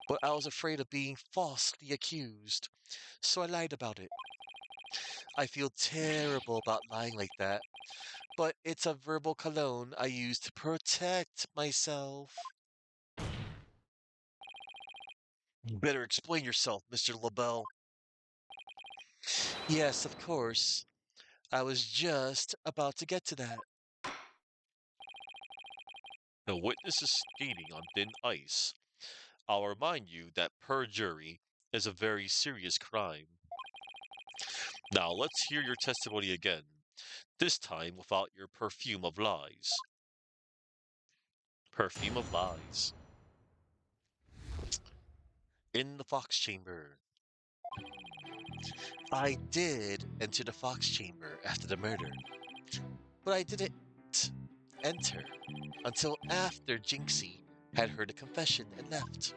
But I was afraid of being falsely accused, so I lied about it. I feel terrible about lying like that, but it's a verbal cologne I use to protect myself. You better explain yourself, Mr. LaBelle. Yes, of course. I was just about to get to that. The witness is skating on thin ice. I'll remind you that perjury is a very serious crime. Now let's hear your testimony again, this time without your perfume of lies. Perfume of lies. In the fox chamber. I did enter the fox chamber after the murder, but I didn't enter until after Jinxie had heard the confession and left.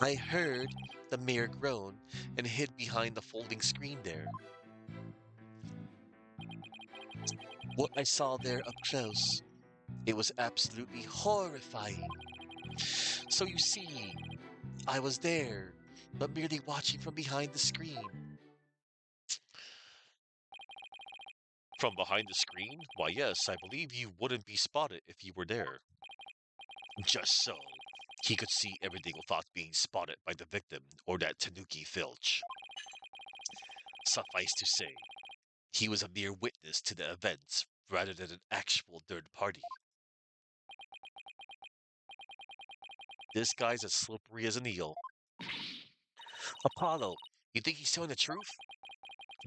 I heard the mayor groan and hid behind the folding screen there. What I saw there up close, it was absolutely horrifying. So you see, I was there, but merely watching from behind the screen. From behind the screen? Why, yes, I believe you wouldn't be spotted if you were there. Just so. He could see everything without being spotted by the victim or that Tanuki Filch. Suffice to say, he was a mere witness to the events rather than an actual third party. This guy's as slippery as an eel. Apollo, you think he's telling the truth?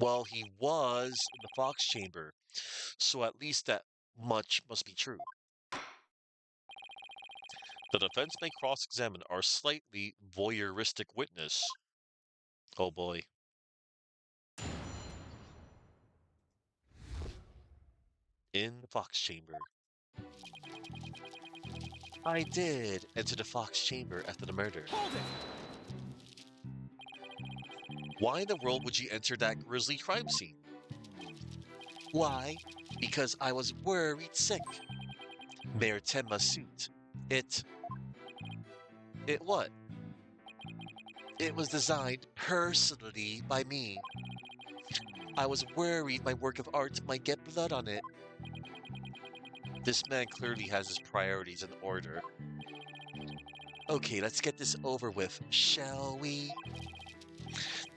Well, he was in the Fox chamber, so at least that much must be true. The defense may cross-examine our slightly voyeuristic witness. Oh boy. In the Fox chamber. I did enter the Fox chamber after the murder. Hold it! Why in the world would you enter that grisly crime scene? Why? Because I was worried sick. Mayor Tenma's suit. It what? It was designed personally by me. I was worried my work of art might get blood on it. This man clearly has his priorities in order. Okay, let's get this over with, shall we?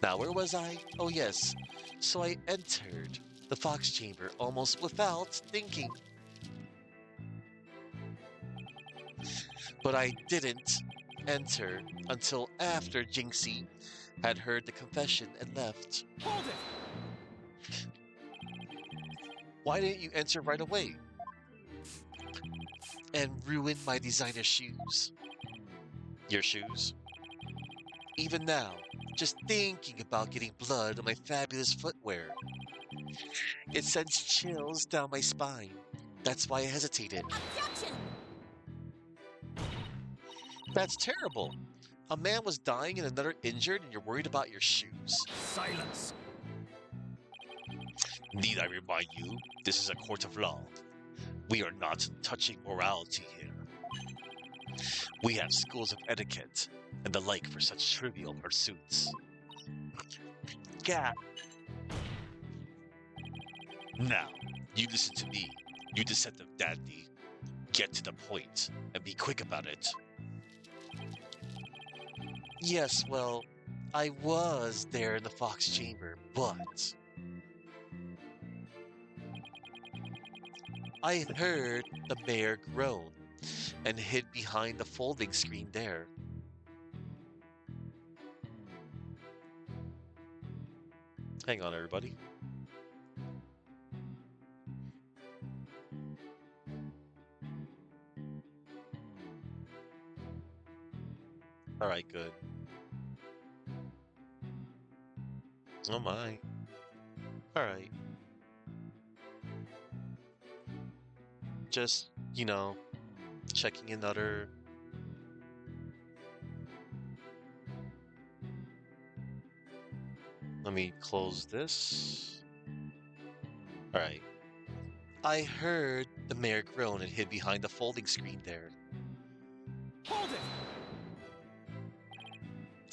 Now, where was I? Oh, yes. So I entered the Fox chamber almost without thinking. But I didn't enter until after Jinxie had heard the confession and left. Hold it! Why didn't you enter right away? And ruin my designer shoes. Your shoes? Even now, just thinking about getting blood on my fabulous footwear. It sends chills down my spine. That's why I hesitated. Objection! That's terrible. A man was dying and another injured, and you're worried about your shoes? Silence! Need I remind you, this is a court of law. We are not touching morality here. We have schools of etiquette and the like for such trivial pursuits. Gah. Now, you listen to me, you deceptive dandy. Get to the point and be quick about it. Yes, well, I was there in the Fox chamber, but I heard the mayor groan and hid behind the folding screen there. Hang on, everybody. All right, good. Oh my. All right. Just, checking another. Let me close this. All right. I heard the mayor groan and hid behind the folding screen there. Hold it!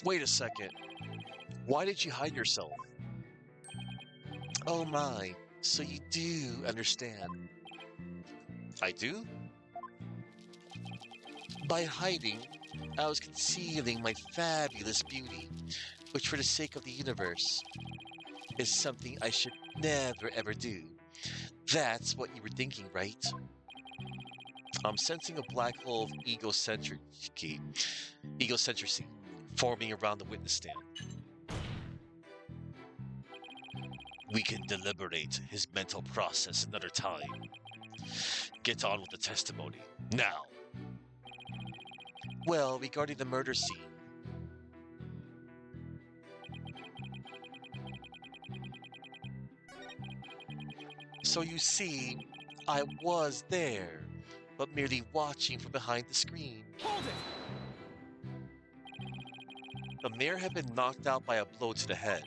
Wait a second. Why did you hide yourself? Oh my, so you do understand. I do? By hiding, I was concealing my fabulous beauty, which for the sake of the universe is something I should never ever do. That's what you were thinking, right? I'm sensing a black hole of egocentricity forming around the witness stand. We can deliberate his mental process another time. Get on with the testimony, now. Well, regarding the murder scene, so you see, I was there, but merely watching from behind the screen. Hold it! The mayor had been knocked out by a blow to the head.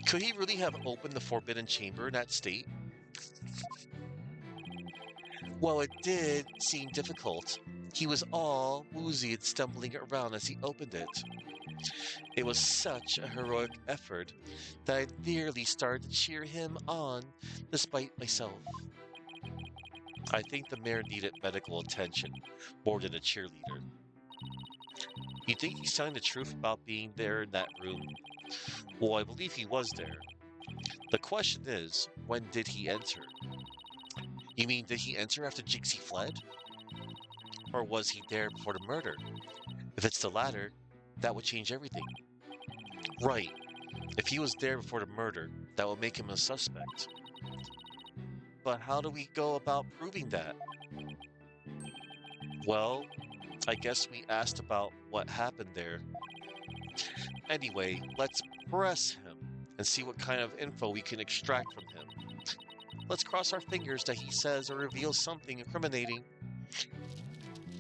Could he really have opened the forbidden chamber in that state? Well, it did seem difficult. He was all woozy and stumbling around as he opened it. It was such a heroic effort that I nearly started to cheer him on despite myself. I think the mayor needed medical attention more than a cheerleader. You think he's telling the truth about being there in that room? Well, I believe he was there. The question is, when did he enter? You mean, did he enter after Jixie fled? Or was he there before the murder? If it's the latter, that would change everything. Right. If he was there before the murder, that would make him a suspect. But how do we go about proving that? Well, I guess we asked about what happened there. Anyway, let's press him and see what kind of info we can extract from him. Let's cross our fingers that he says or reveals something incriminating.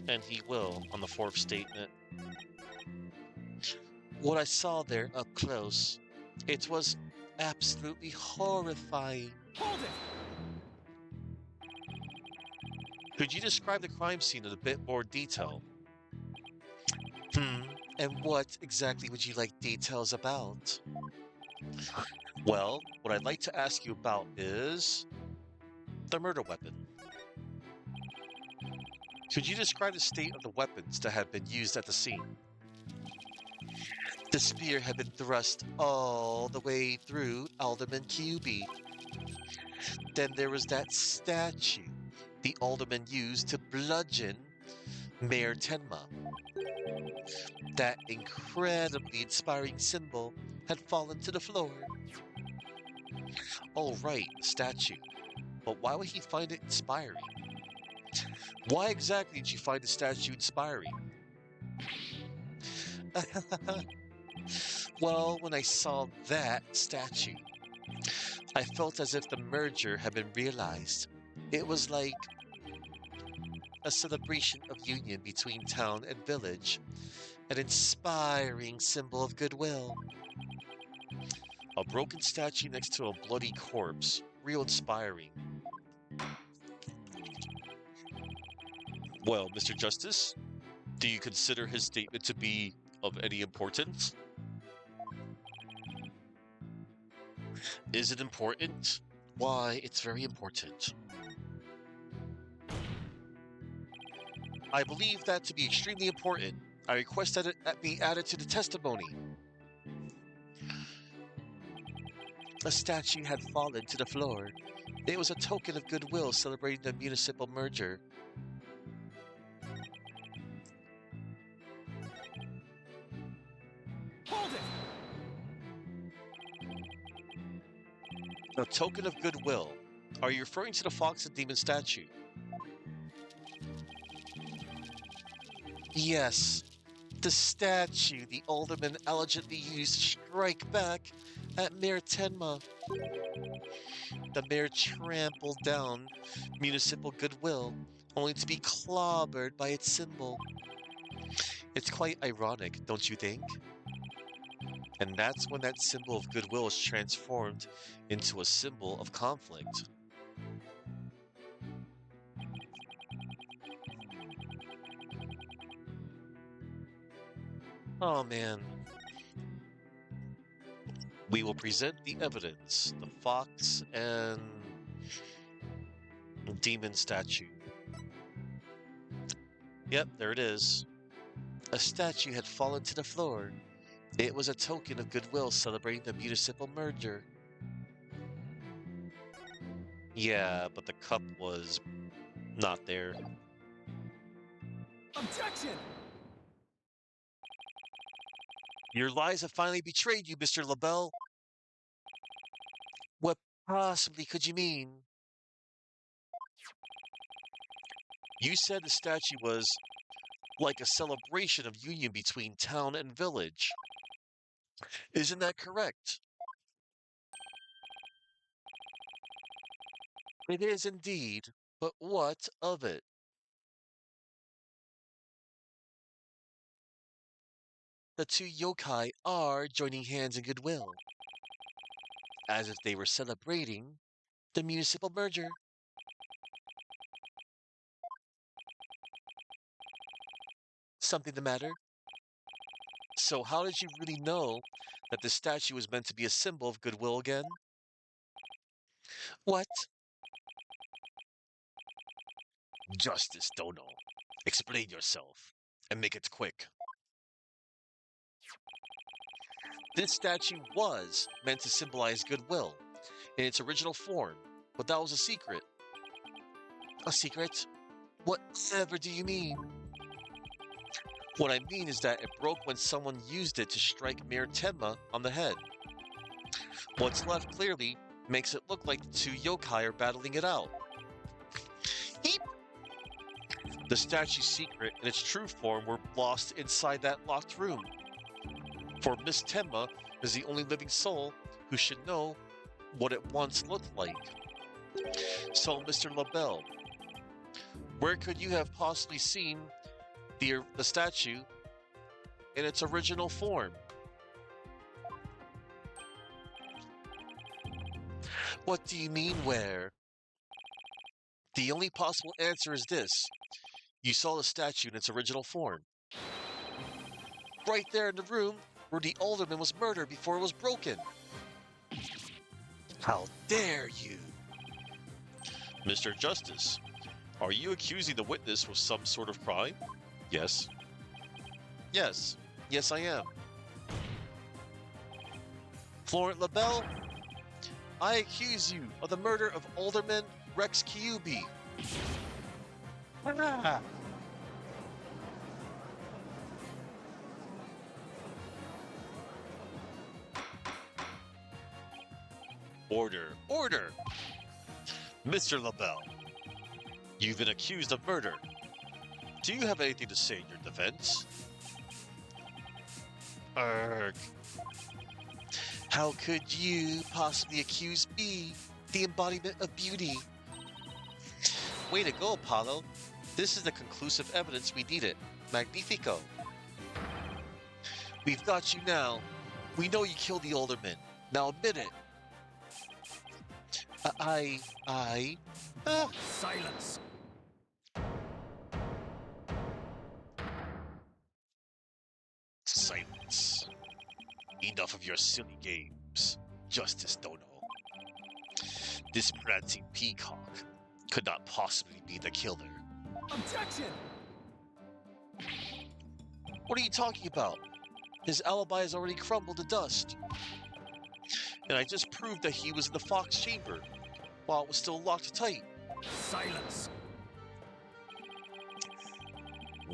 And he will on the fourth statement. What I saw there up close, it was absolutely horrifying. Hold it! Could you describe the crime scene in a bit more detail? And what exactly would you like details about? Well, what I'd like to ask you about is the murder weapon. Could you describe the state of the weapons that had been used at the scene? The spear had been thrust all the way through Alderman QB. Then there was that statue the alderman used to bludgeon Mayor Tenma. That incredibly inspiring symbol had fallen to the floor. Oh, right, the statue. But why would he find it inspiring? Why exactly did you find the statue inspiring? Well, when I saw that statue, I felt as if the merger had been realized. It was like a celebration of union between town and village, an inspiring symbol of goodwill. A broken statue next to a bloody corpse, real inspiring. Well, Mr. Justice, do you consider his statement to be of any importance? Is it important? Why, it's very important. I believe that to be extremely important. I request that it be added to the testimony. A statue had fallen to the floor. It was a token of goodwill celebrating the municipal merger. Hold it! A token of goodwill. Are you referring to the fox and demon statue? Yes. The statue the alderman allegedly used to strike back at Mayor Tenma. The mayor trampled down municipal goodwill, only to be clobbered by its symbol. It's quite ironic, don't you think? And that's when that symbol of goodwill is transformed into a symbol of conflict. Oh man. We will present the evidence, the fox and demon statue. Yep, there it is. A statue had fallen to the floor. It was a token of goodwill celebrating the municipal merger. Yeah, but the cup was not there. Objection! Your lies have finally betrayed you, Mr. LaBelle. What possibly could you mean? You said the statue was like a celebration of union between town and village. Isn't that correct? It is indeed, but what of it? The two yokai are joining hands in goodwill, as if they were celebrating the municipal merger. Something the matter? So how did you really know that this statue was meant to be a symbol of goodwill again? What? Justice, Dono. Explain yourself, and make it quick. This statue was meant to symbolize goodwill in its original form, but that was a secret. A secret? Whatever do you mean? What I mean is that it broke when someone used it to strike Mayor Tenma on the head. What's left clearly makes it look like the two yokai are battling it out. Eep! The statue's secret and its true form were lost inside that locked room. For Miss Tenma is the only living soul who should know what it once looked like. So, Mr. LaBelle, where could you have possibly seen the statue in its original form? What do you mean, where? The only possible answer is this. You saw the statue in its original form. Right there in the room where the alderman was murdered before it was broken. How dare you? Mr. Justice, are you accusing the witness of some sort of crime? Yes. Yes. Yes, I am. Florent LaBelle, I accuse you of the murder of Alderman Rex Kyubi. Order! Order! Mr. LaBelle, you've been accused of murder. Do you have anything to say in your defense? Erg. How could you possibly accuse me, the embodiment of beauty? Way to go, Apollo. This is the conclusive evidence we needed. Magnifico. We've got you now. We know you killed the alderman. Now admit it. Silence. Silence. Enough of your silly games, Justice Dono. This prancing peacock could not possibly be the killer. Objection! What are you talking about? His alibi has already crumbled to dust. And I just proved that he was in the Fox chamber while it was still locked tight. Silence.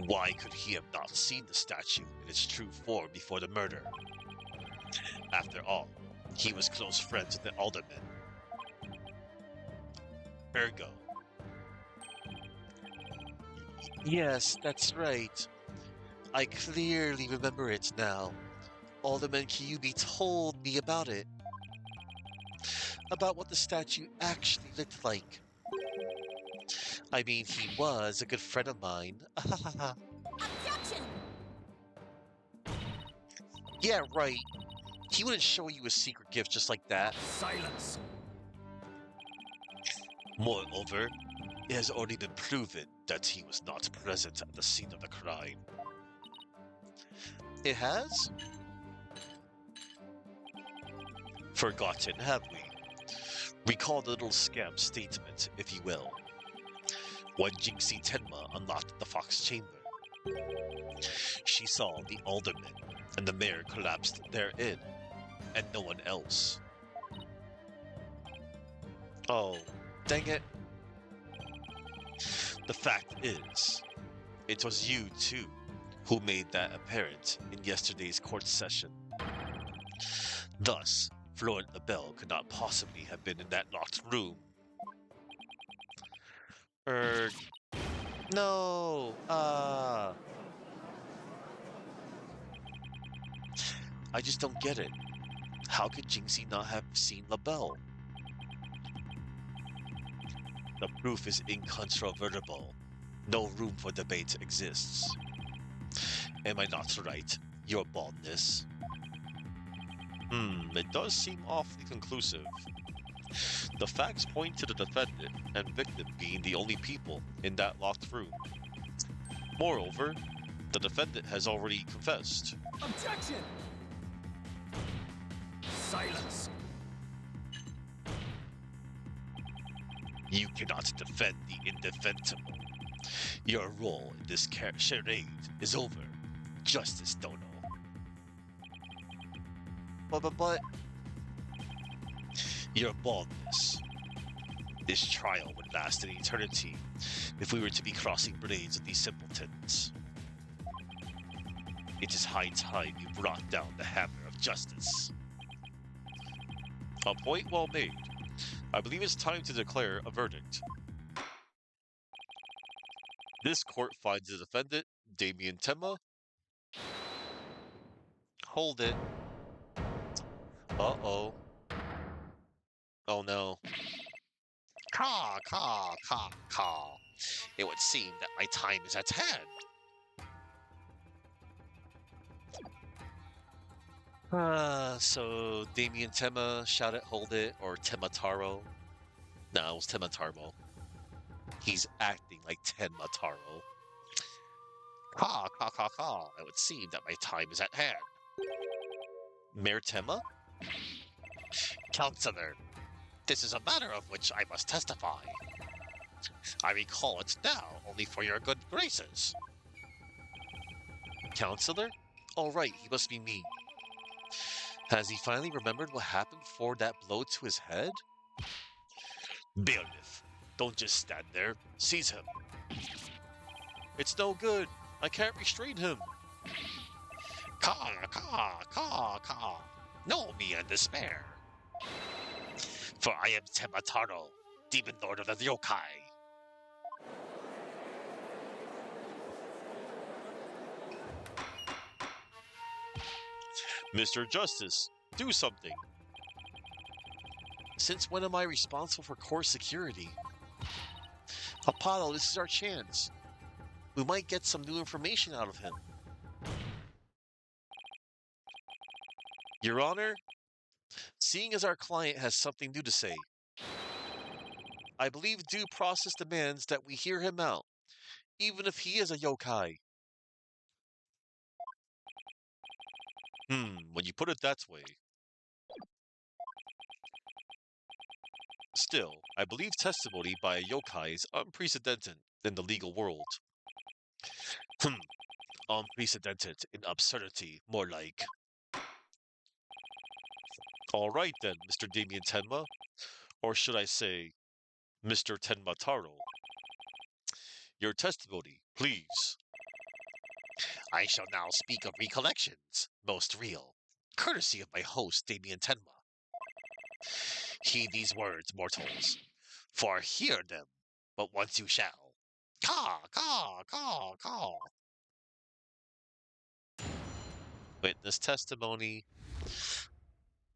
Why could he have not seen the statue in its true form before the murder? After all, he was close friends with the alderman. Ergo. Yes, that's right. I clearly remember it now. Alderman Kyubi told me about it. About what the statue actually looked like. I mean, he was a good friend of mine. Objection! Yeah, right. He wouldn't show you a secret gift just like that. Silence. Moreover, it has already been proven that he was not present at the scene of the crime. It has? Forgotten, have we? Recall the little scam statement, if you will. When Jinxie Tenma unlocked the Fox Chamber, she saw the alderman and the mayor collapsed therein, and no one else. Oh, dang it. The fact is, it was you too who made that apparent in yesterday's court session. Thus, Florent LaBelle could not possibly have been in that locked room. No. I just don't get it. How could Jinxie not have seen LaBelle? The proof is incontrovertible. No room for debate exists. Am I not right, your baldness? It does seem awfully conclusive. The facts point to the defendant and victim being the only people in that locked room. Moreover, the The defendant has already confessed. Objection! Silence. You cannot defend the indefensible. Your role in this charade is over. Justice Dono. But. Your baldness. This trial would last an eternity if we were to be crossing blades with these simpletons. It is high time you brought down the hammer of justice. A point well made. I believe it's time to declare a verdict. This court finds the defendant, Damien Tema. Hold it. Uh-oh. Oh no. Caw, caw, caw, caw. It would seem that my time is at hand. So Damien Tema, shout it, hold it, or Temataro. No, it was Temataro. He's acting like Temataro. Caw, caw, caw, caw. It would seem that my time is at hand. Mayor Tema? Counselor, this is a matter of which I must testify. I recall it now only for your good graces. Counselor? Oh right, he must be me. Has he finally remembered what happened before that blow to his head? Bailiff, don't just stand there. Seize him. It's no good. I can't restrain him. Caw, caw, caw, caw. Know me and despair. For I am Temataro, demon lord of the yokai. Mr. Justice, do something. Since when am I responsible for court security? Apollo, this is our chance. We might get some new information out of him. Your Honor, seeing as our client has something new to say, I believe due process demands that we hear him out, even if he is a yokai. When you put it that way. Still, I believe testimony by a yokai is unprecedented in the legal world. Unprecedented in absurdity, more like. All right then, Mr. Damien Tenma. Or should I say, Mr. Tenmataro. Your testimony, please. I shall now speak of recollections, most real, courtesy of my host, Damien Tenma. Heed these words, mortals, for hear them, but once you shall. Caw, caw, caw, caw. Witness testimony.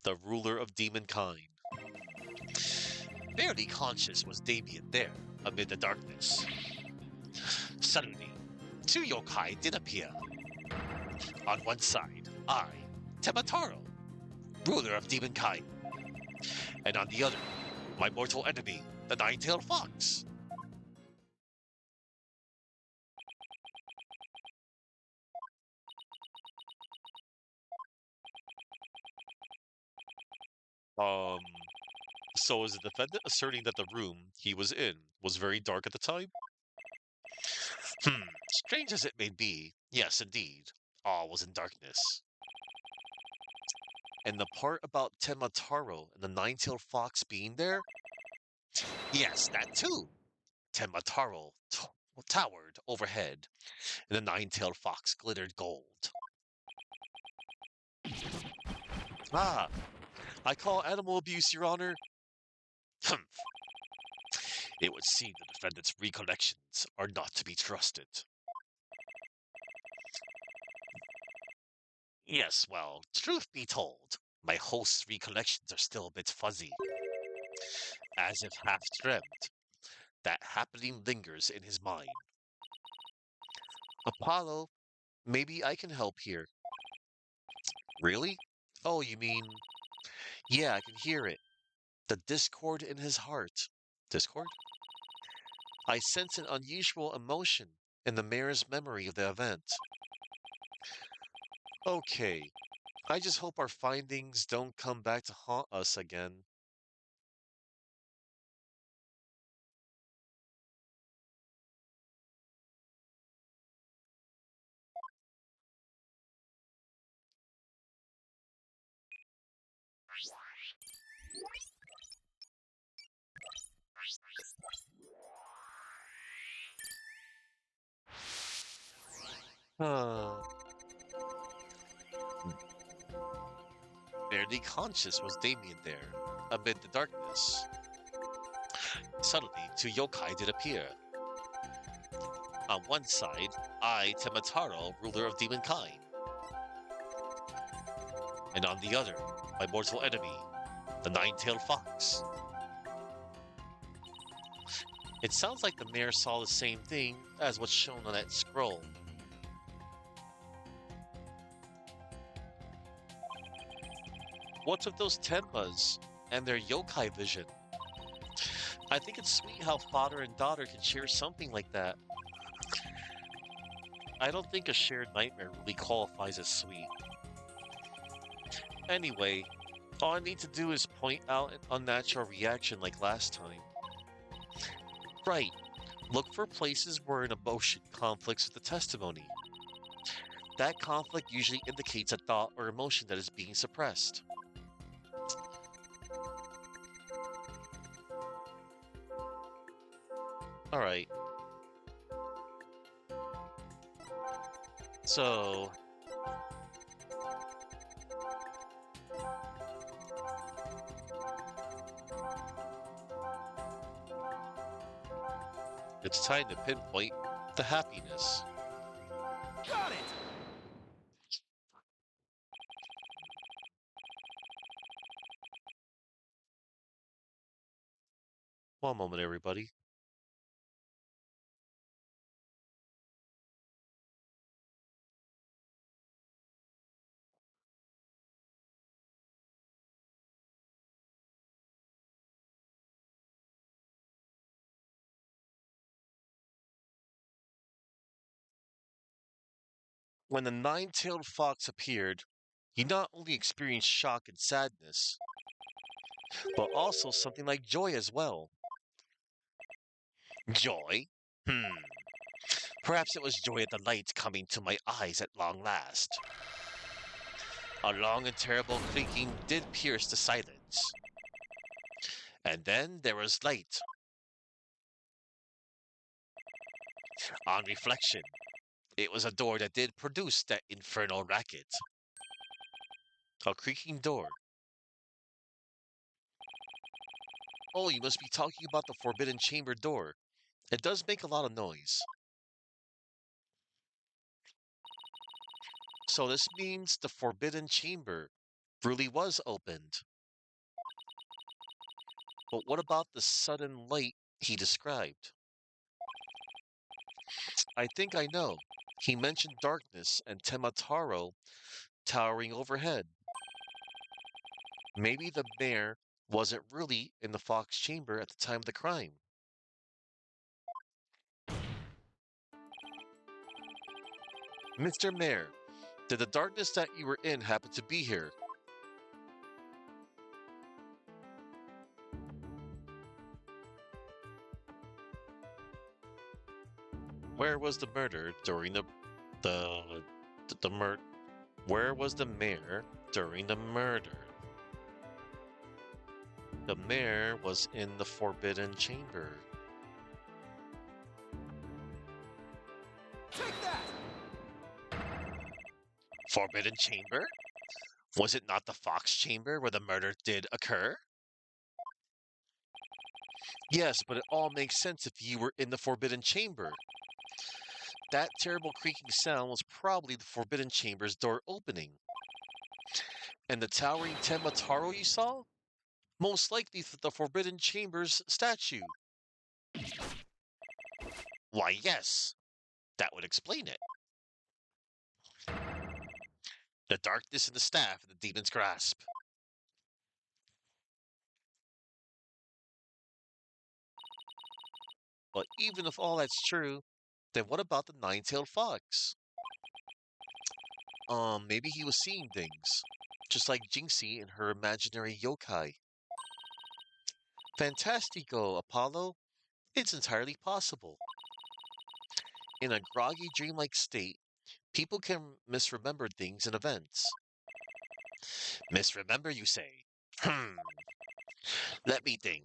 The ruler of demonkind. Barely conscious was Damien there, amid the darkness. Suddenly, two yokai did appear. On one side, I, Temataro, ruler of demonkind. And on the other, my mortal enemy, the nine-tailed fox. So is the defendant asserting that the room he was in was very dark at the time? Strange as it may be, yes, indeed, all was in darkness. And the part about Temataro and the nine-tailed fox being there? Yes, that too. Temataro towered overhead, and the nine-tailed fox glittered gold. Ah, I call animal abuse, Your Honor. Humph. It would seem the defendant's recollections are not to be trusted. Yes, well, truth be told, my host's recollections are still a bit fuzzy. As if half dreamt, that happening lingers in his mind. Apollo, maybe I can help here. Really? Oh, you mean... Yeah, I can hear it. The discord in his heart. Discord? I sense an unusual emotion in the mayor's memory of the event. Okay, I just hope our findings don't come back to haunt us again. Uh, Barely conscious was Damien there, amid the darkness. Suddenly, two yokai did appear. On one side, I, Temataro, ruler of demonkind, and on the other, my mortal enemy, the nine-tailed fox. It sounds like the mayor saw the same thing as what's shown on that scroll. What's with those Tenmas and their yokai vision? I think it's sweet how father and daughter can share something like that. I don't think a shared nightmare really qualifies as sweet. Anyway, all I need to do is point out an unnatural reaction like last time. Right, look for places where an emotion conflicts with the testimony. That conflict usually indicates a thought or emotion that is being suppressed. Alright. So... it's time to pinpoint the happiness. Got it! One moment, everybody. When the nine-tailed fox appeared, he not only experienced shock and sadness, but also something like joy as well. Joy? Perhaps it was joy at the light coming to my eyes at long last. A long and terrible creaking did pierce the silence. And then there was light. On reflection, it was a door that did produce that infernal racket. A creaking door. Oh, you must be talking about the forbidden chamber door. It does make a lot of noise. So this means the forbidden chamber really was opened. But what about the sudden light he described? I think I know. He mentioned darkness and Temataro towering overhead. Maybe the mayor wasn't really in the Fox chamber at the time of the crime. Mr. Mayor, did the darkness that you were in happen to be here? Where was the murder during the the mur where was the mayor during the murder? The mayor was in the forbidden chamber. Take that! Forbidden chamber? Was it not the fox chamber where the murder did occur? Yes, but it all makes sense if you were in the forbidden chamber. That terrible creaking sound was probably the forbidden chamber's door opening. And the towering Tenmataro you saw? Most likely the forbidden chamber's statue. Why, yes. That would explain it. The darkness in the staff and the demon's grasp. But even if all that's true, then what about the nine-tailed fox? maybe he was seeing things, just like Jinxie and her imaginary yokai. Fantastico, Apollo. It's entirely possible. In a groggy, dreamlike state, people can misremember things and events. Misremember, you say? Hmm. Let me think.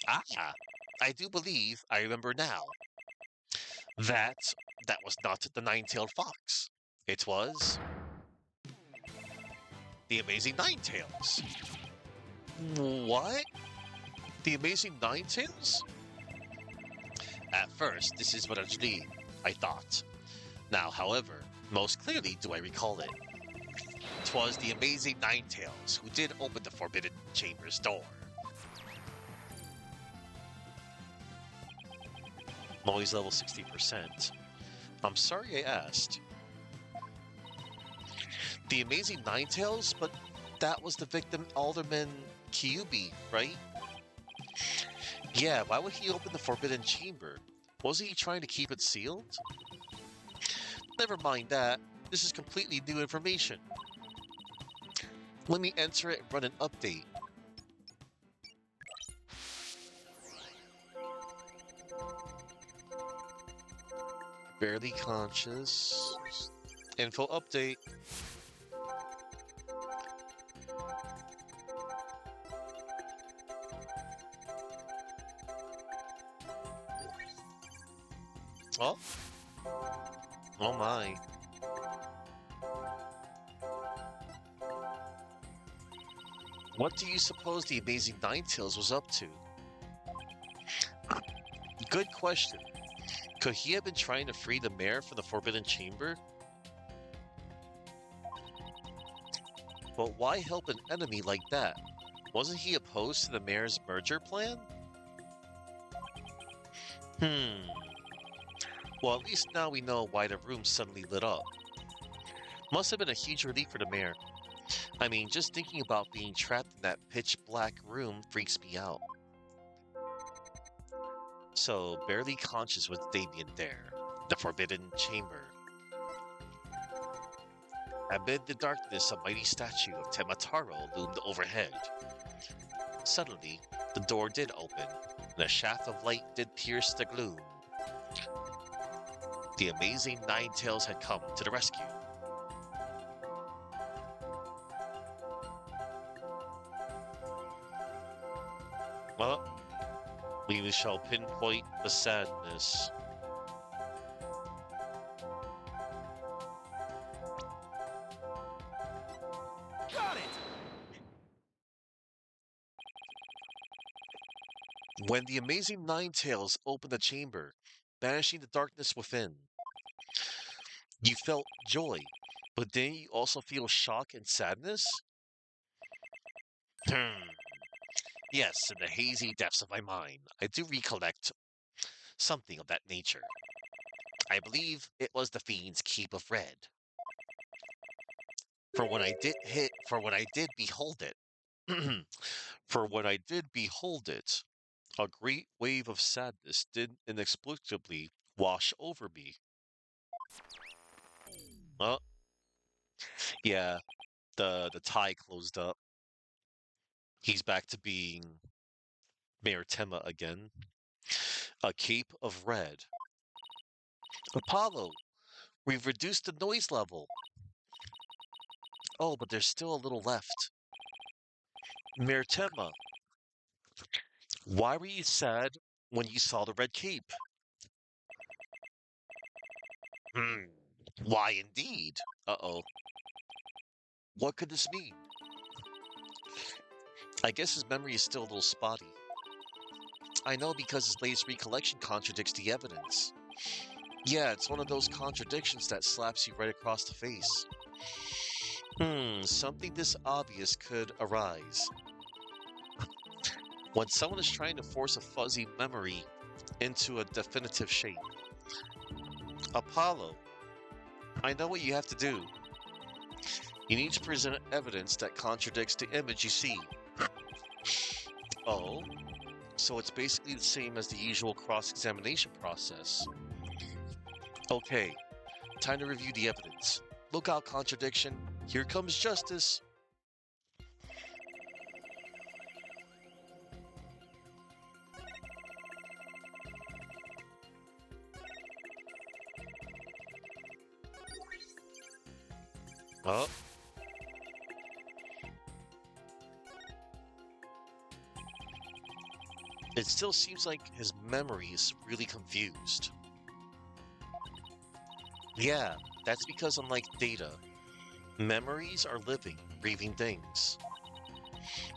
Ah, I do believe I remember now. That that was not the nine-tailed fox. It was the amazing nine-tails. What? The Amazing Nine Tails? At first, this is what I thought. Now, however, most clearly do I recall it. 'Twas the amazing nine-tails who did open the Forbidden Chamber's door. Noise level 60%. I'm sorry I asked. The Amazing Nine Tails, but that was the victim Alderman Kyubi, right? Yeah, why would he open the Forbidden Chamber? Wasn't he trying to keep it sealed? Never mind that. This is completely new information. Let me enter it and run an update. Barely conscious. Info update. Oh? Oh my. What do you suppose the Amazing Ninetales was up to? Good question. Could he have been trying to free the mayor from the Forbidden Chamber? But why help an enemy like that? Wasn't he opposed to the mayor's merger plan? Well, at least now we know why the room suddenly lit up. Must have been a huge relief for the mayor. I mean, just thinking about being trapped in that pitch black room freaks me out. So, barely conscious with Damien there, the Forbidden Chamber. Amid the darkness, a mighty statue of Temataro loomed overhead. Suddenly, the door did open, and a shaft of light did pierce the gloom. The amazing Ninetales had come to the rescue. Well, we shall pinpoint the sadness. Got it! When the amazing Ninetales opened the chamber, banishing the darkness within, you felt joy, but didn't you also feel shock and sadness? Yes, in the hazy depths of my mind, I do recollect something of that nature. I believe it was the fiend's keep of red. For when I did behold it, For when I did behold it, a great wave of sadness did inexplicably wash over me. Oh, yeah, the tie closed up. He's back to being Mayor Tema again. A cape of red. Apollo, we've reduced the noise level. Oh, but there's still a little left. Mayor Tema, why were you sad when you saw the red cape? Hmm, why indeed? Uh-oh. What could this mean? I guess his memory is still a little spotty. I know because his latest recollection contradicts the evidence. Yeah, it's one of those contradictions that slaps you right across the face. Something this obvious could arise. When someone is trying to force a fuzzy memory into a definitive shape. Apollo, I know what you have to do. You need to present evidence that contradicts the image you see. Oh, so it's basically the same as the usual cross-examination process. Okay, time to review the evidence. Look out, contradiction. Here comes justice. Oh. It still seems like his memory is really confused. Yeah, that's because unlike data, memories are living, breathing things.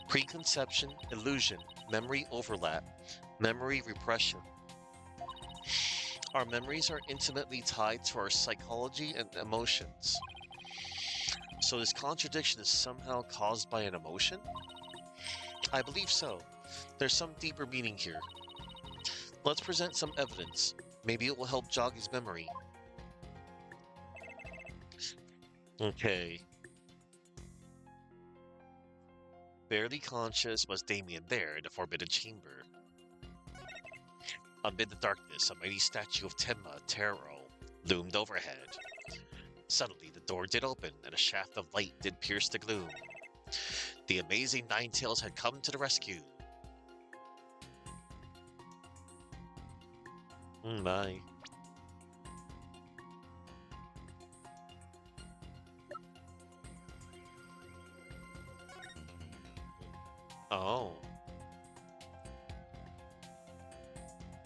Preconception, illusion, memory overlap, memory repression. Our memories are intimately tied to our psychology and emotions. So this contradiction is somehow caused by an emotion? I believe so. There's some deeper meaning here. Let's present some evidence. Maybe it will help jog his memory. Okay. Barely conscious was Damien there in the Forbidden Chamber. Amid the darkness, a mighty statue of Tenma Taro loomed overhead. Suddenly, the door did open, and a shaft of light did pierce the gloom. The amazing Ninetales had come to the rescue. My. Oh.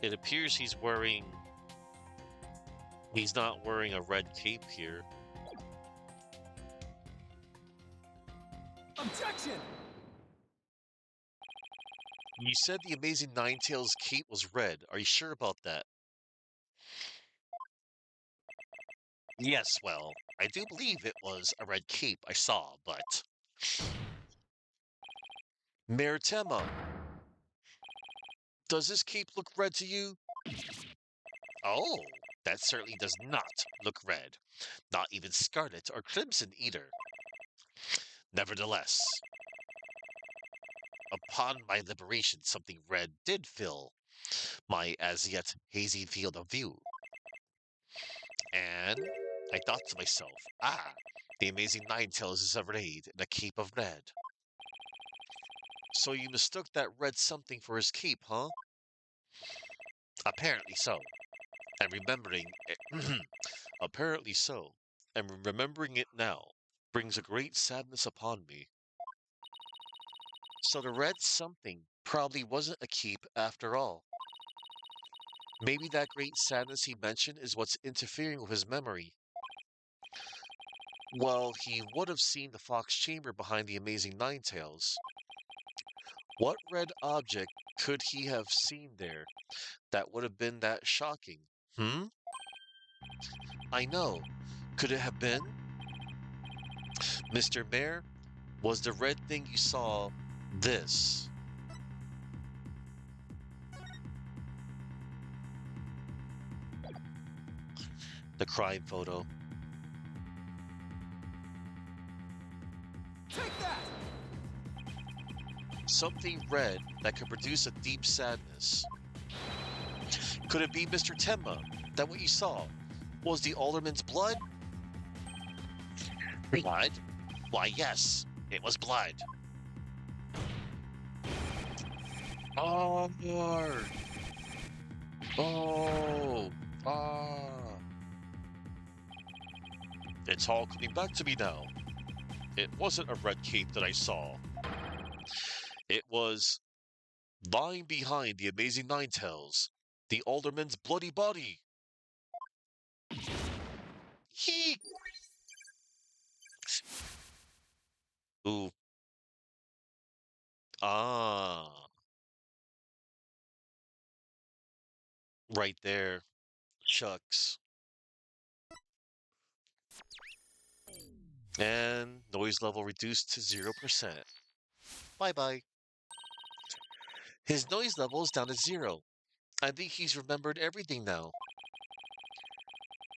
It appears he's not wearing a red cape here. Objection! You said the amazing Ninetales cape was red. Are you sure about that? Yes, well, I do believe it was a red cape I saw, but... Mayor Tenma, does this cape look red to you? Oh, that certainly does not look red. Not even scarlet or crimson either. Nevertheless, upon my liberation, something red did fill my as yet hazy field of view. And I thought to myself, the amazing Ninetales is arrayed in a cape of red. So you mistook that red something for his cape, huh? Apparently so. And remembering it, apparently so. And remembering it now brings a great sadness upon me. So the red something probably wasn't a cape after all. Maybe that great sadness he mentioned is what's interfering with his memory. Well, he would have seen the fox chamber behind the amazing Ninetales. What red object could he have seen there that would have been that shocking? I know. Could it have been? Mr. Mayor, was the red thing you saw this? The crime photo. Take that! Something red that could produce a deep sadness. Could it be Mr. Tenma? That what you saw was the alderman's blood? Blood? Why, yes, it was blood. Oh, Lord. Oh, It's all coming back to me now. It wasn't a red cape that I saw. It was lying behind the amazing Ninetales, the alderman's bloody body. He. Ooh. Ah. Right there. Shucks. And noise level reduced to 0%. Bye-bye. His noise level is down to 0. I think he's remembered everything now.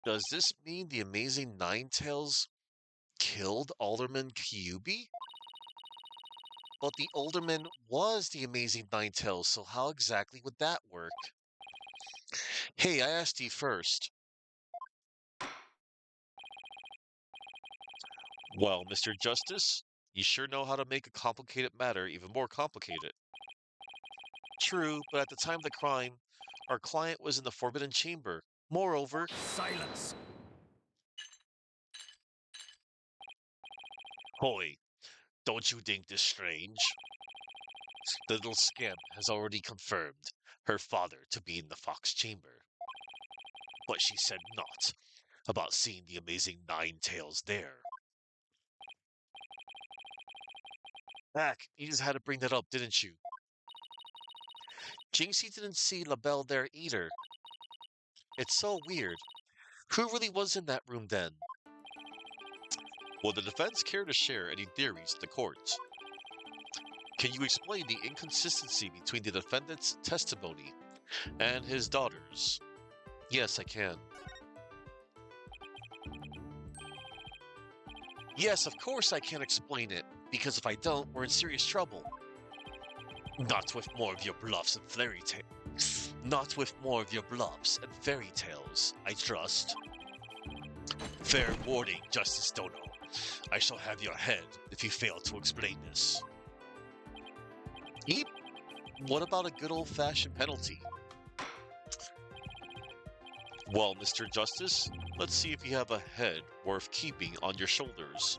Does this mean the amazing Ninetales killed Alderman Kyubi? But the Alderman was the amazing Ninetales, so how exactly would that work? Hey, I asked you first. Well, Mr. Justice, you sure know how to make a complicated matter even more complicated. True, but at the time of the crime, our client was in the Forbidden Chamber. Moreover, Silence. Hoy, don't you think this strange? The little scamp has already confirmed her father to be in the Fox Chamber. But she said naught about seeing the amazing Nine Tails there. Heck, you just had to bring that up, didn't you? Jinxie didn't see LaBelle there either. It's so weird. Who really was in that room then? Will the defense care to share any theories to the court? Can you explain the inconsistency between the defendant's testimony and his daughter's? Yes, I can. Yes, of course I can explain it, because if I don't, we're in serious trouble. Not with more of your bluffs and fairy tales. Not with more of your bluffs and fairy tales, I trust. Fair warning, Justice Dono. I shall have your head if you fail to explain this. Eep. What about a good old-fashioned penalty? Well, Mr. Justice, let's see if you have a head worth keeping on your shoulders.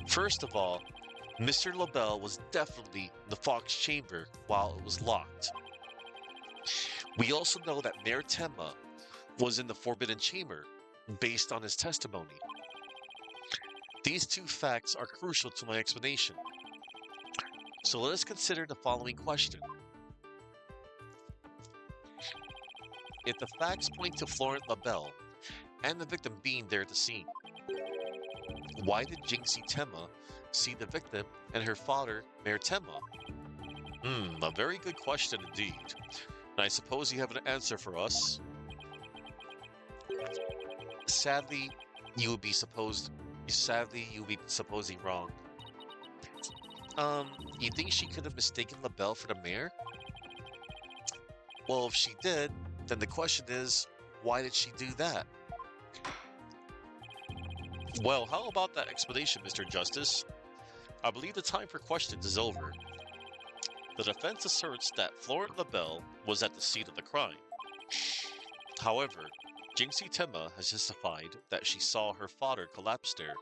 First of all, Mr. LaBelle was definitely in the Fox Chamber while it was locked. We also know that Mayor Tenma was in the Forbidden Chamber based on his testimony. These two facts are crucial to my explanation. So let us consider the following question. If the facts point to Florent LaBelle and the victim being there at the scene, why did Jinxie Tenma see the victim and her father, Mayor Tenma? A very good question indeed. And I suppose you have an answer for us. Sadly, you would be supposing wrong. You think she could have mistaken LaBelle for the mayor? Well, if she did, then the question is, why did she do that? Well, how about that explanation, Mr. Justice? I believe the time for questions is over. The defense asserts that Florent LaBelle was at the scene of the crime. However, Jinxie Tenma has testified that she saw her father collapse there.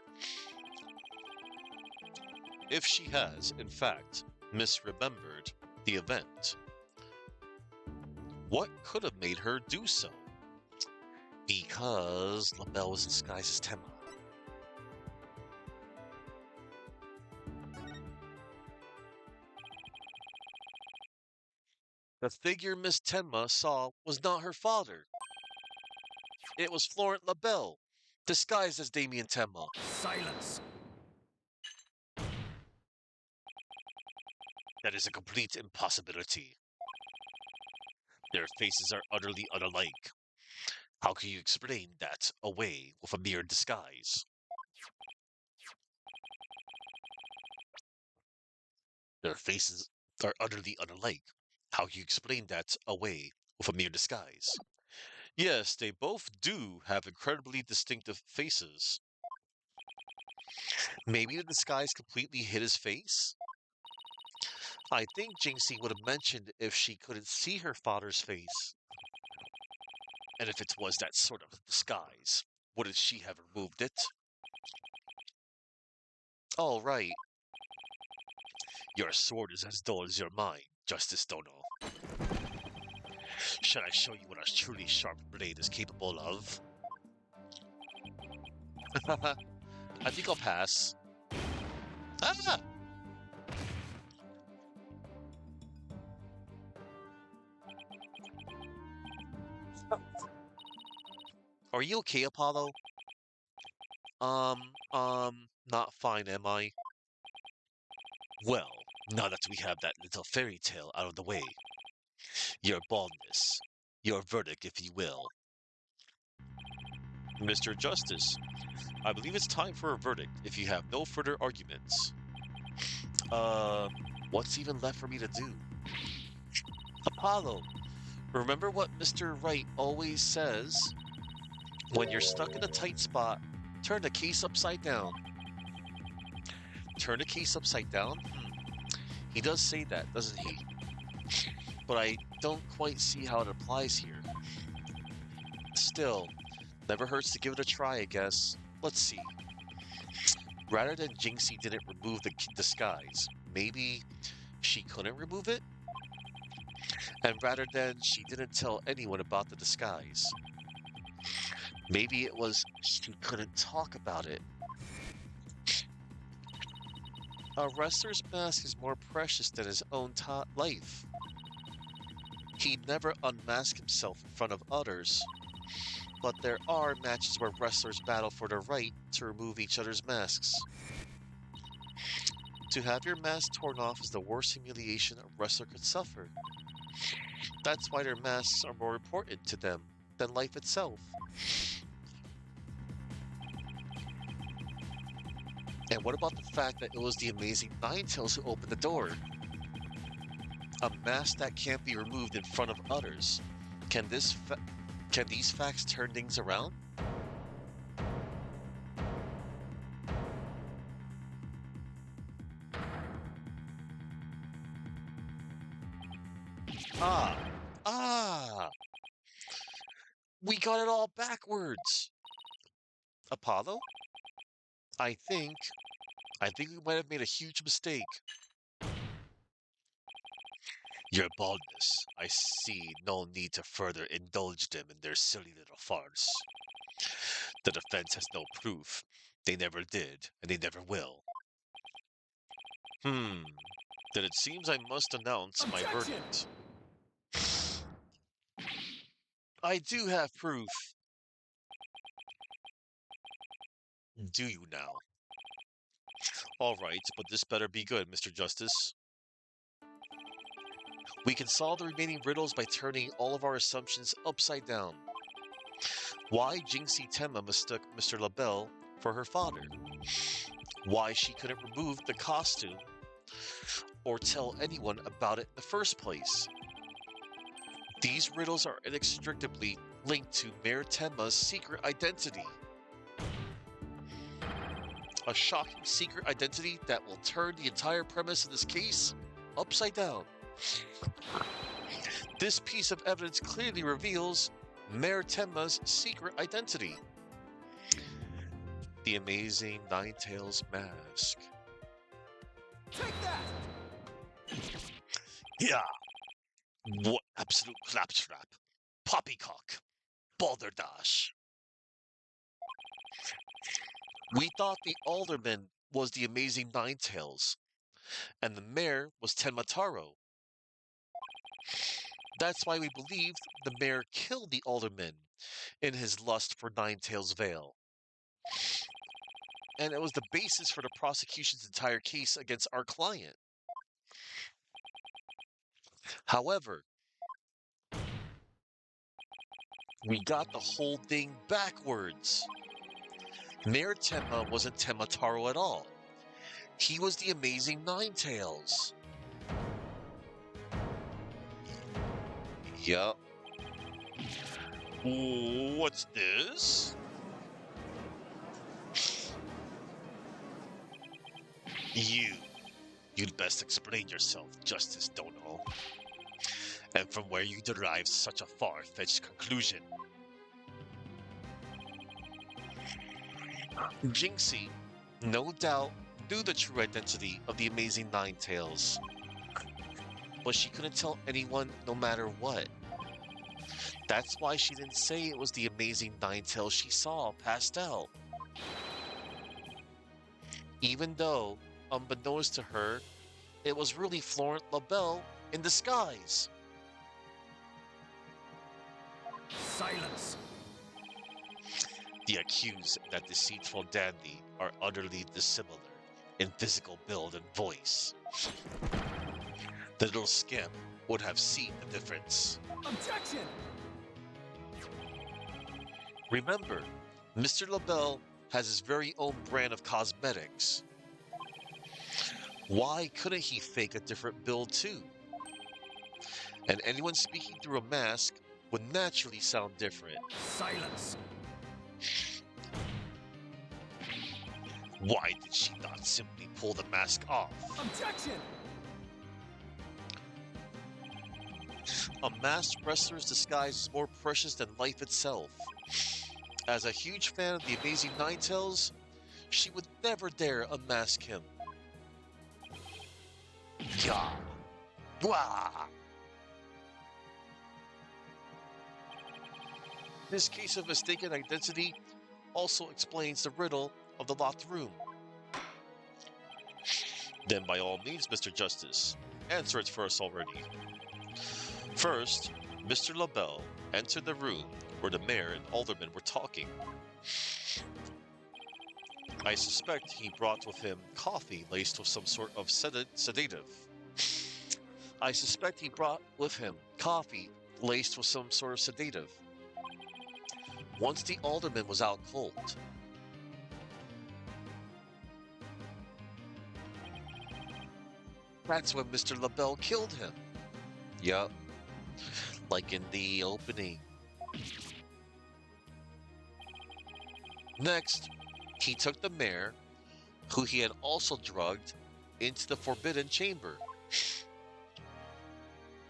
If she has, in fact, misremembered the event, what could have made her do so? Because LaBelle was disguised as Tenma. The figure Miss Tenma saw was not her father. It was Florent LaBelle, disguised as Damien Tenma. Silence. That is a complete impossibility. Their faces are utterly unalike. How can you explain that away with a mere disguise? Their faces are utterly unalike. How can you explain that away with a mere disguise? Yes, they both do have incredibly distinctive faces. Maybe the disguise completely hid his face? I think Jinxie would have mentioned if she couldn't see her father's face. And if it was that sort of disguise, wouldn't she have removed it? All right. Your sword is as dull as your mind, Justice Dono. Shall I show you what a truly sharp blade is capable of? I think I'll pass. Ah! Are you okay, Apollo? Not fine, am I? Well, now that we have that little fairy tale out of the way, your baldness, your verdict, if you will. Mr. Justice, I believe it's time for a verdict if you have no further arguments. What's even left for me to do? Apollo, remember what Mr. Wright always says? When you're stuck in a tight spot, Turn the case upside down. Turn the case upside down? He does say that, doesn't he? But I don't quite see how it applies here. Still, never hurts to give it a try, I guess. Let's see. Rather than Jinxie didn't remove the disguise, maybe she couldn't remove it? And rather than she didn't tell anyone about the disguise, maybe it was she couldn't talk about it. A wrestler's mask is more precious than his own life. He'd never unmask himself in front of others, but there are matches where wrestlers battle for the right to remove each other's masks. To have your mask torn off is the worst humiliation a wrestler could suffer. That's why their masks are more important to them than life itself. And what about the fact that it was the amazing Ninetales who opened the door? A mask that can't be removed in front of others. Can these facts turn things around? Ah! We got it all backwards! Apollo? I think we might have made a huge mistake. Your baldness. I see no need to further indulge them in their silly little farce. The defense has no proof. They never did, and they never will. Then it seems I must announce my verdict. I do have proof. Do you now? All right, but this better be good, Mr. Justice. We can solve the remaining riddles by turning all of our assumptions upside down. Why Jinxie Tenma mistook Mr. LaBelle for her father. Why she couldn't remove the costume or tell anyone about it in the first place. These riddles are inextricably linked to Mayor Tenma's secret identity. A shocking secret identity that will turn the entire premise of this case upside down. This piece of evidence clearly reveals Mayor Tenma's secret identity. The amazing Ninetales mask. Take that! Yeah. What absolute claptrap. Poppycock. Balderdash. We thought the alderman was the amazing Ninetales, and the mayor was Tenma Taro. That's why we believed the mayor killed the alderman in his lust for Ninetales' veil. And it was the basis for the prosecution's entire case against our client. However, we got the whole thing backwards. Mayor Tenma wasn't Tenma Taro at all. He was the amazing Ninetales. Yup. What's this? You'd best explain yourself, Justice Dono. And from where you derive such a far-fetched conclusion. Jinxie, no doubt, knew the true identity of the amazing Ninetales. But she couldn't tell anyone no matter what. That's why she didn't say it was the amazing Ninetales she saw passed out. Even though, unbeknownst to her, it was really Florent LaBelle in disguise. Silence! The accused and that deceitful dandy are utterly dissimilar in physical build and voice. The little scamp would have seen the difference. Objection! Remember, Mr. LaBelle has his very own brand of cosmetics. Why couldn't he fake a different build too? And anyone speaking through a mask would naturally sound different. Silence! Why did she not simply pull the mask off? Objection! A masked wrestler's disguise is more precious than life itself. As a huge fan of the Amazing Ninetales, she would never dare unmask him. Yeah. Wah! This case of mistaken identity also explains the riddle of the locked room. Then by all means, Mr. Justice, answer it for us already. First, Mr. LaBelle entered the room where the mayor and aldermen were talking. I suspect he brought with him coffee laced with some sort of sedative. I suspect he brought with him coffee laced with some sort of sedative. Once the alderman was out cold, that's when Mr. LaBelle killed him. Yup. Like in the opening. Next, he took the mayor, who he had also drugged, into the Forbidden Chamber.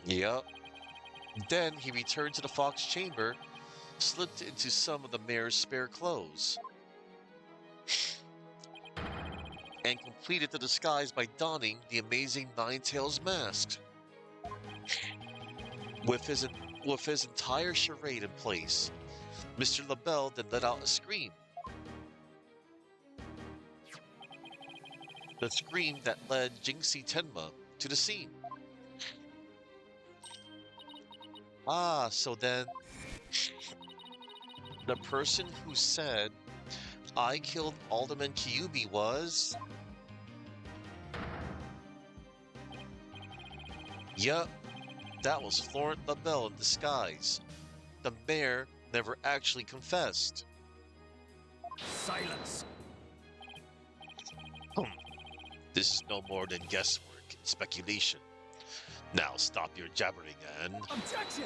Yup. Then he returned to the Fox Chamber, slipped into some of the mayor's spare clothes, and completed the disguise by donning the Amazing Ninetales mask. With his entire charade in place, Mr. LaBelle then let out a scream. The scream that led Jinxie Tenma to the scene. Ah, so then the person who said, "I killed Alderman Kyubi" was... Yup, that was Florent LaBelle in disguise. The mayor never actually confessed. Silence! This is no more than guesswork and speculation. Now stop your jabbering and... Objection!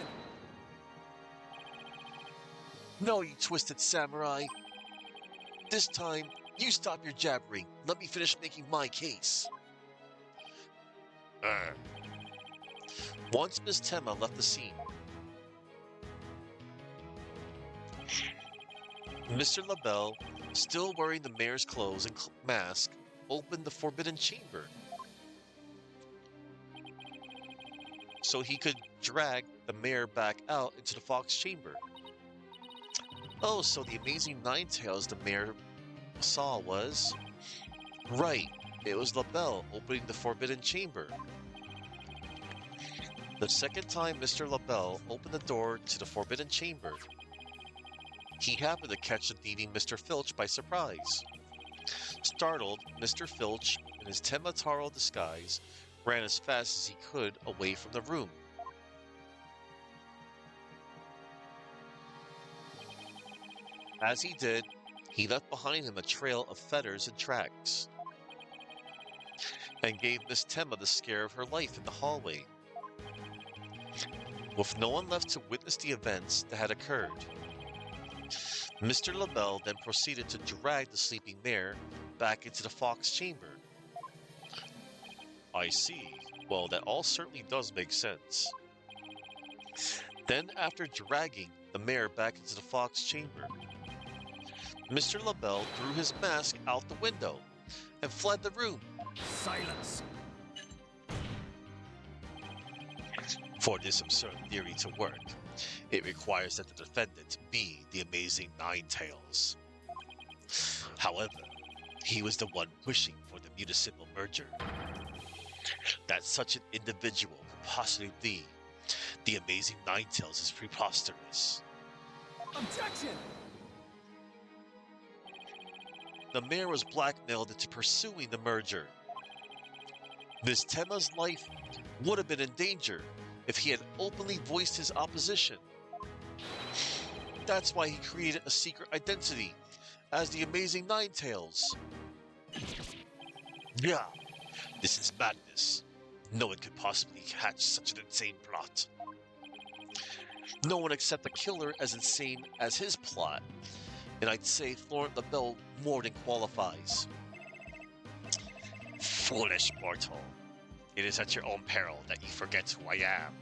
No, you twisted samurai. This time, you stop your jabbering. Let me finish making my case. Once Miss Tenma left the scene, Mr. LaBelle, still wearing the mayor's clothes and mask, opened the Forbidden Chamber so he could drag the mayor back out into the Fox Chamber. Oh, so the Amazing Ninetales the mayor saw was... Right, it was LaBelle opening the Forbidden Chamber. The second time Mr. LaBelle opened the door to the Forbidden Chamber, he happened to catch the thieving Mr. Filch by surprise. Startled, Mr. Filch, in his Tenma disguise, ran as fast as he could away from the room. As he did, he left behind him a trail of feathers and tracks, and gave Miss Tenma the scare of her life in the hallway. With no one left to witness the events that had occurred, Mr. LaBelle then proceeded to drag the sleeping mayor back into the Fox Chamber. I see. Well, that all certainly does make sense. Then, after dragging the mayor back into the Fox Chamber, Mr. LaBelle threw his mask out the window and fled the room. Silence! For this absurd theory to work, it requires that the defendant be the Amazing Ninetales. However, he was the one pushing for the municipal merger. That such an individual could possibly be the Amazing Ninetales is preposterous. Objection! The mayor was blackmailed into pursuing the merger. Miss Tenma's life would have been in danger if he had openly voiced his opposition. That's why he created a secret identity as the Amazing Ninetales. Yeah, this is madness. No one could possibly hatch such an insane plot. No one except the killer as insane as his plot, and I'd say Florent LaBelle more than qualifies. Foolish mortal. It is at your own peril that you forget who I am.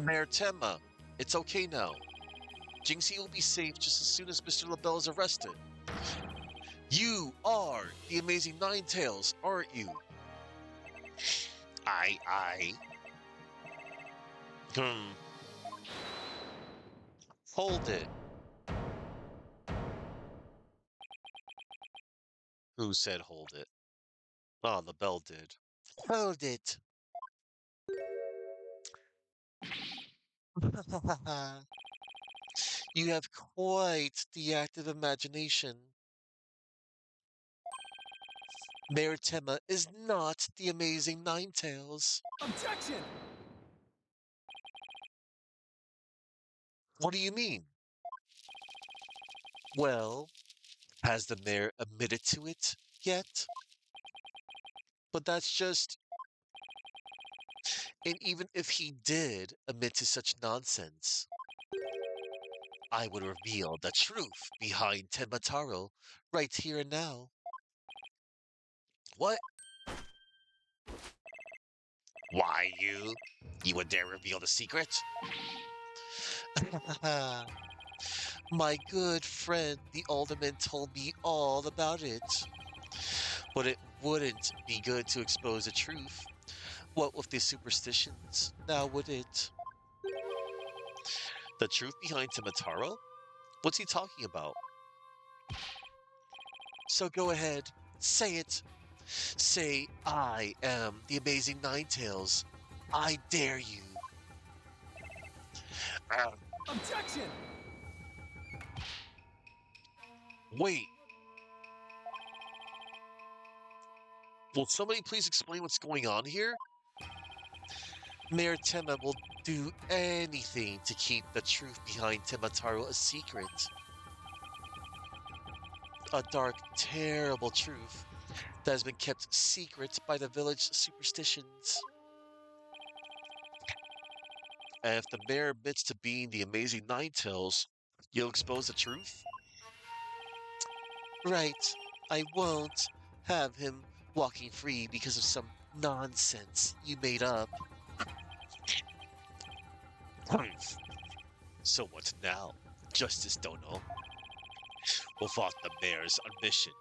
Mayor Temma, it's okay now. Jinxie will be safe just as soon as Mr. LaBelle is arrested. You are the amazing Ninetales, aren't you? I. Hmm. Hold it. Who said hold it? Ah, LaBelle did. Hold it. You have quite the active imagination. Mayor Temma is not the amazing Ninetales. Objection! What do you mean? Well, has the mayor admitted to it yet? But that's just. And even if he did admit to such nonsense, I would reveal the truth behind Tenmataro right here and now. What? Why you? You would dare reveal the secret? My good friend, the alderman, told me all about it. But it wouldn't be good to expose the truth. What with the superstitions, now would it? The truth behind Timataro? What's he talking about? So go ahead, say it. Say, I am the amazing Ninetales. I dare you. Uh, Objection! Wait, will somebody please explain what's going on here? Mayor Temma will do anything to keep the truth behind Temataro a secret. A dark, terrible truth that has been kept secret by the village superstitions. And if the mayor admits to being the amazing Ninetales, you'll expose the truth? Right. I won't have him walking free because of some nonsense you made up. so what now, Justice Dono? Without the mayor's admission,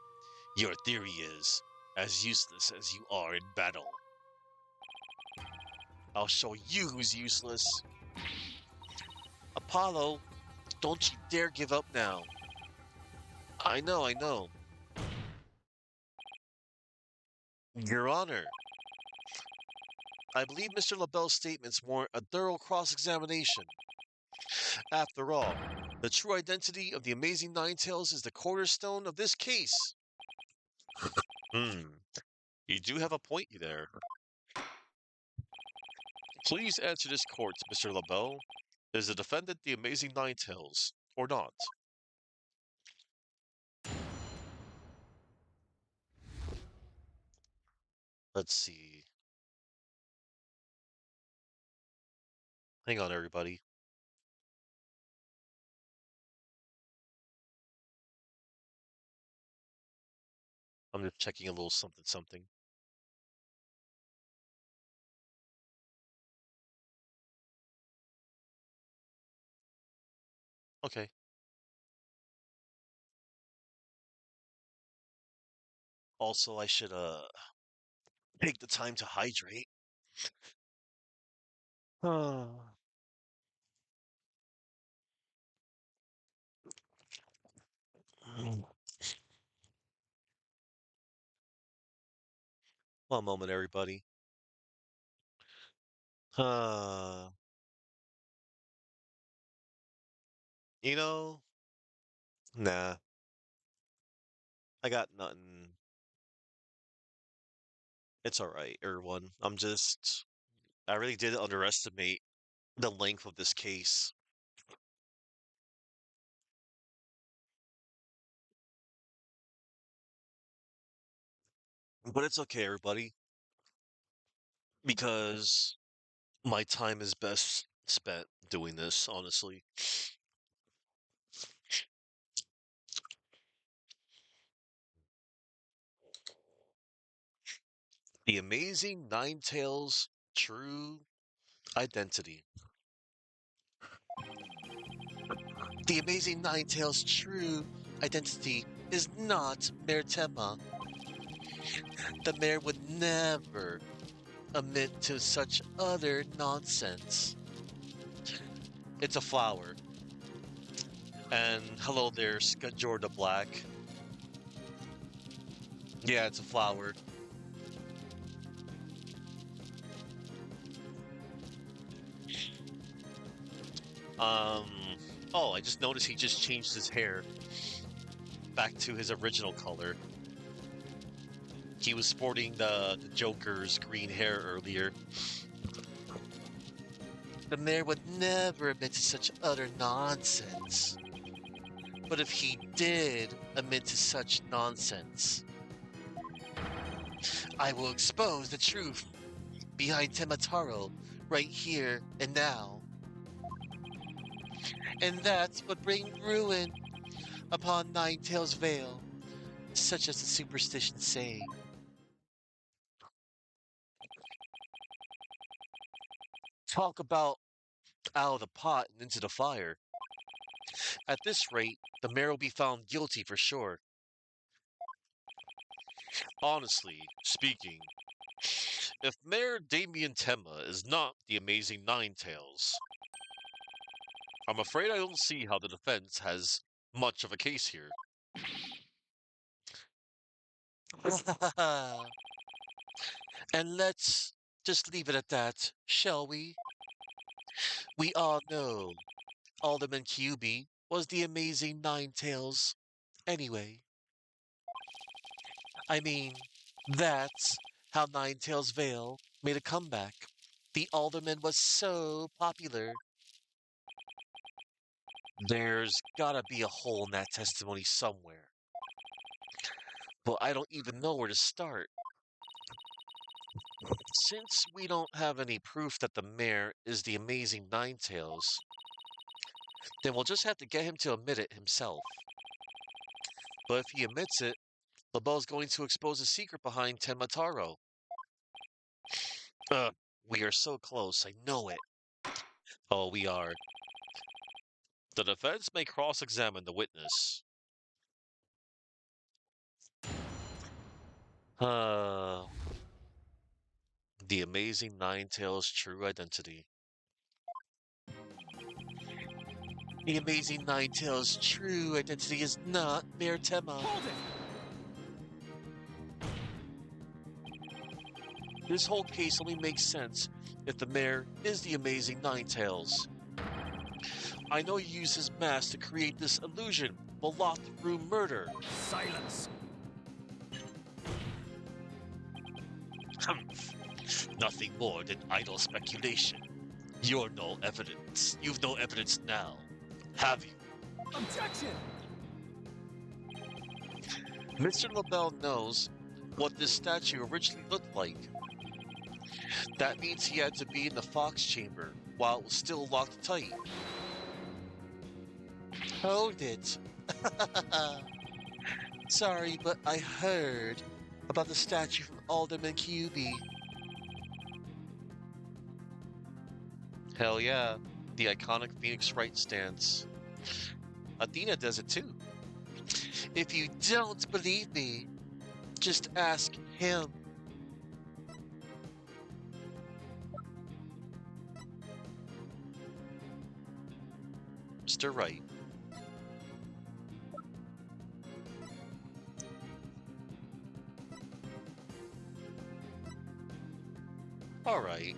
your theory is as useless as you are in battle. I'll show you who's useless. Apollo, don't you dare give up now. I know, I know. Your Honor, I believe Mr. LaBelle's statements warrant a thorough cross-examination. After all, the true identity of the amazing Ninetales is the cornerstone of this case. You do have a point there. Please answer this court, Mr. LaBelle. Is the defendant the amazing Ninetales, or not? Let's see. Hang on, everybody. I'm just checking a little something something. Okay. Also, I should take the time to hydrate. One moment, everybody. Uh, you know, nah, I got nothing. It's all right, everyone. I really did underestimate the length of this case. But it's okay, everybody, because my time is best spent doing this, honestly. The Amazing Ninetales' true identity. The Amazing Ninetales' true identity is not Mayor Tema. The mayor would never admit to such utter nonsense. It's a flower. And hello there, Skajorda Black. Yeah, it's a flower. Oh, I just noticed he just changed his hair back to his original color. He was sporting the Joker's green hair earlier. The mayor would never admit to such utter nonsense. But if he did admit to such nonsense, I will expose the truth behind Temataro right here and now. And that would bring ruin upon Ninetales Vale, such as the superstitions say. Talk about out of the pot and into the fire. At this rate, the mayor will be found guilty for sure. Honestly speaking, if Mayor Damien Tema is not the Amazing Ninetales, I'm afraid I don't see how the defense has much of a case here. And let's just leave it at that, shall we? We all know Alderman Kyubi was the Amazing Ninetales anyway. I mean, that's how Ninetales Vale made a comeback. The Alderman was so popular. There's gotta be a hole in that testimony somewhere. But I don't even know where to start. Since we don't have any proof that the mayor is the Amazing Ninetales, then we'll just have to get him to admit it himself. But if he admits it, LaBelle's going to expose the secret behind Temataro. We are so close, I know it. Oh, we are. The defense may cross-examine the witness. The Amazing Ninetales' true identity. The Amazing Ninetales' true identity is not Mayor Tema. Hold it! This whole case only makes sense if the mayor is the Amazing Ninetales. I know you used his mask to create this illusion of a locked room murder. Silence! Nothing more than idle speculation. You've no evidence now, have you? Objection! Mr. LaBelle knows what this statue originally looked like. That means he had to be in the Fox chamber while it was still locked tight. Hold it. Sorry, but I heard about the statue from Alderman Kyubi. Hell yeah, the iconic Phoenix Wright stance. Athena does it too. If you don't believe me, just ask him. Mr. Wright. All right.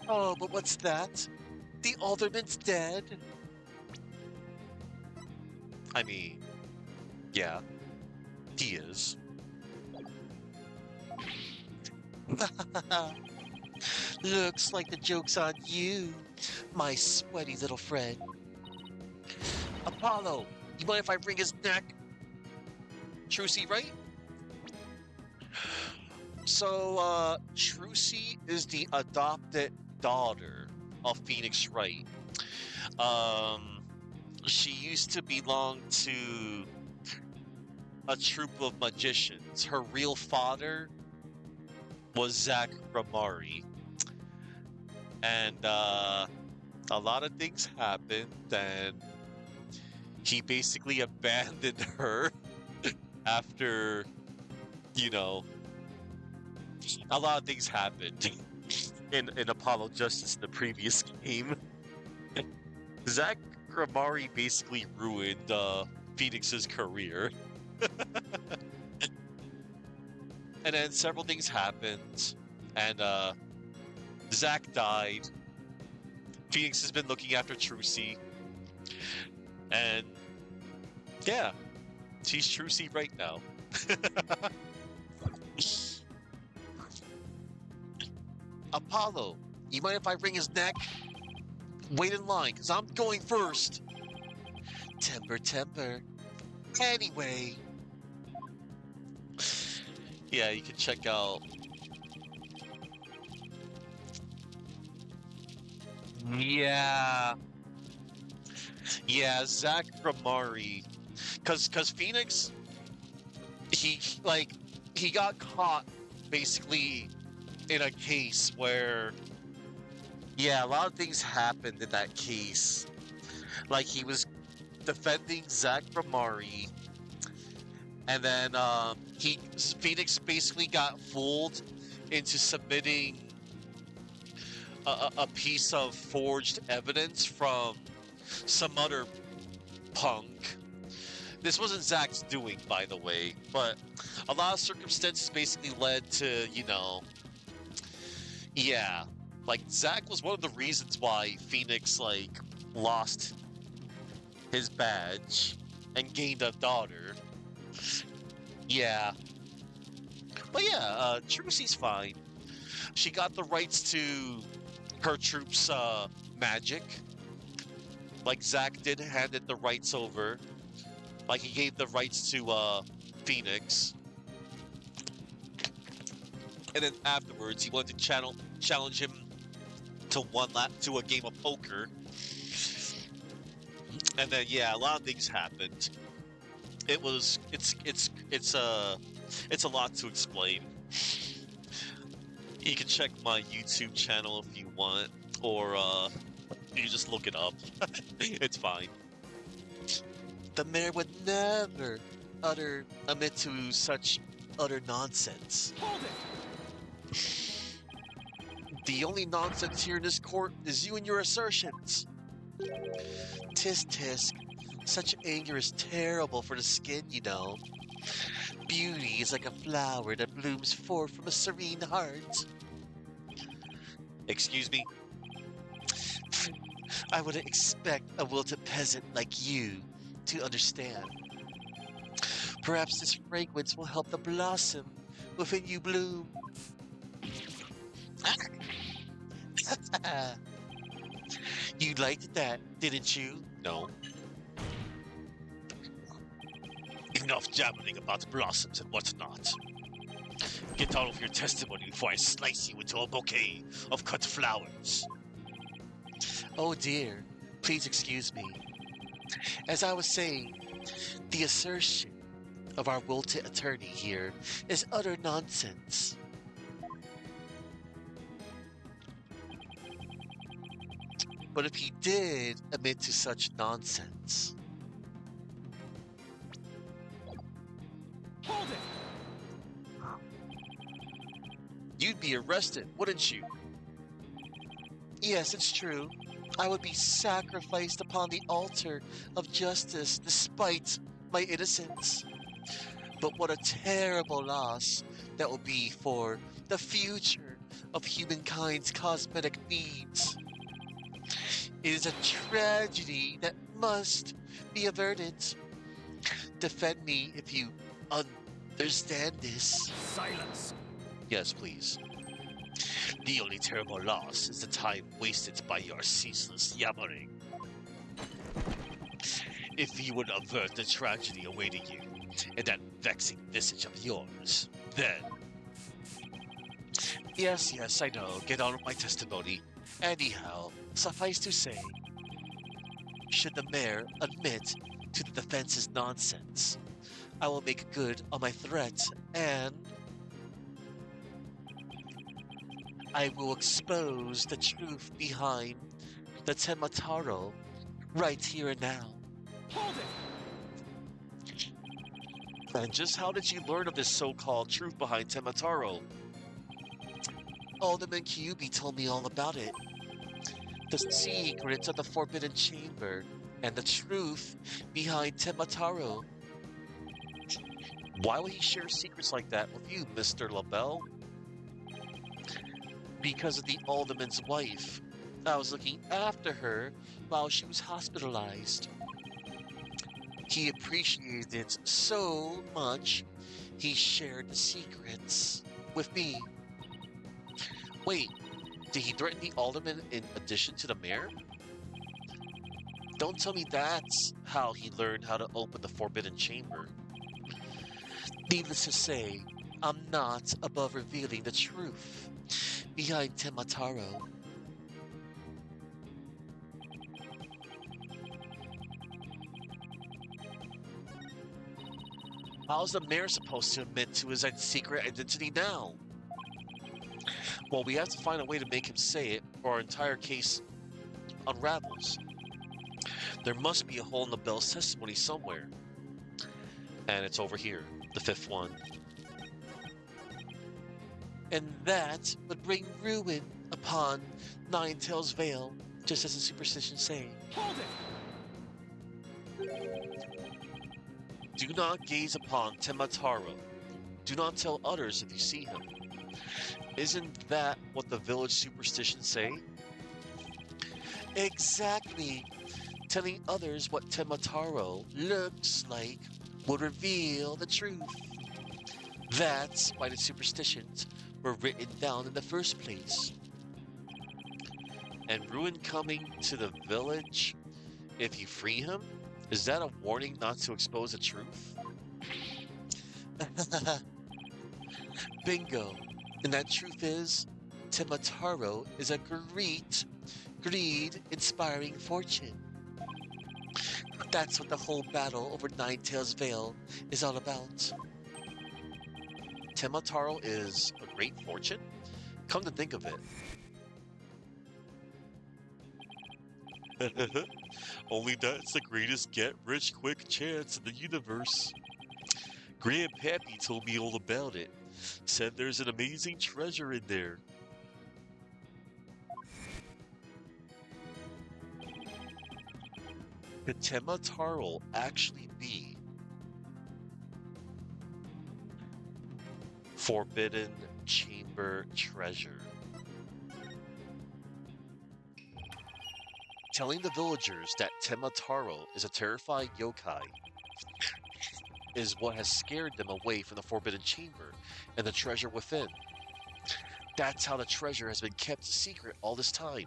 Oh, but what's that? The alderman's dead? I mean, yeah, he is. Looks like the joke's on you, my sweaty little friend. Apollo, you mind if I wring his neck? Trucy, right? So, Trucy is the adopted daughter of Phoenix Wright. She used to belong to a troupe of magicians. Her real father was Zach Ramari. And a lot of things happened, and he basically abandoned her after, you know, a lot of things happened in Apollo Justice in the previous game. Zach Ramari basically ruined Phoenix's career. And then several things happened, and Zach died. Phoenix has been looking after Trucy, and yeah, she's Trucy right now. Apollo, you mind if I wring his neck? Wait in line, because I'm going first. Timber. Anyway. Yeah, you can check out... Yeah, Zach Ramari. Because Phoenix, he got caught basically in a case where, yeah, a lot of things happened in that case. Like, he was defending Zach Ramari, and then Phoenix basically got fooled into submitting a piece of forged evidence from some other punk. This wasn't Zach's doing, by the way, but a lot of circumstances basically led to, yeah, like Zach was one of the reasons why Phoenix lost his badge and gained a daughter. Yeah. But yeah, Trucy's fine. She got the rights to her troops' magic. Like Zach did handed the rights over. Like he gave the rights to Phoenix. And then afterwards he wanted to challenge him to to a game of poker. And then yeah, a lot of things happened. It's a lot to explain. You can check my YouTube channel if you want, or you just look it up. It's fine. The mayor would never admit to such utter nonsense. Hold it! The only nonsense here in this court is you and your assertions. Tisk. Such anger is terrible for the skin, you know. Beauty is like a flower that blooms forth from a serene heart. Excuse me? I wouldn't expect a wilted peasant like you to understand. Perhaps this fragrance will help the blossom within you bloom. You liked that, didn't you? No. Enough jabbering about blossoms and whatnot. Get out of your testimony before I slice you into a bouquet of cut flowers. Oh dear, please excuse me. As I was saying, the assertion of our wilted attorney here is utter nonsense. But if he did admit to such nonsense, Hold it! you'd be arrested, wouldn't you? Yes, it's true. I would be sacrificed upon the altar of justice despite my innocence. But what a terrible loss that will be for the future of humankind's cosmetic needs. It is a tragedy that must be averted. Defend me if you understand this. Silence! Yes, please. The only terrible loss is the time wasted by your ceaseless yammering. If you would avert the tragedy awaiting you in that vexing visage of yours, then... Yes, I know. Get on with my testimony. Anyhow, suffice to say, should the mayor admit to the defense's nonsense, I will make good on my threat, and I will expose the truth behind the Temataro right here and now. Hold it! And just how did you learn of this so-called truth behind Temataro? Alderman Kyubi told me all about it. The secrets of the Forbidden Chamber and the truth behind Temataro. Why would he share secrets like that with you, Mr. LaBelle? Because of the Alderman's wife. I was looking after her while she was hospitalized. He appreciated it so much, he shared the secrets with me. Wait, did he threaten the Alderman in addition to the mayor? Don't tell me that's how he learned how to open the Forbidden Chamber. Needless to say, I'm not above revealing the truth behind Temataro. How's the mayor supposed to admit to his secret identity now? Well, we have to find a way to make him say it, or our entire case unravels. There must be a hole in the Bell's testimony somewhere. And it's over here, the fifth one. And that would bring ruin upon Ninetales Vale, just as the superstitions say. Hold it! Do not gaze upon Temataro. Do not tell others if you see him. Isn't that what the village superstitions say? Exactly. Telling others what Temataro looks like would reveal the truth. That's why the superstitions were written down in the first place. And ruin coming to the village if you free him? Is that a warning not to expose the truth? Bingo. And that truth is, Temataro is a greed-inspiring fortune. That's what the whole battle over Ninetales Vale is all about. Temataro is a great fortune? Come to think of it. Only that's the greatest get-rich-quick chance in the universe. Grandpappy told me all about it. Said there's an amazing treasure in there. Could Temataro actually be Forbidden Chamber treasure? Telling the villagers that Temataro is a terrifying yokai is what has scared them away from the Forbidden Chamber and the treasure within. That's how the treasure has been kept a secret all this time.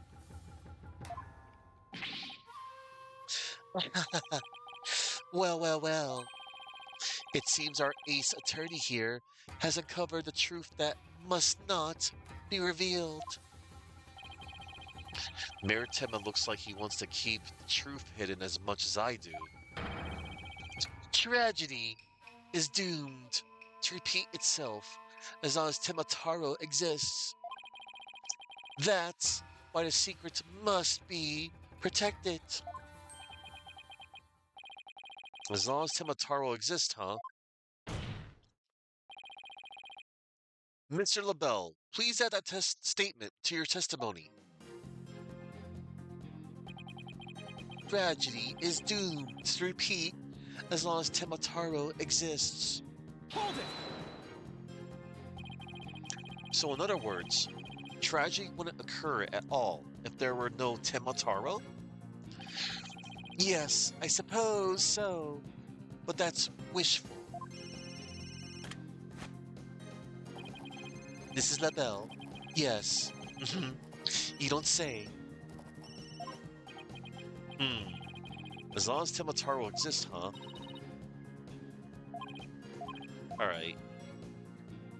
Well. It seems our ace attorney here has uncovered the truth that must not be revealed. Mayor Tema looks like he wants to keep the truth hidden as much as I do. Tragedy is doomed to repeat itself as long as Temataro exists. That's why the secrets must be protected. As long as Temataro exists, huh? Mr. LaBelle, please add that statement to your testimony. Tragedy is doomed to repeat as long as Temataro exists. Hold it! So in other words, tragedy wouldn't occur at all if there were no Temataro? Yes, I suppose so, but that's wishful. This is LaBelle. Yes. You don't say. As long as Temataro exists, huh? Alright.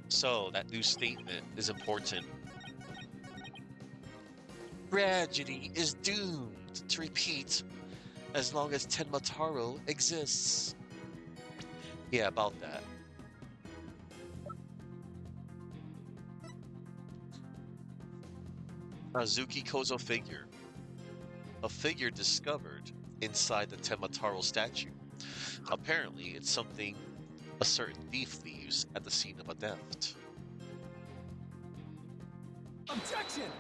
So, that new statement is important. Tragedy is doomed to repeat as long as Temataro exists. Yeah, about that. Azuki Kozo figure. A figure discovered inside the Temataro statue. Apparently, it's something a certain thief leaves at the scene of a theft. Objection!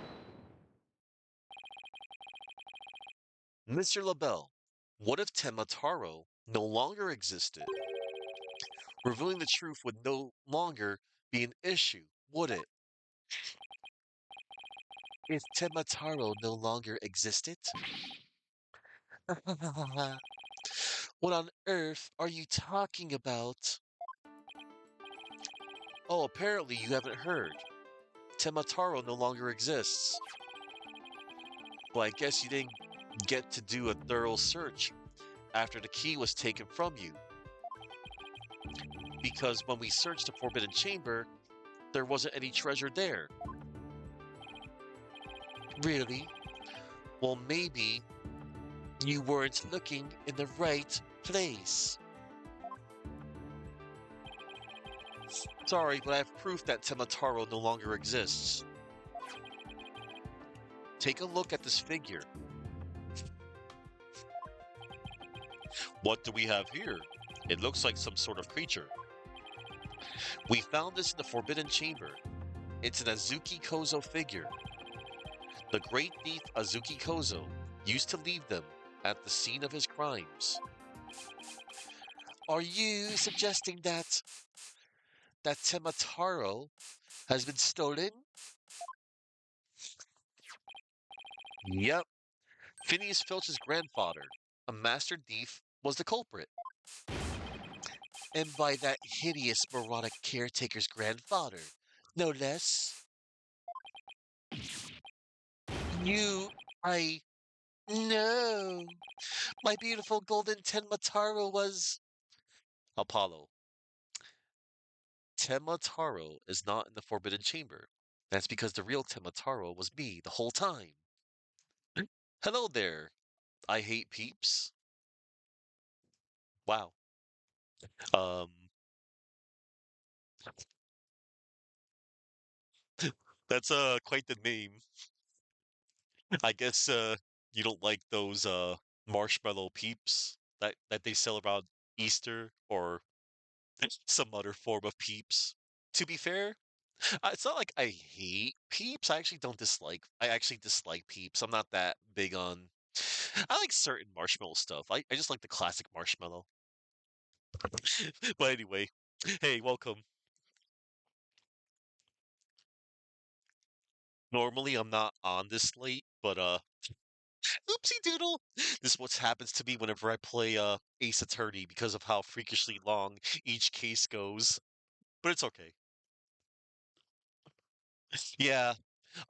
Mr. LaBelle, what if Temataro no longer existed? Revealing the truth would no longer be an issue, would it? If Temataro no longer existed? What on earth are you talking about? Oh, apparently you haven't heard. Temataro no longer exists. Well, I guess you didn't get to do a thorough search after the key was taken from you. Because when we searched the Forbidden Chamber, there wasn't any treasure there. Really? Well, maybe you weren't looking in the right place. Sorry, but I have proof that Temataro no longer exists. Take a look at this figure. What do we have here? It looks like some sort of creature. We found this in the Forbidden Chamber. It's an Azuki Kozo figure. The great thief Azuki Kozo used to leave them at the scene of his crimes. Are you suggesting that Temataro has been stolen? Yep. Phineas Filch's grandfather, a master thief, was the culprit. And by that hideous moronic caretaker's grandfather, no less. You, I, no. My beautiful golden Tenmataro was Apollo. Temataro is not in the Forbidden Chamber. That's because the real Temataro was me the whole time. Hello there. I hate peeps. Wow. Um, that's quite the name. I guess you don't like those marshmallow peeps that they sell around Easter or some other form of peeps. To be fair, it's not like I hate peeps. I actually dislike peeps. I'm not that big on. I like certain marshmallow stuff. I just like the classic marshmallow. But anyway, hey, welcome. Normally I'm not on this late, but oopsie doodle. This is what happens to me whenever I play Ace Attorney because of how freakishly long each case goes. But it's okay. Yeah.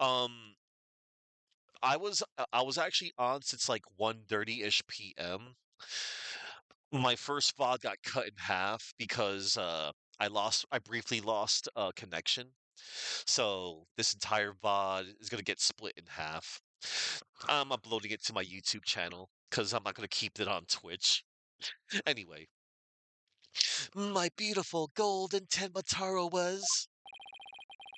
Um I was actually on since like 1:30-ish p.m. My first VOD got cut in half because I briefly lost connection. So this entire VOD is gonna get split in half. I'm uploading it to my YouTube channel because I'm not gonna keep it on Twitch. Anyway, my beautiful golden Tenmataro was.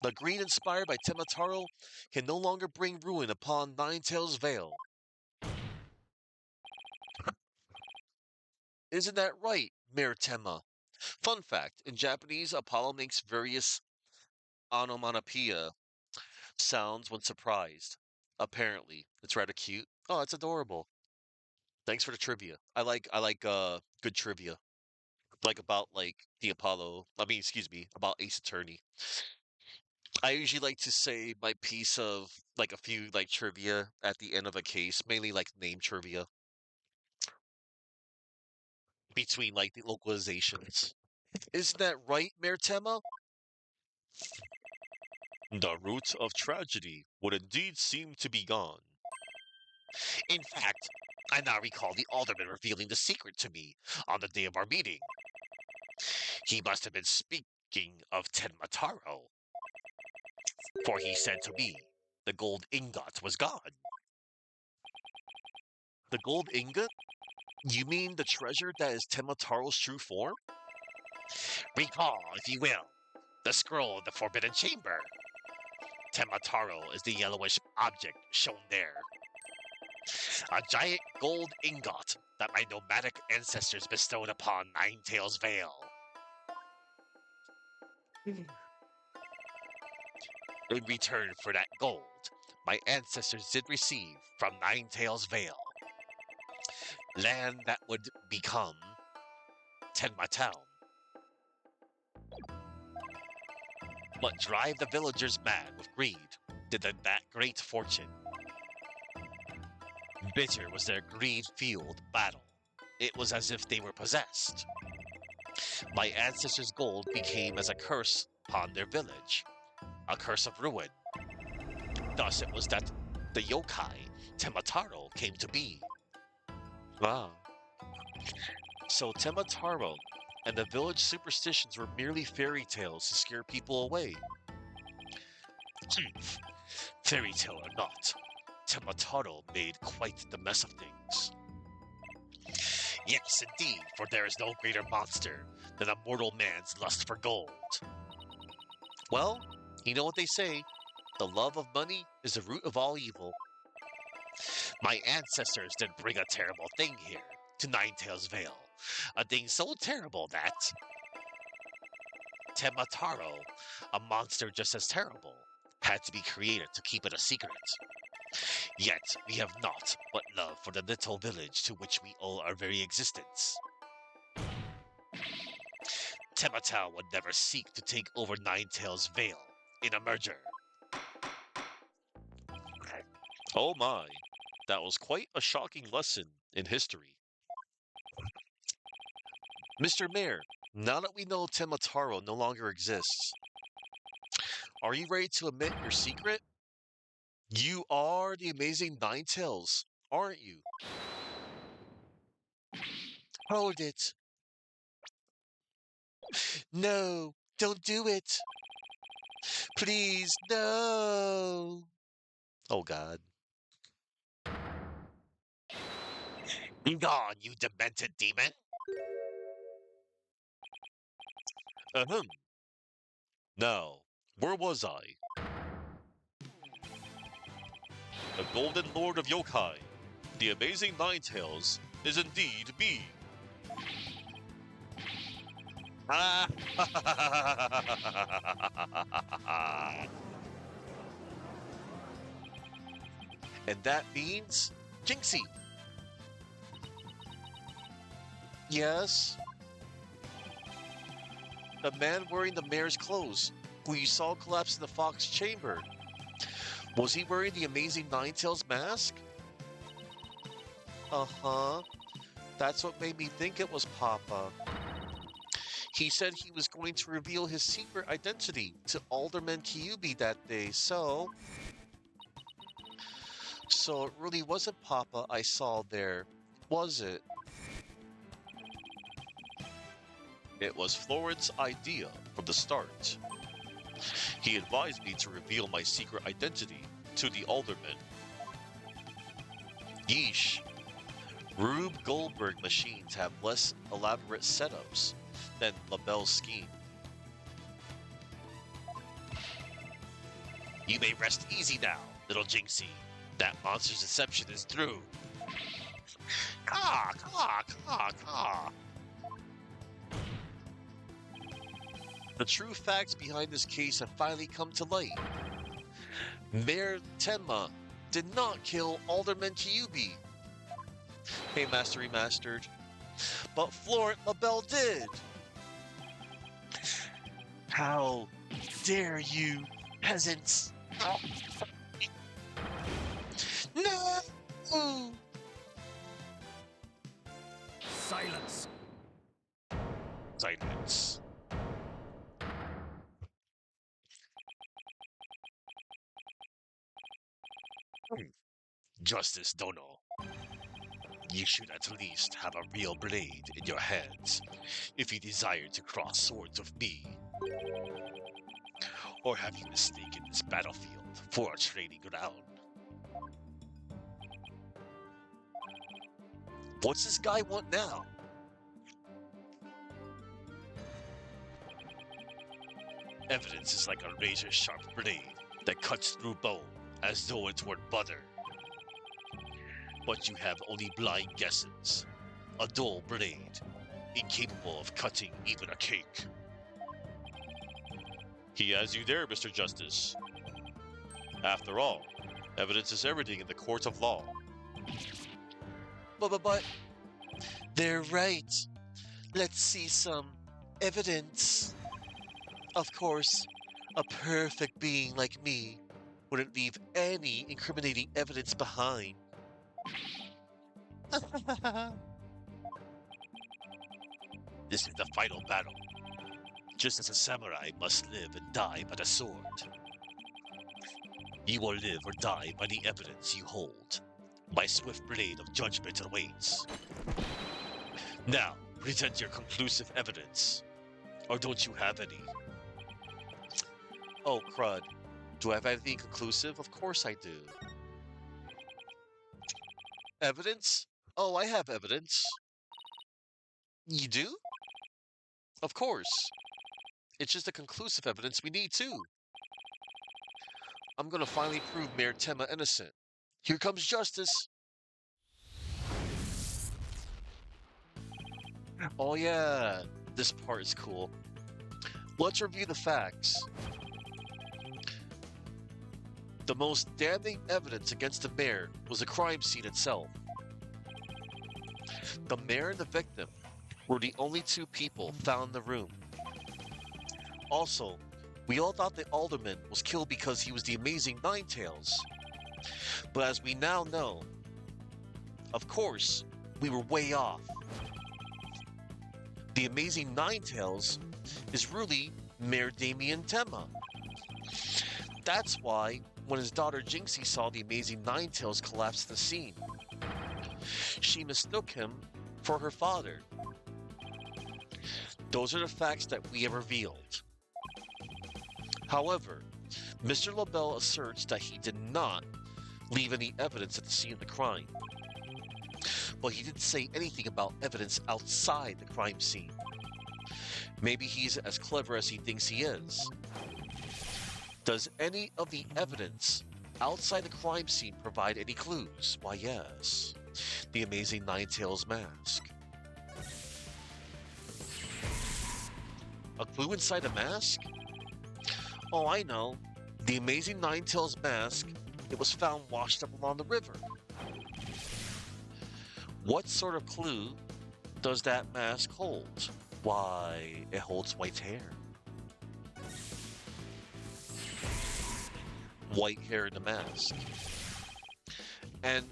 The green inspired by Tenmataro can no longer bring ruin upon Ninetales Vale. Isn't that right, Mayor Tenma? Fun fact, in Japanese, Apollo makes various onomatopoeia sounds when surprised. Apparently. It's rather cute. Oh, it's adorable. Thanks for the trivia. I like good trivia. Like about like the excuse me, about Ace Attorney. I usually like to say my piece of like a few like trivia at the end of a case, mainly like name trivia between like the localizations. Isn't that right, Mayor Tema? The root of tragedy would indeed seem to be gone. In fact, I now recall the alderman revealing the secret to me on the day of our meeting. He must have been speaking of Tenmataro, for he said to me, the gold ingot was gone. The gold ingot? You mean the treasure that is Temataro's true form? Recall, if you will, the scroll of the Forbidden Chamber. Temataro is the yellowish object shown there. A giant gold ingot that my nomadic ancestors bestowed upon Ninetales Vale. In return for that gold, my ancestors did receive from Ninetales Vale land that would become Tenma Town. What drive the villagers mad with greed did that great fortune. Bitter was their greed-fueled battle. It was as if they were possessed. My ancestors' gold became as a curse upon their village, a curse of ruin. Thus it was that the yokai, Temataro, came to be. Wow. So Temataro and the village superstitions were merely fairy tales to scare people away. Fairy tale or not, Temataro made quite the mess of things. Yes, indeed, for there is no greater monster than a mortal man's lust for gold. Well, you know what they say. The love of money is the root of all evil. My ancestors did bring a terrible thing here to Ninetales Vale. A thing so terrible that Temataro, a monster just as terrible, had to be created to keep it a secret. Yet we have naught but love for the little village to which we owe our very existence. Tematao would never seek to take over Ninetales Vale in a merger. Oh my. That was quite a shocking lesson in history. Mr. Mayor, now that we know Temataro no longer exists, are you ready to admit your secret? You are the amazing Ninetales, aren't you? Hold it. No, don't do it. Please, no. Oh god. Be gone, you demented demon. Ahem. Now, where was I? The Golden Lord of Yokai, the amazing Ninetales, is indeed me. Ah, And that means Jinxie. yes. The man wearing the mayor's clothes, who you saw collapse in the Fox chamber. Was he wearing the amazing Ninetales mask? Uh-huh. That's what made me think it was Papa. He said he was going to reveal his secret identity to Alderman Kyubi that day, so... So it really wasn't Papa I saw there, was it? It was Florent's idea from the start. He advised me to reveal my secret identity to the Alderman. Yeesh. Rube Goldberg machines have less elaborate setups than LaBelle's scheme. You may rest easy now, little Jinxie. That monster's deception is through. Caw, caw, caw, caw. The true facts behind this case have finally come to light. Mayor Tenma did not kill Alderman Kyubi. Hey, Master Remastered. But Florent LaBelle did. How dare you, peasants? No! Silence. Silence. Justice Dono. You should at least have a real blade in your hands if you desire to cross swords with me. Or have you mistaken this battlefield for a training ground? What's this guy want now? Evidence is like a razor-sharp blade that cuts through bone as though it were butter. But you have only blind guesses. A dull blade, incapable of cutting even a cake. He has you there, Mr. Justice. After all, evidence is everything in the court of law. But, they're right. Let's see some evidence. Of course, a perfect being like me wouldn't leave any incriminating evidence behind. This is the final battle. Just as a samurai must live and die by the sword, you will live or die by the evidence you hold. My swift blade of judgment awaits. Now, present your conclusive evidence. Or don't you have any? Oh, crud. Do I have anything conclusive? Of course I do. Evidence? Oh, I have evidence. You do? Of course. It's just the conclusive evidence we need, too. I'm gonna finally prove Mayor Tenma innocent. Here comes justice. Oh yeah, this part is cool. Let's review the facts. The most damning evidence against the mayor was the crime scene itself. The mayor and the victim were the only two people found in the room. Also, we all thought the alderman was killed because he was the amazing Ninetales. But as we now know, of course, we were way off. The amazing Ninetales is really Mayor Damien Tenma. That's why, when his daughter Jinxie saw the amazing Ninetales collapse the scene, she mistook him for her father. Those are the facts that we have revealed. However, Mr. LaBelle asserts that he did not leave any evidence at the scene of the crime. But he didn't say anything about evidence outside the crime scene. Maybe he's as clever as he thinks he is. Does any of the evidence outside the crime scene provide any clues? Why, yes. The amazing Ninetales mask. A clue inside a mask? Oh, I know. The amazing Ninetales mask, it was found washed up along the river. What sort of clue does that mask hold? Why, it holds White's hair. White hair in the mask. And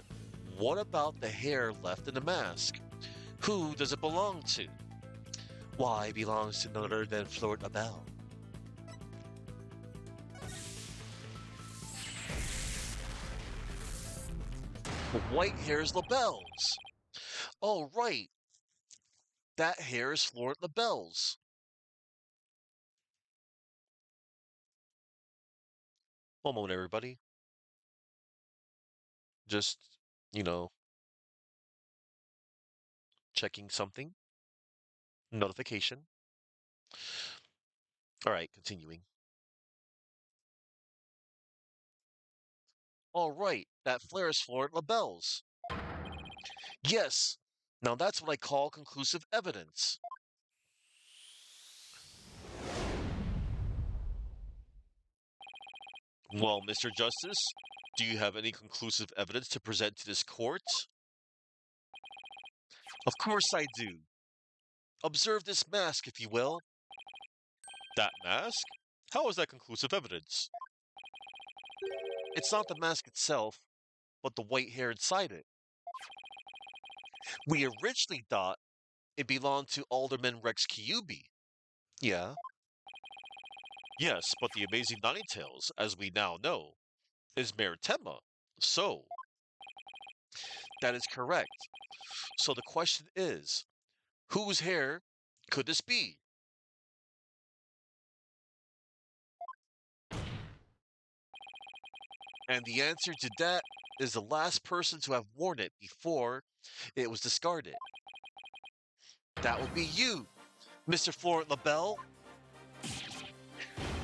what about the hair left in the mask? Who does it belong to? Why, it belongs to none other than Fleur LaBelle. The white hair is LaBelle's. Oh, right. That hair is Florent LaBelle's. One moment, everybody. Just, you know, checking something. Notification. All right, continuing. All right, that flare is Florent LaBelle's. Yes, now that's what I call conclusive evidence. Well, Mr. Justice, do you have any conclusive evidence to present to this court? Of course I do. Observe this mask, if you will. That mask? How is that conclusive evidence? It's not the mask itself, but the white hair inside it. We originally thought it belonged to Alderman Rex Kyubi. Yeah. Yes, but the amazing Ninetales, as we now know, is Mayor Tenma. So, that is correct. So the question is, whose hair could this be? And the answer to that is the last person to have worn it before it was discarded. That would be you, Mr. Florent LaBelle.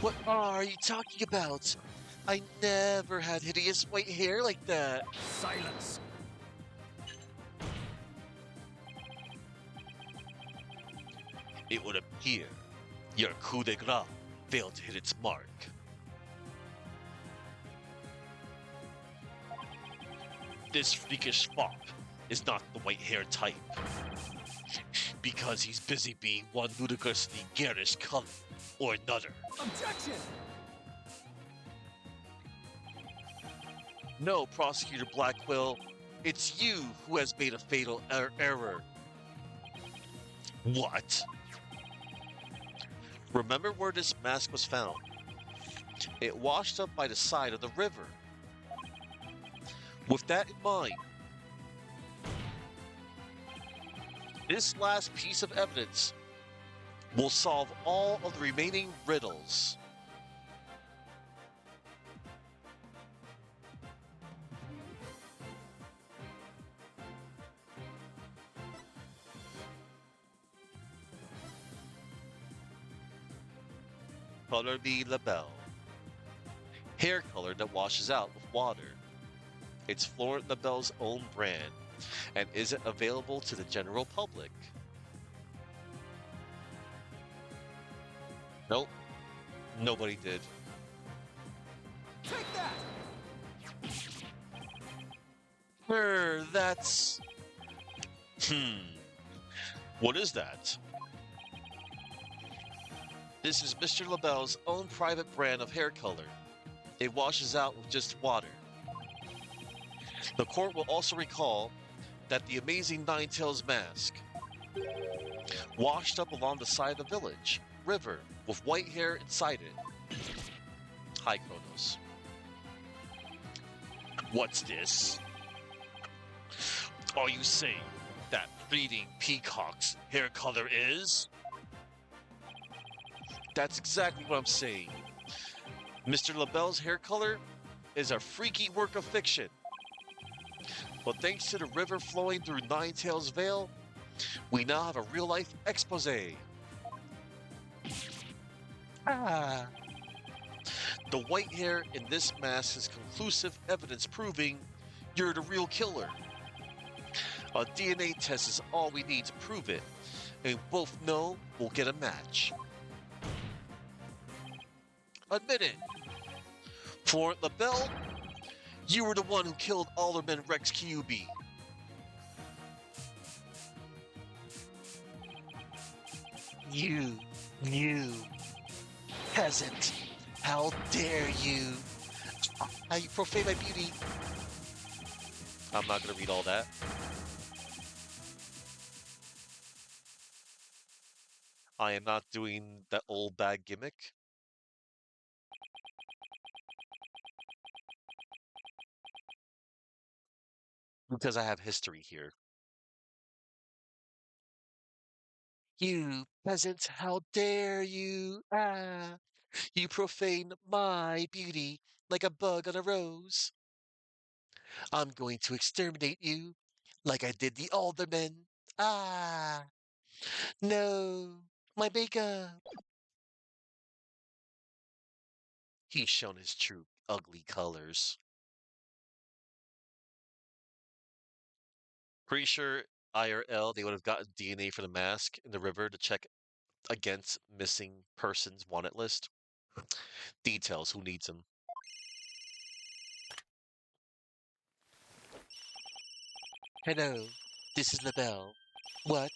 What are you talking about? I never had hideous white hair like that. Silence. It would appear your coup de grace failed to hit its mark. This freakish fop is not the white hair type. Because he's busy being one ludicrously garish color or another. Objection! No, Prosecutor Blackwell, it's you who has made a fatal error. What? Remember where this mask was found? It washed up by the side of the river. With that in mind, this last piece of evidence will solve all of the remaining riddles. Color B Labelle. Hair color that washes out with water. It's Florent Labelle's own brand and isn't available to the general public. Nope, nobody did. Take that! That's... What is that? This is Mr. Labelle's own private brand of hair color. It washes out with just water. The court will also recall that the amazing Ninetales mask washed up along the side of the village river with white hair inside it. Hi, Kronos. What's this? Are you saying that Bleeding Peacock's hair color is? That's exactly what I'm saying. Mr. Labelle's hair color is a freaky work of fiction. But thanks to the river flowing through Ninetales Vale, we now have a real-life expose. The white hair in this mask is conclusive evidence proving you're the real killer. A DNA test is all we need to prove it, and we both know we'll get a match. Admit it. Florent Labelle, you were the one who killed Alderman Rex QB. You peasant, how dare you? How you profane my beauty? I'm not gonna read all that. I am not doing that old bag gimmick. Because I have history here. You peasant, how dare you? You profane my beauty like a bug on a rose. I'm going to exterminate you like I did the aldermen. No, my makeup. He's shown his true ugly colors. Pretty sure IRL, they would have gotten DNA for the mask in the river to check against missing persons wanted list. Details, who needs them? Hello, this is Labelle. What?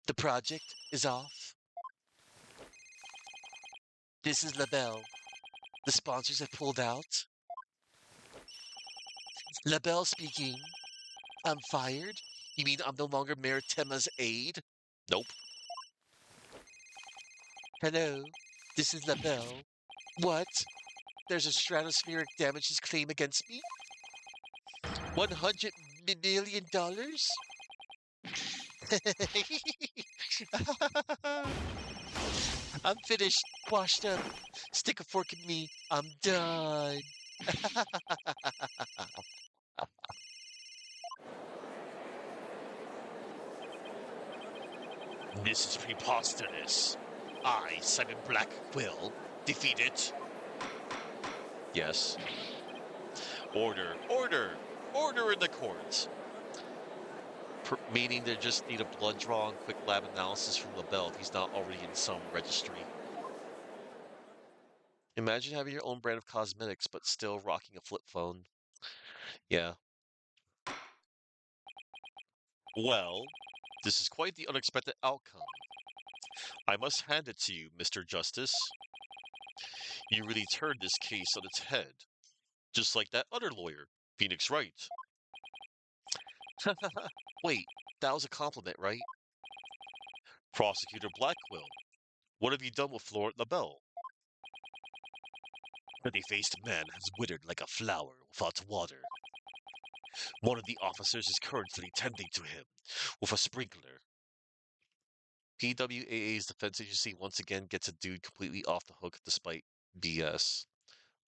The project is off? This is Labelle. The sponsors have pulled out? Labelle speaking. I'm fired? You mean I'm no longer Mayor Temma's aide? Nope. Hello, this is Labelle. What? There's a stratospheric damages claim against me? $100 million? I'm finished, washed up. Stick a fork in me. I'm done. This is preposterous. I, Simon Black Quill, Defeat it. Yes. Order, order, order in the court. Meaning they just need a blood draw and quick lab analysis from LaBelle if he's not already in some registry. Imagine having your own brand of cosmetics, but still rocking a flip phone. Yeah. Well, this is quite the unexpected outcome. I must hand it to you, Mr. Justice. You really turned this case on its head. Just like that other lawyer, Phoenix Wright. Wait, that was a compliment, right? Prosecutor Blackwell, what have you done with Florent LaBelle? The defaced man has withered like a flower without water. One of the officers is currently tending to him with a sprinkler. PWAA's defense agency once again gets a dude completely off the hook despite BS.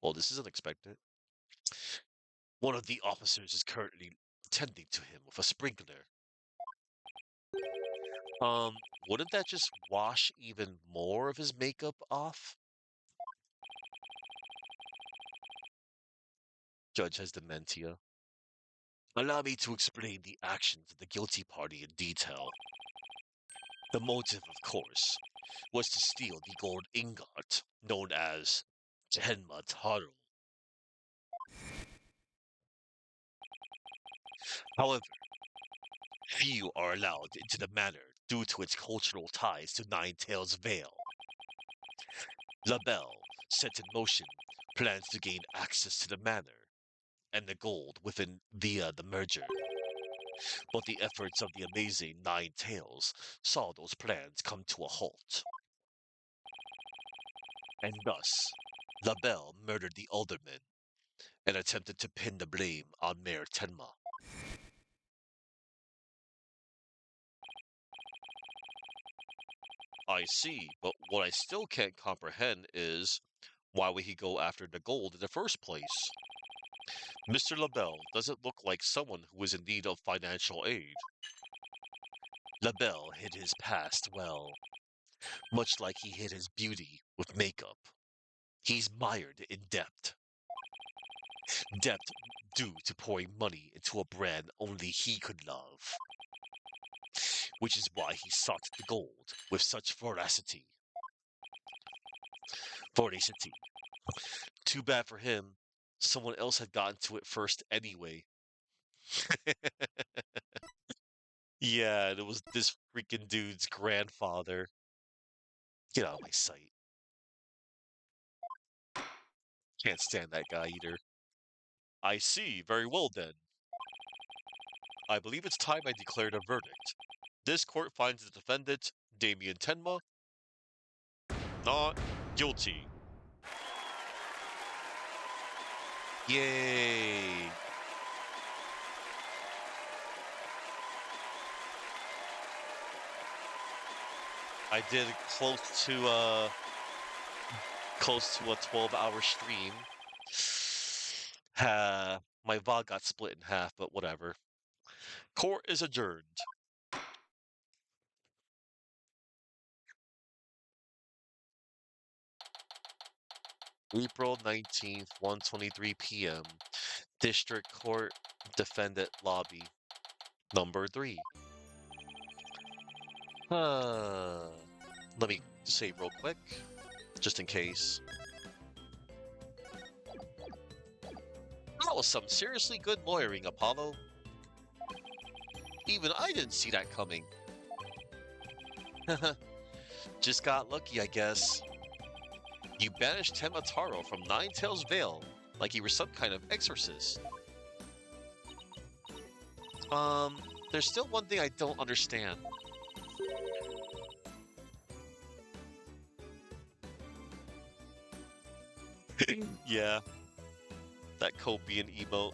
Well, this is unexpected. One of the officers is currently tending to him with a sprinkler. Wouldn't that just wash even more of his makeup off? Judge has dementia. Allow me to explain the actions of the guilty party in detail. The motive, of course, was to steal the gold ingot known as Tenma Taro. However, few are allowed into the manor due to its cultural ties to Nine-Tails Vale. LaBelle set in motion plans to gain access to the manor and the gold within via the merger. But the efforts of the amazing Nine-Tails saw those plans come to a halt. And thus, LaBelle murdered the alderman and attempted to pin the blame on Mayor Tenma. I see, but what I still can't comprehend is why would he go after the gold in the first place? Mr. LaBelle doesn't look like someone who is in need of financial aid. LaBelle hid his past well, much like he hid his beauty with makeup. He's mired in debt. Debt due to pouring money into a brand only he could love. Which is why he sought the gold with such voracity. Voracity. Too bad for him. Someone else had gotten to it first anyway. Yeah, it was this freaking dude's grandfather. Get out of my sight. Can't stand that guy either. I see. Very well then. I believe it's time I declared a verdict. This court finds the defendant, Damien Tenma, not guilty. Yay! I did close to a 12-hour stream. My VOD got split in half, but whatever. Court is adjourned. April 19th, 1:23 p.m. District Court Defendant Lobby. Number 3. Let me save real quick, just in case. That was some seriously good lawyering, Apollo. Even I didn't see that coming. Just got lucky, I guess. You banished Tenma Taro from Nine-Tails Vale like he were some kind of exorcist. There's still one thing I don't understand. Yeah. That copian emote.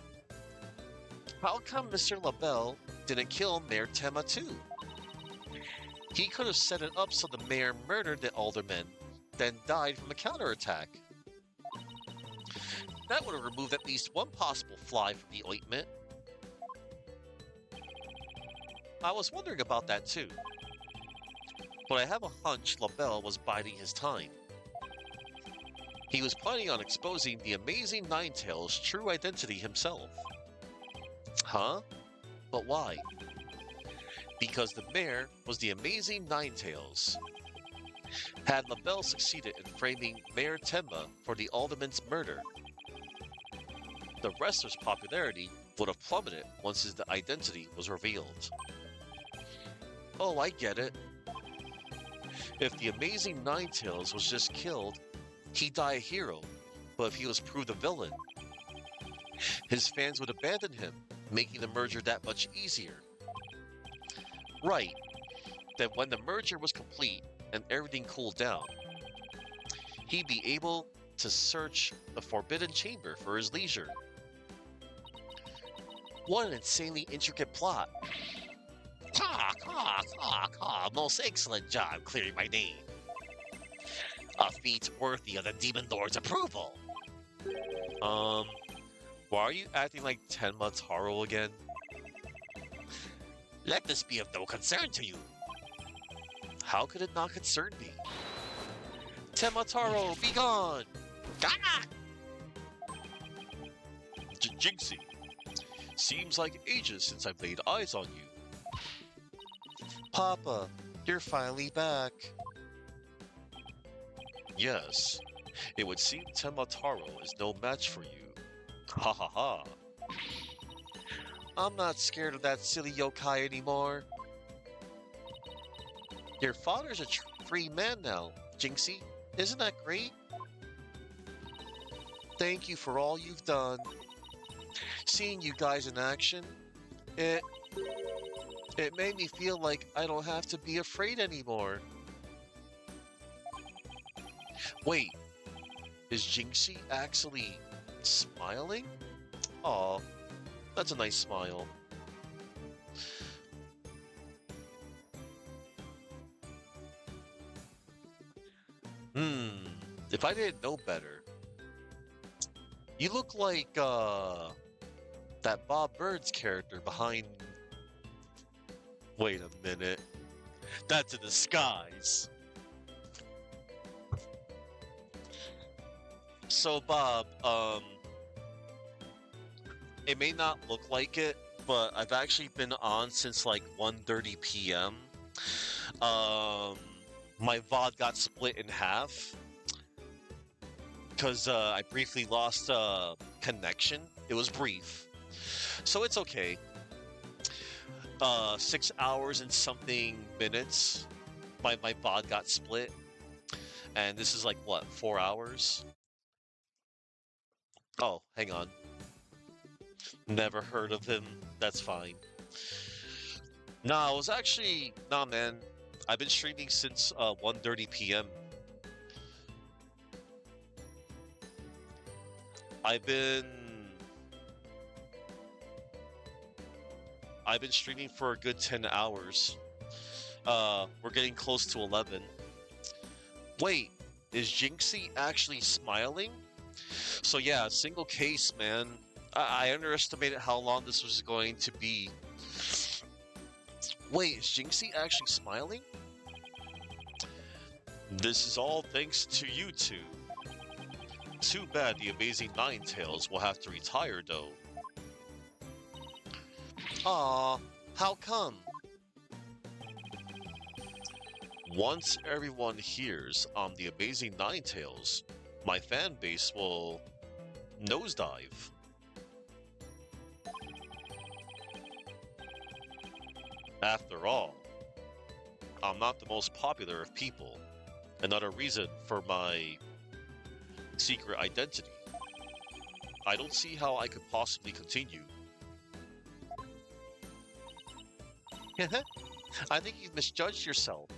How come Mr. LaBelle didn't kill Mayor Tenma too? He could have set it up so the mayor murdered the alderman, then died from a counterattack. That would have removed at least one possible fly from the ointment. I was wondering about that too. But I have a hunch LaBelle was biding his time. He was planning on exposing the amazing Ninetales' true identity himself. Huh? But why? Because the mayor was the amazing Ninetales. Had LaBelle succeeded in framing Mayor Tenma for the alderman's murder, the wrestler's popularity would have plummeted once his identity was revealed. Oh, I get it. If the amazing Ninetales was just killed, he'd die a hero, but if he was proved a villain, his fans would abandon him, making the merger that much easier. Right. Then when the merger was complete and everything cooled down, he'd be able to search the Forbidden Chamber for his leisure. What an insanely intricate plot. Most excellent job clearing my name. A feat worthy of the Demon Lord's approval. Why are you acting like Tenma Taro again? Let this be of no concern to you. How could it not concern me? Tenma Taro, be gone! Ah! Jinxie, seems like ages since I've laid eyes on you. Papa, you're finally back. Yes, it would seem Tenma Taro is no match for you. Ha ha ha. I'm not scared of that silly yokai anymore. Your father's a free man now, Jinxie. Isn't that great? Thank you for all you've done. Seeing you guys in action, it made me feel like I don't have to be afraid anymore. Wait, is Jinxie actually smiling? Aw, that's a nice smile. If I didn't know better, you look like, that Bob Bird's character behind... Wait a minute. That's a disguise. So, Bob, it may not look like it, but I've actually been on since like 1:30 p.m. My VOD got split in half because I briefly lost connection. It was brief, so it's okay. 6 hours and something minutes. My VOD got split, and this is like what, 4 hours? Oh, hang on. Never heard of him. That's fine. Nah, I was actually... Nah, man. I've been streaming since 1:30 p.m. I've been streaming for a good 10 hours. We're getting close to 11. Wait, is Jinxie actually smiling? So yeah, single case, man. I underestimated how long this was going to be. Wait, is Jinxie actually smiling? This is all thanks to you two. Too bad the amazing Ninetales will have to retire, though. Aw, how come? Once everyone hears I'm the amazing Ninetales, my fan base will nosedive. After all, I'm not the most popular of people. Another reason for my secret identity. I don't see how I could possibly continue. I think you've misjudged yourself.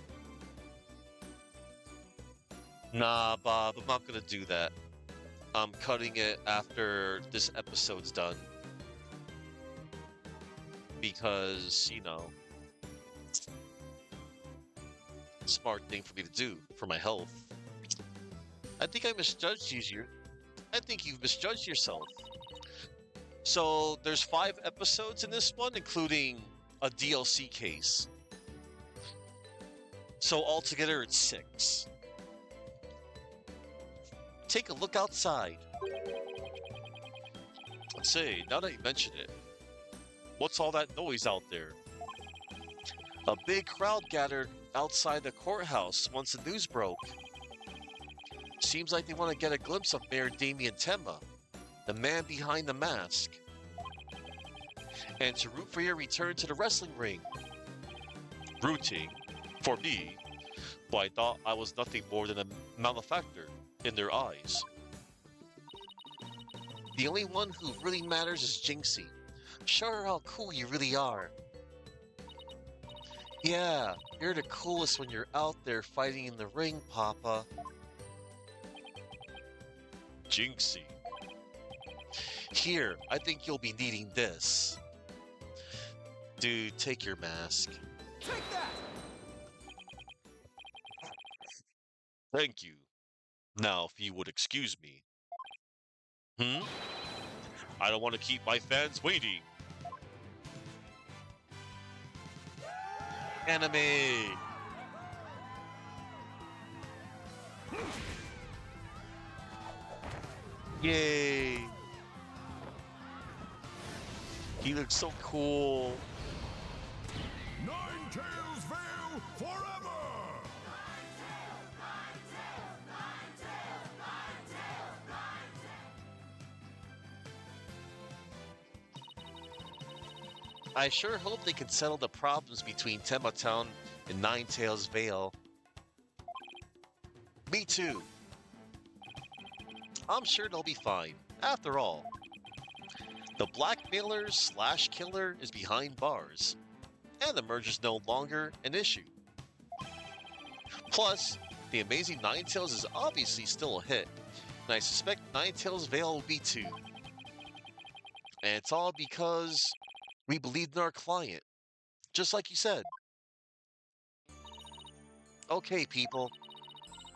Nah, Bob, I'm not gonna do that. I'm cutting it after this episode's done. Because, you know, smart thing for me to do for my health. I think I misjudged you. I think you've misjudged yourself. So there's 5 episodes in this one, including a DLC case. So altogether it's 6. take a look outside. Say, now that you mention it, what's all that noise out there? A big crowd gathered outside the courthouse once the news broke. Seems like they want to get a glimpse of Mayor Damien Temma, the man behind the mask, and to root for your return to the wrestling ring. Rooting, for me, but I thought I was nothing more than a malefactor in their eyes. The only one who really matters is Jinxie. Show her how cool you really are. Yeah, you're the coolest when you're out there fighting in the ring, Papa. Jinxie. Here, I think you'll be needing this. Dude, take your mask. Take that! Thank you. Now, if you would excuse me. I don't want to keep my fans waiting. Anime! Yay! He looks so cool. Ninetales forever! I sure hope they can settle the problems between Temma Town and Ninetales Vale. Me too. I'm sure they'll be fine. After all, the blackmailer slash killer is behind bars, and the merger's no longer an issue. Plus, the amazing Ninetales is obviously still a hit, and I suspect Ninetales Vale will be too. And it's all because we believed in our client, just like you said. Okay, people.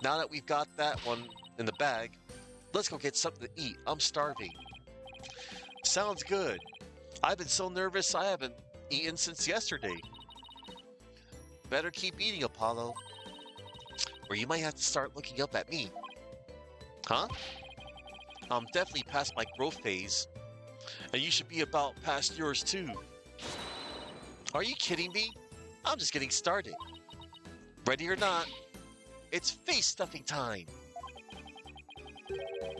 Now that we've got that one in the bag, let's go get something to eat. I'm starving. Sounds good. I've been so nervous I haven't eaten since yesterday. Better keep eating, Apollo, or you might have to start looking up at me. Huh? I'm definitely past my growth phase, and you should be about past yours too. Are you kidding me? I'm just getting started. Ready or not, it's face stuffing time.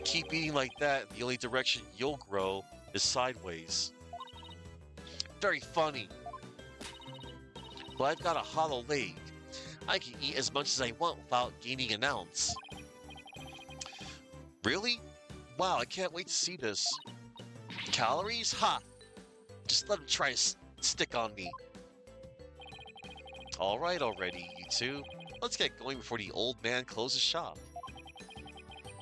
Keep eating like that, the only direction you'll grow is sideways. Very funny. But I've got a hollow leg. I can eat as much as I want without gaining an ounce. Really? Wow, I can't wait to see this. Calories? Ha! Just let him try to stick on me. Alright already, you two. Let's get going before the old man closes shop.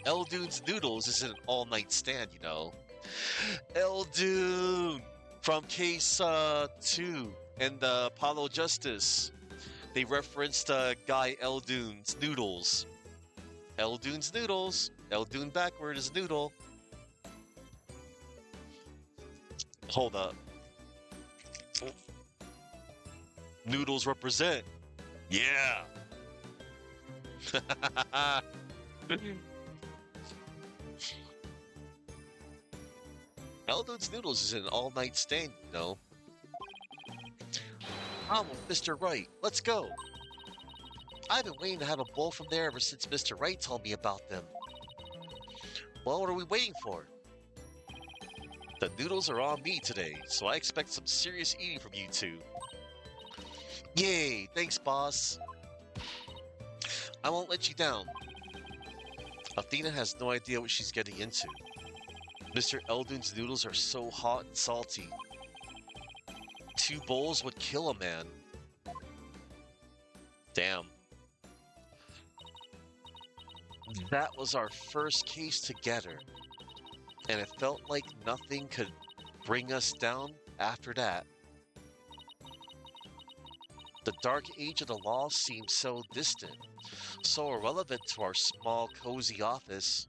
Eldune's Noodles is an all-night stand, you know. Eldune! From Case 2 and Apollo Justice. They referenced Guy Eldune's Noodles. Eldune's Noodles. Eldune backward is noodle. Hold up. Noodles represent. Yeah. Eldune's Noodles is an all-night stand, you know. I'm with Mr. Wright. Let's go. I've been waiting to have a bowl from there ever since Mr. Wright told me about them. Well, what are we waiting for? The noodles are on me today, so I expect some serious eating from you two. Yay, thanks, boss. I won't let you down. Athena has no idea what she's getting into. Mr. Eldune's noodles are so hot and salty. 2 bowls would kill a man. Damn. That was our first case together, and it felt like nothing could bring us down after that. The dark age of the law seemed so distant, so irrelevant to our small, cozy office.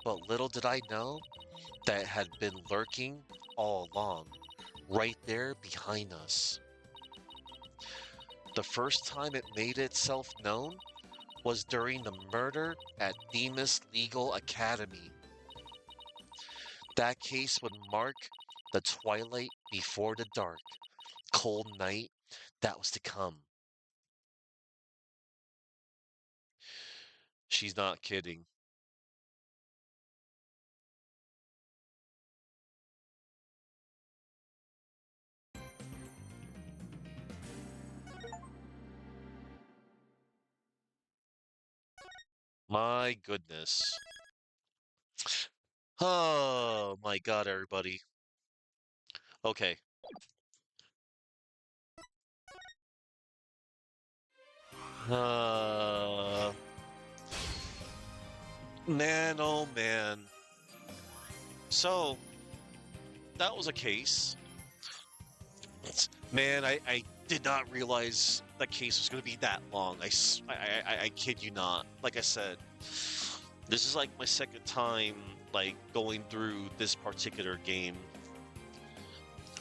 But little did I know that it had been lurking all along, right there behind us. The first time it made itself known was during the murder at Demas Legal Academy. That case would mark the twilight before the dark, cold night that was to come. She's not kidding. My goodness. Oh my god, everybody. Okay. Uh, man, oh man. So, that was a case. Man, I did not realize the case was going to be that long. I kid you not. Like I said, this is like my second time like going through this particular game.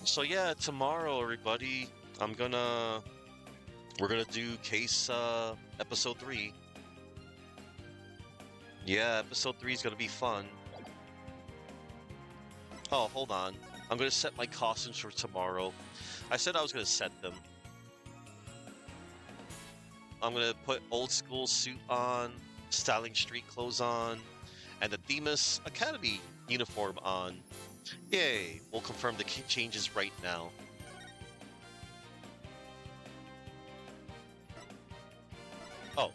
So yeah, tomorrow, everybody, we're gonna do case episode 3. Yeah, episode 3 is gonna be fun. Oh, hold on. I'm gonna set my costumes for tomorrow. I said I was gonna set them. I'm gonna put old school suit on, styling street clothes on, and the Demas Academy uniform on. Yay! We'll confirm the changes right now. Oh.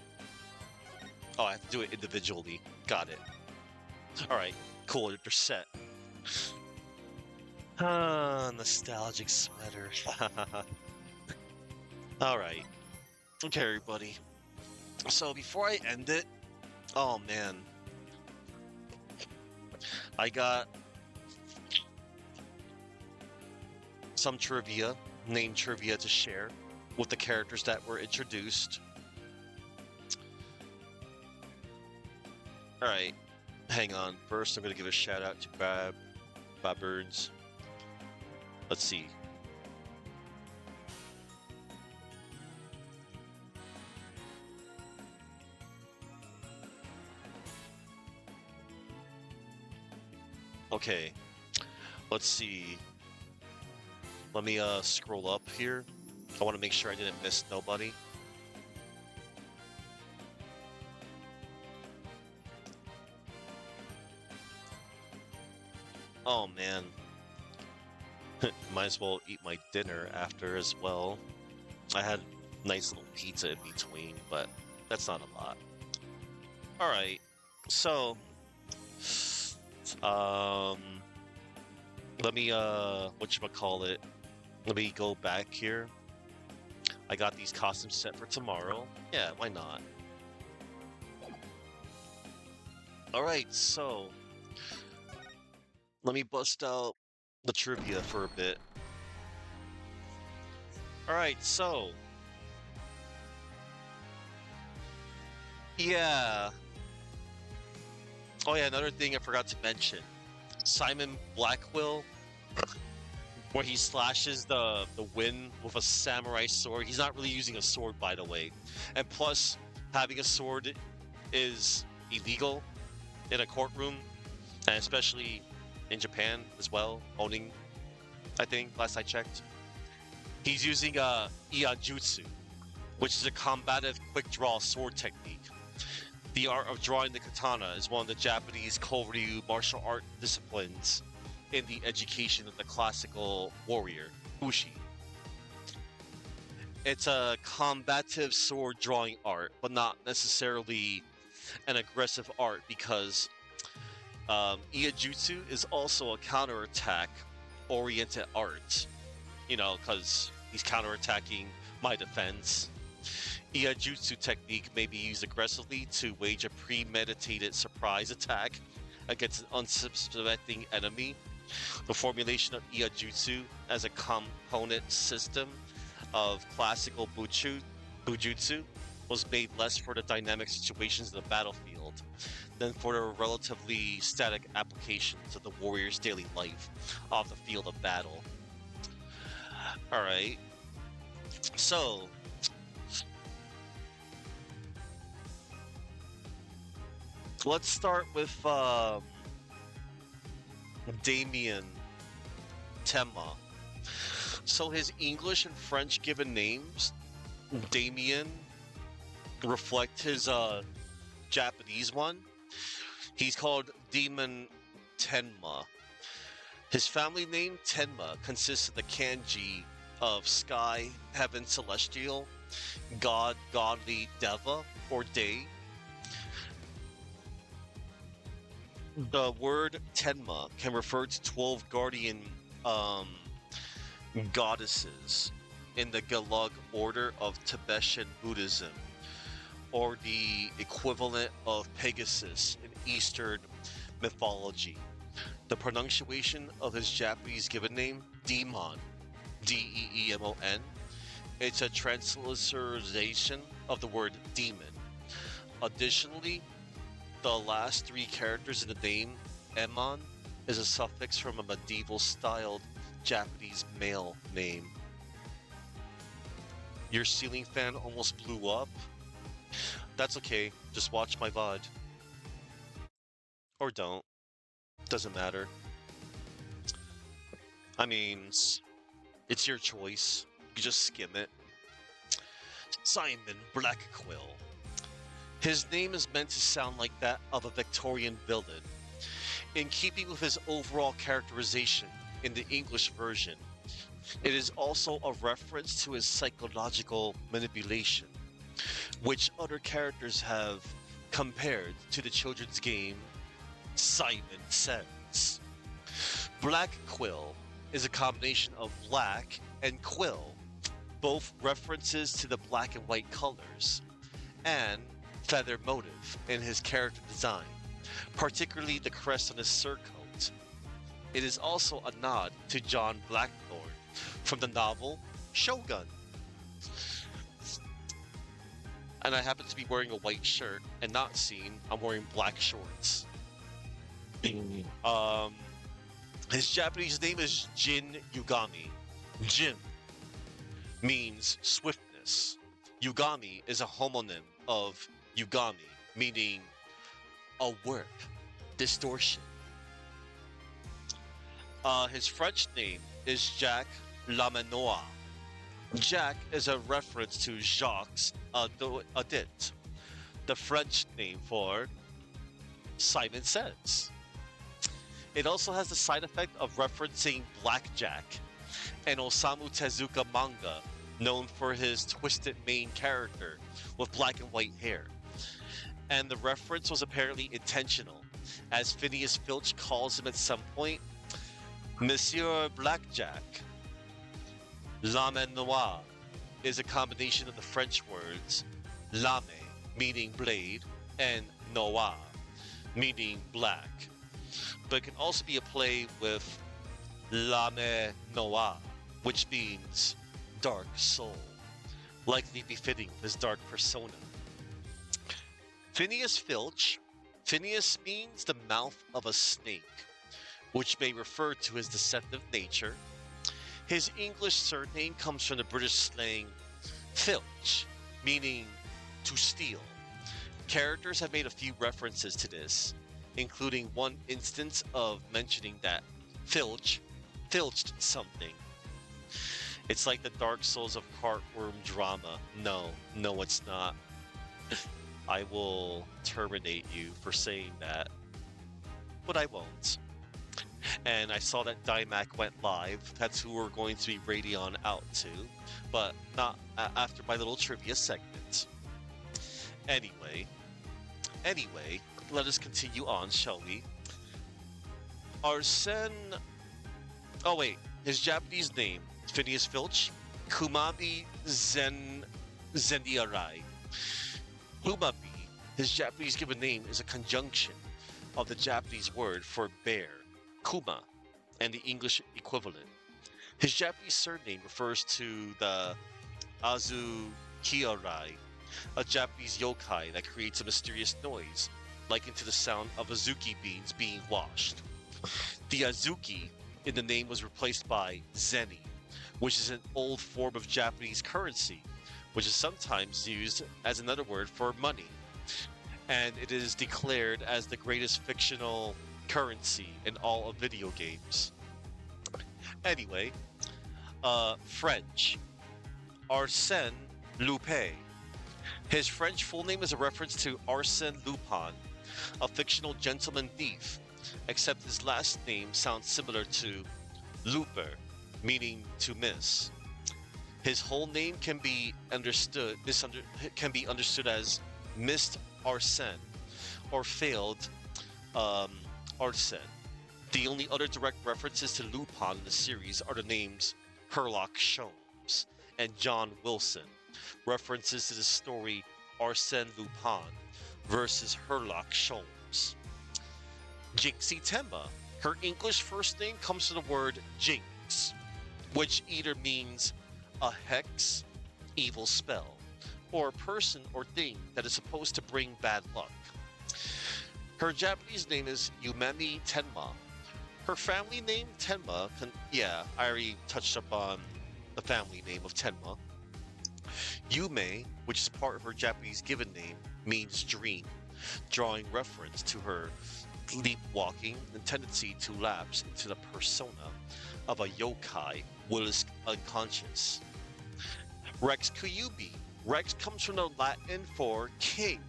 Oh, I have to do it individually. Got it. Alright, cool, they're set. Ah, nostalgic sweater. Alright. Okay, everybody. So before I end it, oh man. I got some trivia, name trivia to share with the characters that were introduced. Alright, hang on. First, I'm going to give a shout out to Bob Burns. Let's see. Okay, let's see. Let me scroll up here. I want to make sure I didn't miss nobody. Oh man. Might as well eat my dinner after as well. I had nice little pizza in between, but that's not a lot. Alright, so let me whatchamacallit, let me go back here. I got these costumes set for tomorrow. Yeah, why not? Alright, so let me bust out the trivia for a bit. Alright, so yeah. Oh yeah, another thing I forgot to mention. Simon Blackquill, where he slashes the wind with a samurai sword. He's not really using a sword, by the way. And plus, having a sword is illegal in a courtroom, and especially in Japan as well, owning, I think, last I checked. He's using Ianjutsu, which is a combative quick-draw sword technique. The art of drawing the katana is one of the Japanese Koryu martial art disciplines in the education of the classical warrior, Ushi. It's a combative sword drawing art, but not necessarily an aggressive art, because Ianjutsu is also a counterattack oriented art. You know, because he's counterattacking my defense. Ianjutsu technique may be used aggressively to wage a premeditated surprise attack against an unsuspecting enemy. The formulation of Ianjutsu as a component system of classical bujutsu was made less for the dynamic situations of the battlefield than for the relatively static applications of the warrior's daily life off the field of battle. Alright, so Let's start with Damien Tenma. So his English and French given names, Damien, reflect his Japanese one. He's called Demon Tenma. His family name, Tenma, consists of the kanji of sky, heaven, celestial, god, godly, deva, or day. The word Tenma can refer to 12 guardian goddesses in the Gelug order of Tibetan Buddhism, or the equivalent of Pegasus in Eastern mythology. The pronunciation of his Japanese given name, Demon, Deemon, it's a transliteration of the word demon. Additionally, the last three characters in the name, Emon, is a suffix from a medieval-styled Japanese male name. Your ceiling fan almost blew up? That's okay, just watch my VOD. Or don't. Doesn't matter. I mean, it's your choice. You just skim it. Simon Blackquill. His name is meant to sound like that of a Victorian villain. In keeping with his overall characterization in the English version, it is also a reference to his psychological manipulation, which other characters have compared to the children's game Simon Says. Black Quill is a combination of black and quill, both references to the black and white colors, and feather motive in his character design, particularly the crest on his surcoat. It is also a nod to John Blackthorne from the novel Shogun. And I happen to be wearing a white shirt, and not seen, I'm wearing black shorts. His Japanese name is Jin Yugami. Jin means swiftness. Yugami is a homonym of Yugami, meaning a warp, distortion. His French name is Jacques Lamenois. Jacques is a reference to Jacques Adit, the French name for Simon Says. It also has the side effect of referencing Blackjack, an Osamu Tezuka manga known for his twisted main character with black and white hair. And the reference was apparently intentional, as Phineas Filch calls him at some point Monsieur Blackjack. Lame Noir is a combination of the French words lame, meaning blade, and noir, meaning black. But it can also be a play with lame noir, which means dark soul, likely befitting his dark persona. Phineas Filch. Phineas means the mouth of a snake, which may refer to his deceptive nature. His English surname comes from the British slang filch, meaning to steal. Characters have made a few references to this, including one instance of mentioning that Filch filched something. It's like the Dark Souls of Heartworm drama. No, it's not. I will terminate you for saying that, but I won't. And I saw that Dymac went live. That's who we're going to be Radeon out to, but not after my little trivia segment. Anyway, let us continue on, shall we? Arsene... Oh wait, his Japanese name, Phineas Filch, Kumabi Zendiarai. Kumabi, his Japanese given name, is a conjunction of the Japanese word for bear, Kuma, and the English equivalent. His Japanese surname refers to the Azukiarai, a Japanese yokai that creates a mysterious noise, likened to the sound of azuki beans being washed. The azuki in the name was replaced by zeni, which is an old form of Japanese currency, which is sometimes used as another word for money. and it is declared as the greatest fictional currency in all of video games. Anyway, French. Arsène Lupin. His French full name is a reference to Arsène Lupin, a fictional gentleman thief, except his last name sounds similar to Looper, meaning to miss. His whole name can be understood as missed Arsène or failed Arsène. The only other direct references to Lupin in the series are the names Sherlock Holmes and John Wilson, references to the story Arsène Lupin versus Sherlock Holmes. Jinxie Tenma. Her English first name comes from the word jinx, which either means a hex, evil spell, or a person or thing that is supposed to bring bad luck. Her Japanese name is Yumemi Tenma. Her family name, Tenma, I already touched up on the family name of Tenma. Yume, which is part of her Japanese given name, means dream, drawing reference to her sleepwalking and tendency to lapse into the persona of a yokai whilst unconscious. Rex Kyubi. Rex comes from the Latin for king,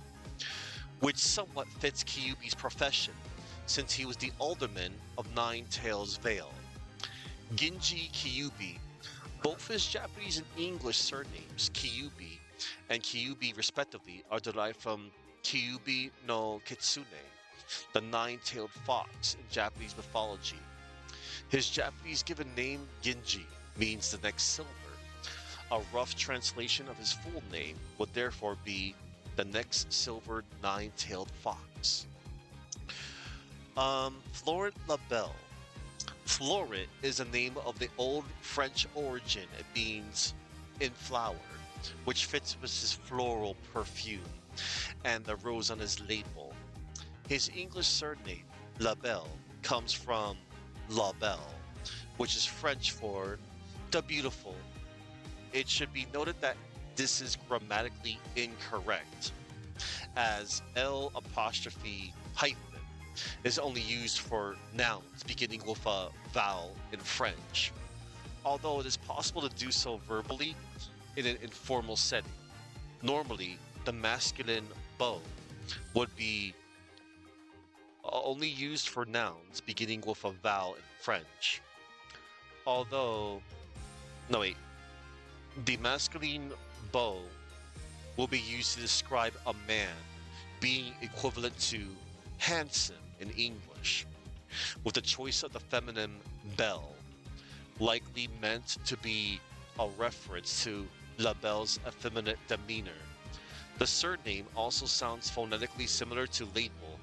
which somewhat fits Kyubi's profession, since he was the alderman of Nine Tails Vale. Ginji Kyubi. Both his Japanese and English surnames, Kyubi and Kyubi respectively, are derived from Kyubi no Kitsune, the nine-tailed fox in Japanese mythology. His Japanese given name, Ginji, means the next silver. A rough translation of his full name would therefore be the next silver nine-tailed fox. Floret Labelle. Floret is a name of the old French origin. It means in flower, which fits with his floral perfume and the rose on his label. His English surname, Labelle, comes from La Belle, which is French for the beautiful. It should be noted that this is grammatically incorrect, as L apostrophe hyphen is only used for nouns beginning with a vowel in French, although it is possible to do so verbally in an informal setting. Normally, the masculine beau would be only used for nouns beginning with a vowel in French. The masculine beau will be used to describe a man, being equivalent to handsome in English, with the choice of the feminine belle, likely meant to be a reference to La Belle's effeminate demeanor. The surname also sounds phonetically similar to label,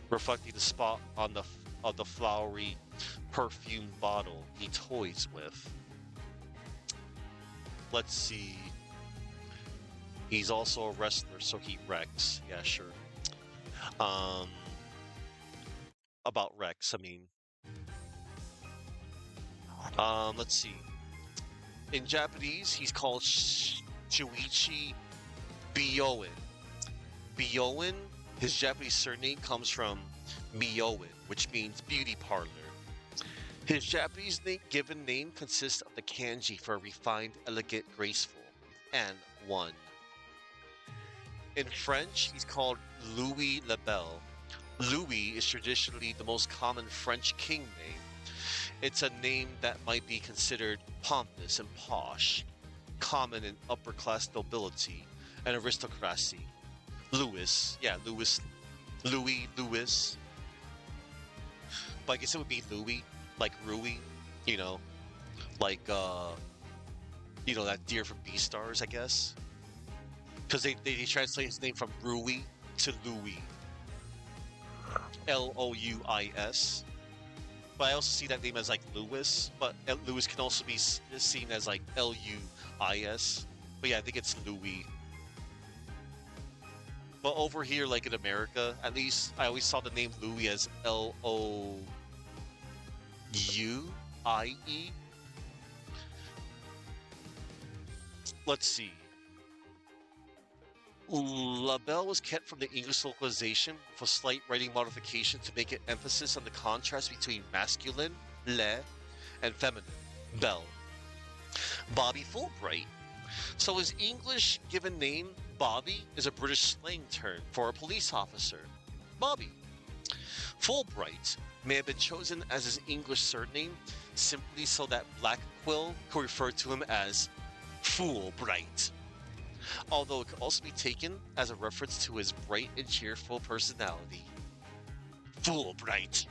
reflecting the spot on the flowery perfume bottle he toys with. Let's see. He's also a wrestler, so he Rex. Yeah, sure. About Rex, I mean. Let's see. In Japanese, he's called Shuichi Byoin. Byoin, his Japanese surname comes from Myoin, which means beauty parlor. His Japanese given name consists of the kanji for refined, elegant, graceful, and one. In French, he's called Louis le Bel. Louis is traditionally the most common French king name. It's a name that might be considered pompous and posh, common in upper-class nobility and aristocracy. Louis. But I guess it would be Louis, like Rui, like, that deer from Beastars, I guess. Because they translate his name from Rui to Louis. Louis. But I also see that name as like Louis, but Louis can also be seen as like Luis. But yeah, I think it's Louis. But over here, like in America, at least I always saw the name Louis as Louie. Let's see. Labelle was kept from the English localization with a slight writing modification to make an emphasis on the contrast between masculine, le, and feminine, belle. Bobby Fulbright. So his English given name, Bobby, is a British slang term for a police officer. Bobby. Fulbright may have been chosen as his English surname simply so that Black Quill could refer to him as Foolbright, although it could also be taken as a reference to his bright and cheerful personality. Foolbright.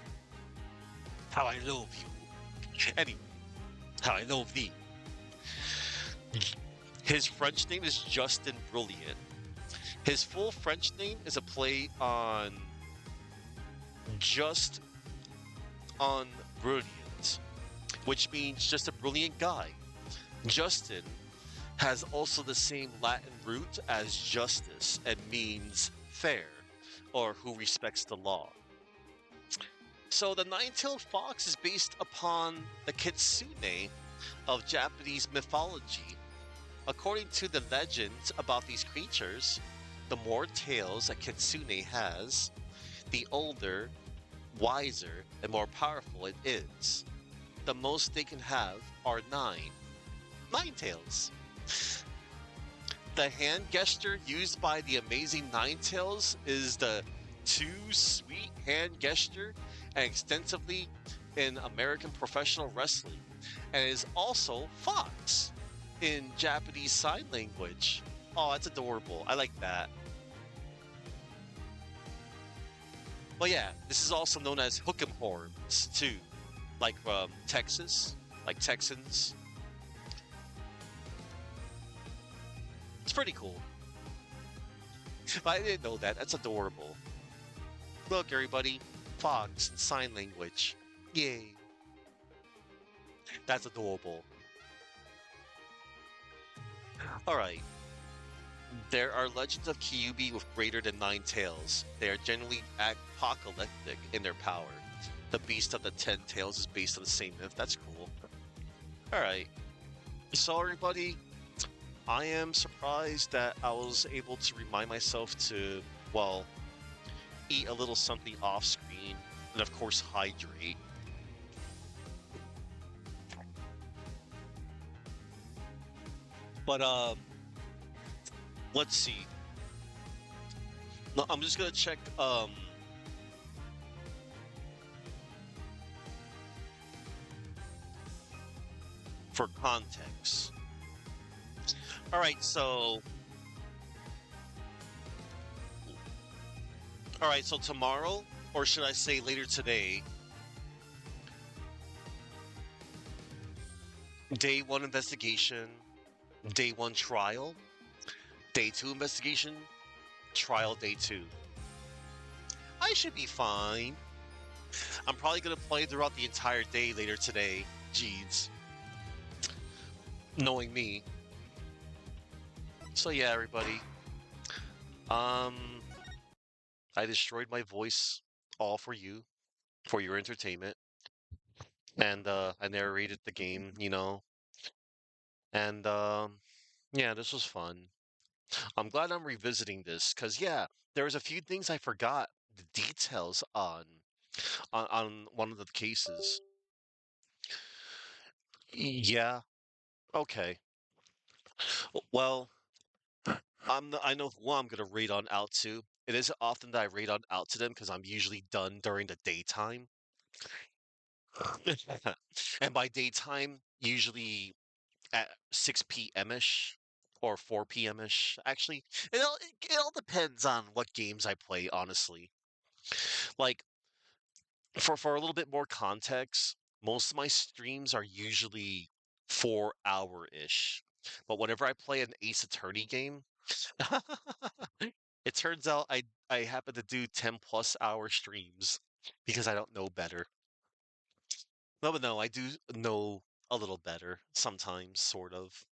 How I love you. Anyway, how I love thee. His French name is Justin Brilliant. His full French name is a play on just on brilliant, which means just a brilliant guy. Justin has also the same Latin root as justice and means fair or who respects the law. So the nine-tailed fox is based upon the kitsune of Japanese mythology. According to the legends about these creatures, the more tails a kitsune has, the older, wiser, and more powerful it is. The most they can have are nine. Nine tails. The hand gesture used by the amazing Ninetales is the too sweet hand gesture and extensively in American professional wrestling, and is also fox in Japanese Sign Language. Oh, that's adorable. I like that. But yeah, this is also known as hook'em horns too, like Texas, like Texans. It's pretty cool. I didn't know that. That's adorable. Look, everybody, fox in sign language. Yay. That's adorable. Alright. There are legends of Kyubi with greater than 9 tails. They are generally apocalyptic in their power. The Beast of the 10 Tails is based on the same myth. That's cool. Alright. So everybody, I am surprised that I was able to remind myself to, well, eat a little something off screen, and of course hydrate. But let's see. No, I'm just gonna check for context. Alright, so tomorrow, or should I say later today, day 1 investigation, day 1 trial, day 2 investigation, trial day 2. I should be fine. I'm probably gonna play throughout the entire day later today. Jeez. Knowing me. So yeah, everybody. I destroyed my voice all for you, for your entertainment. And I narrated the game, you know. And yeah, this was fun. I'm glad I'm revisiting this because yeah, there was a few things I forgot the details on one of the cases. Yeah, okay. Well, I know who I'm gonna raid on out to. It isn't often that I raid on out to them because I'm usually done during the daytime. And by daytime, usually at 6 p.m. ish or 4 p.m. ish. Actually, it all depends on what games I play, honestly. Like for a little bit more context, most of my streams are usually 4 hour ish. But whenever I play an Ace Attorney game, it turns out I happen to do 10+ hour streams because I don't know better. No, but no, I do know a little better sometimes, sort of.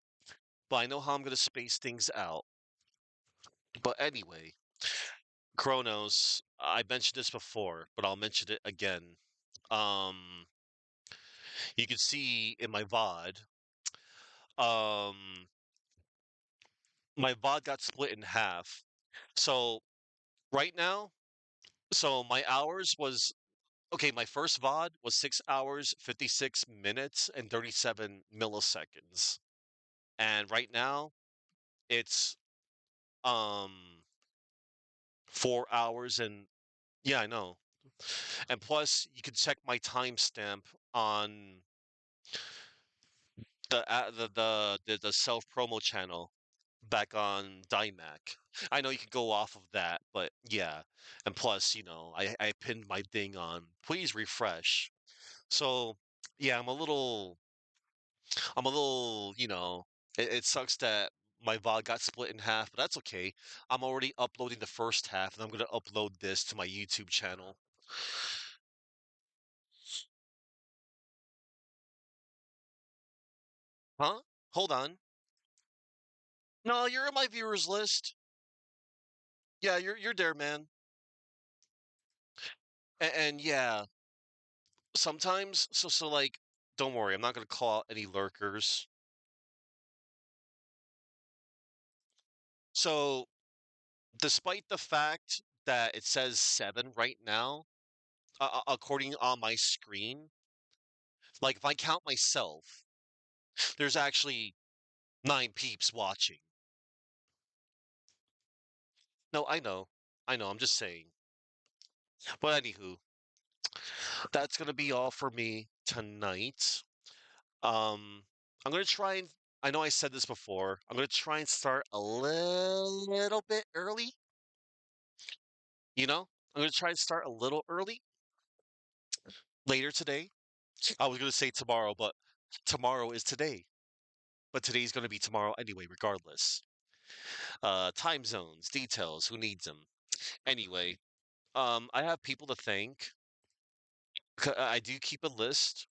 But I know how I'm gonna space things out. But anyway, Chronos, I mentioned this before, but I'll mention it again. Um, you can see in um, my VOD got split in half So right now, so my hours was okay. My first VOD was 6 hours, 56 minutes, and 37 milliseconds. And right now, it's um 4 hours and yeah, I know. And plus, you can check my timestamp on the self promo channel back on Dymac. I know you can go off of that, but yeah. And plus, I pinned my thing on please refresh. So yeah, I'm a little, it sucks that my VOD got split in half, but that's okay. I'm already uploading the first half, and I'm gonna upload this to my YouTube channel. Huh? Hold on. No, you're in my viewers list. Yeah, you're there, man. And yeah, sometimes so like don't worry, I'm not gonna call out any lurkers. So despite the fact that it says 7 right now, according on my screen, like if I count myself, there's actually 9 peeps watching. No, I know, I'm just saying. But anywho, that's gonna be all for me tonight. Um, I'm gonna try and I know I said this before. I'm gonna try and start a little bit early. I'm gonna try and start a little early later today. I was gonna say tomorrow, but tomorrow is today. But today's gonna be tomorrow anyway, regardless. Time zones, details, who needs them? Anyway, I have people to thank. I do keep a list.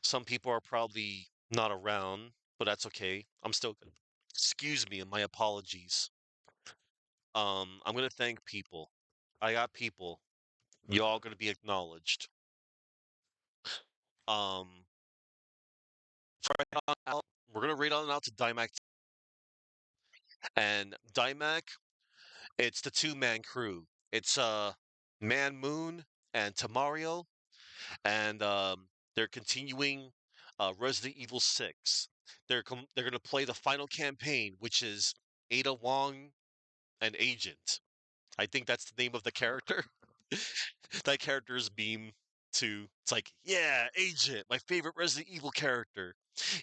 Some people are probably not around, but that's okay. I'm still good. Excuse me, and my apologies. I'm gonna thank people. I got people. Y'all gonna be acknowledged. Um, right on out, we're gonna read on out to Dymac, and Dymac. It's the two-man crew. It's Man Moon and Tamario, and they're continuing Resident Evil 6. They're gonna play the final campaign, which is Ada Wong and Agent. I think that's the name of the character. That character's meme too. It's like, yeah, Agent, my favorite Resident Evil character.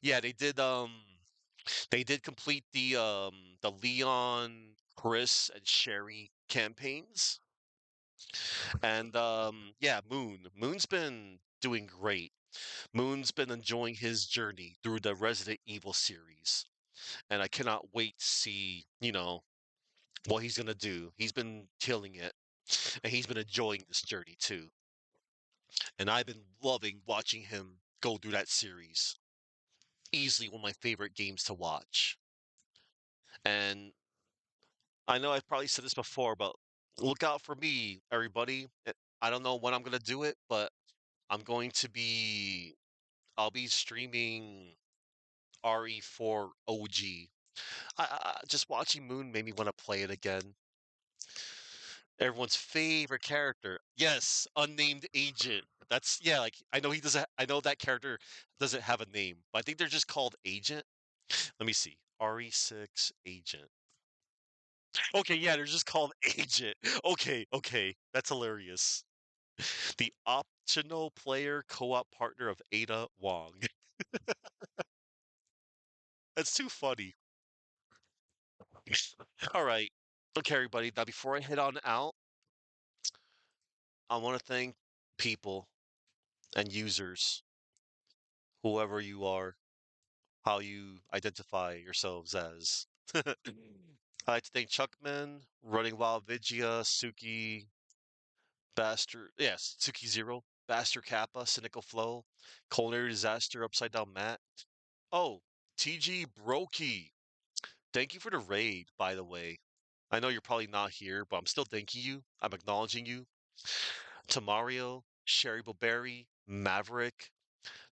Yeah, they did complete the Leon, Chris, and Sherry campaigns. And yeah, Moon's been doing great. Moon's been enjoying his journey through the Resident Evil series. And I cannot wait to see, what he's gonna do. He's been killing it. And he's been enjoying this journey too. And I've been loving watching him go through that series. Easily one of my favorite games to watch. And I know I've probably said this before, but look out for me, everybody. I don't know when I'm gonna do it, but I'm going to be I'll be streaming RE4 OG. Just watching Moon made me want to play it again. Everyone's favorite character. Yes, unnamed agent. That's yeah, like I know he doesn't I know that character doesn't have a name, but I think they're just called agent. Let me see. RE6 agent. Okay, yeah, they're just called agent. Okay, okay. That's hilarious. The optional player co-op partner of Ada Wong. That's too funny. All right. Okay, everybody. Now, before I head on out, I want to thank people and users, whoever you are, how you identify yourselves as. I'd like to thank Chuckman, Running Wild Vigia, Suki, Bastard, yes, Suki Zero, Bastard Kappa, Cynical Flow, Culinary Disaster, Upside Down Matt. Oh, TG Brokey. Thank you for the raid, by the way. I know you're probably not here, but I'm still thanking you. I'm acknowledging you. To Mario, Sherry Blueberry, Maverick,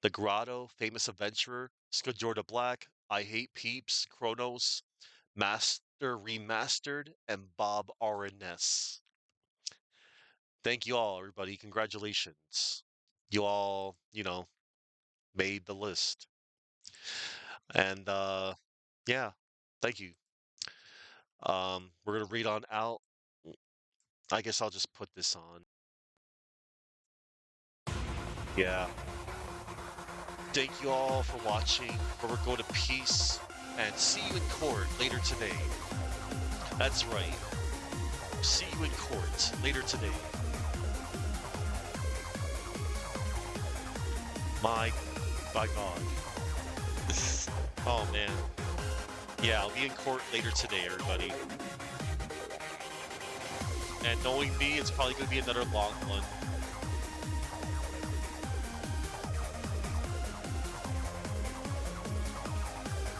The Grotto, Famous Adventurer, Skajorda Black, I Hate Peeps, Kronos, Master After Remastered and Bob RNS. Thank you all, everybody. Congratulations. You all, made the list. And yeah, thank you. We're gonna read on out. I guess I'll just put this on. Yeah. Thank you all for watching. We're going to peace and see you in court later today. That's right. See you in court later today. My God. Oh man. Yeah, I'll be in court later today, everybody. And knowing me, it's probably going to be another long one.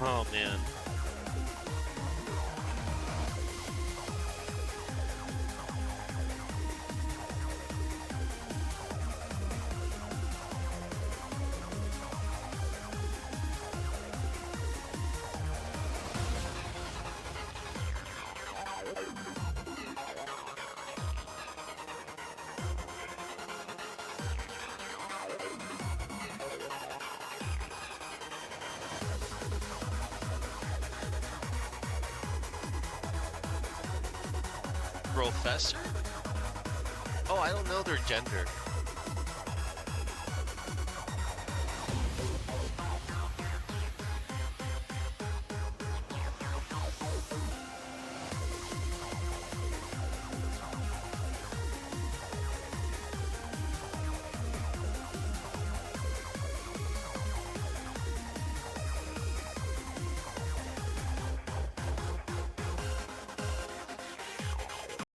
Oh man. Professor? Oh, I don't know their gender.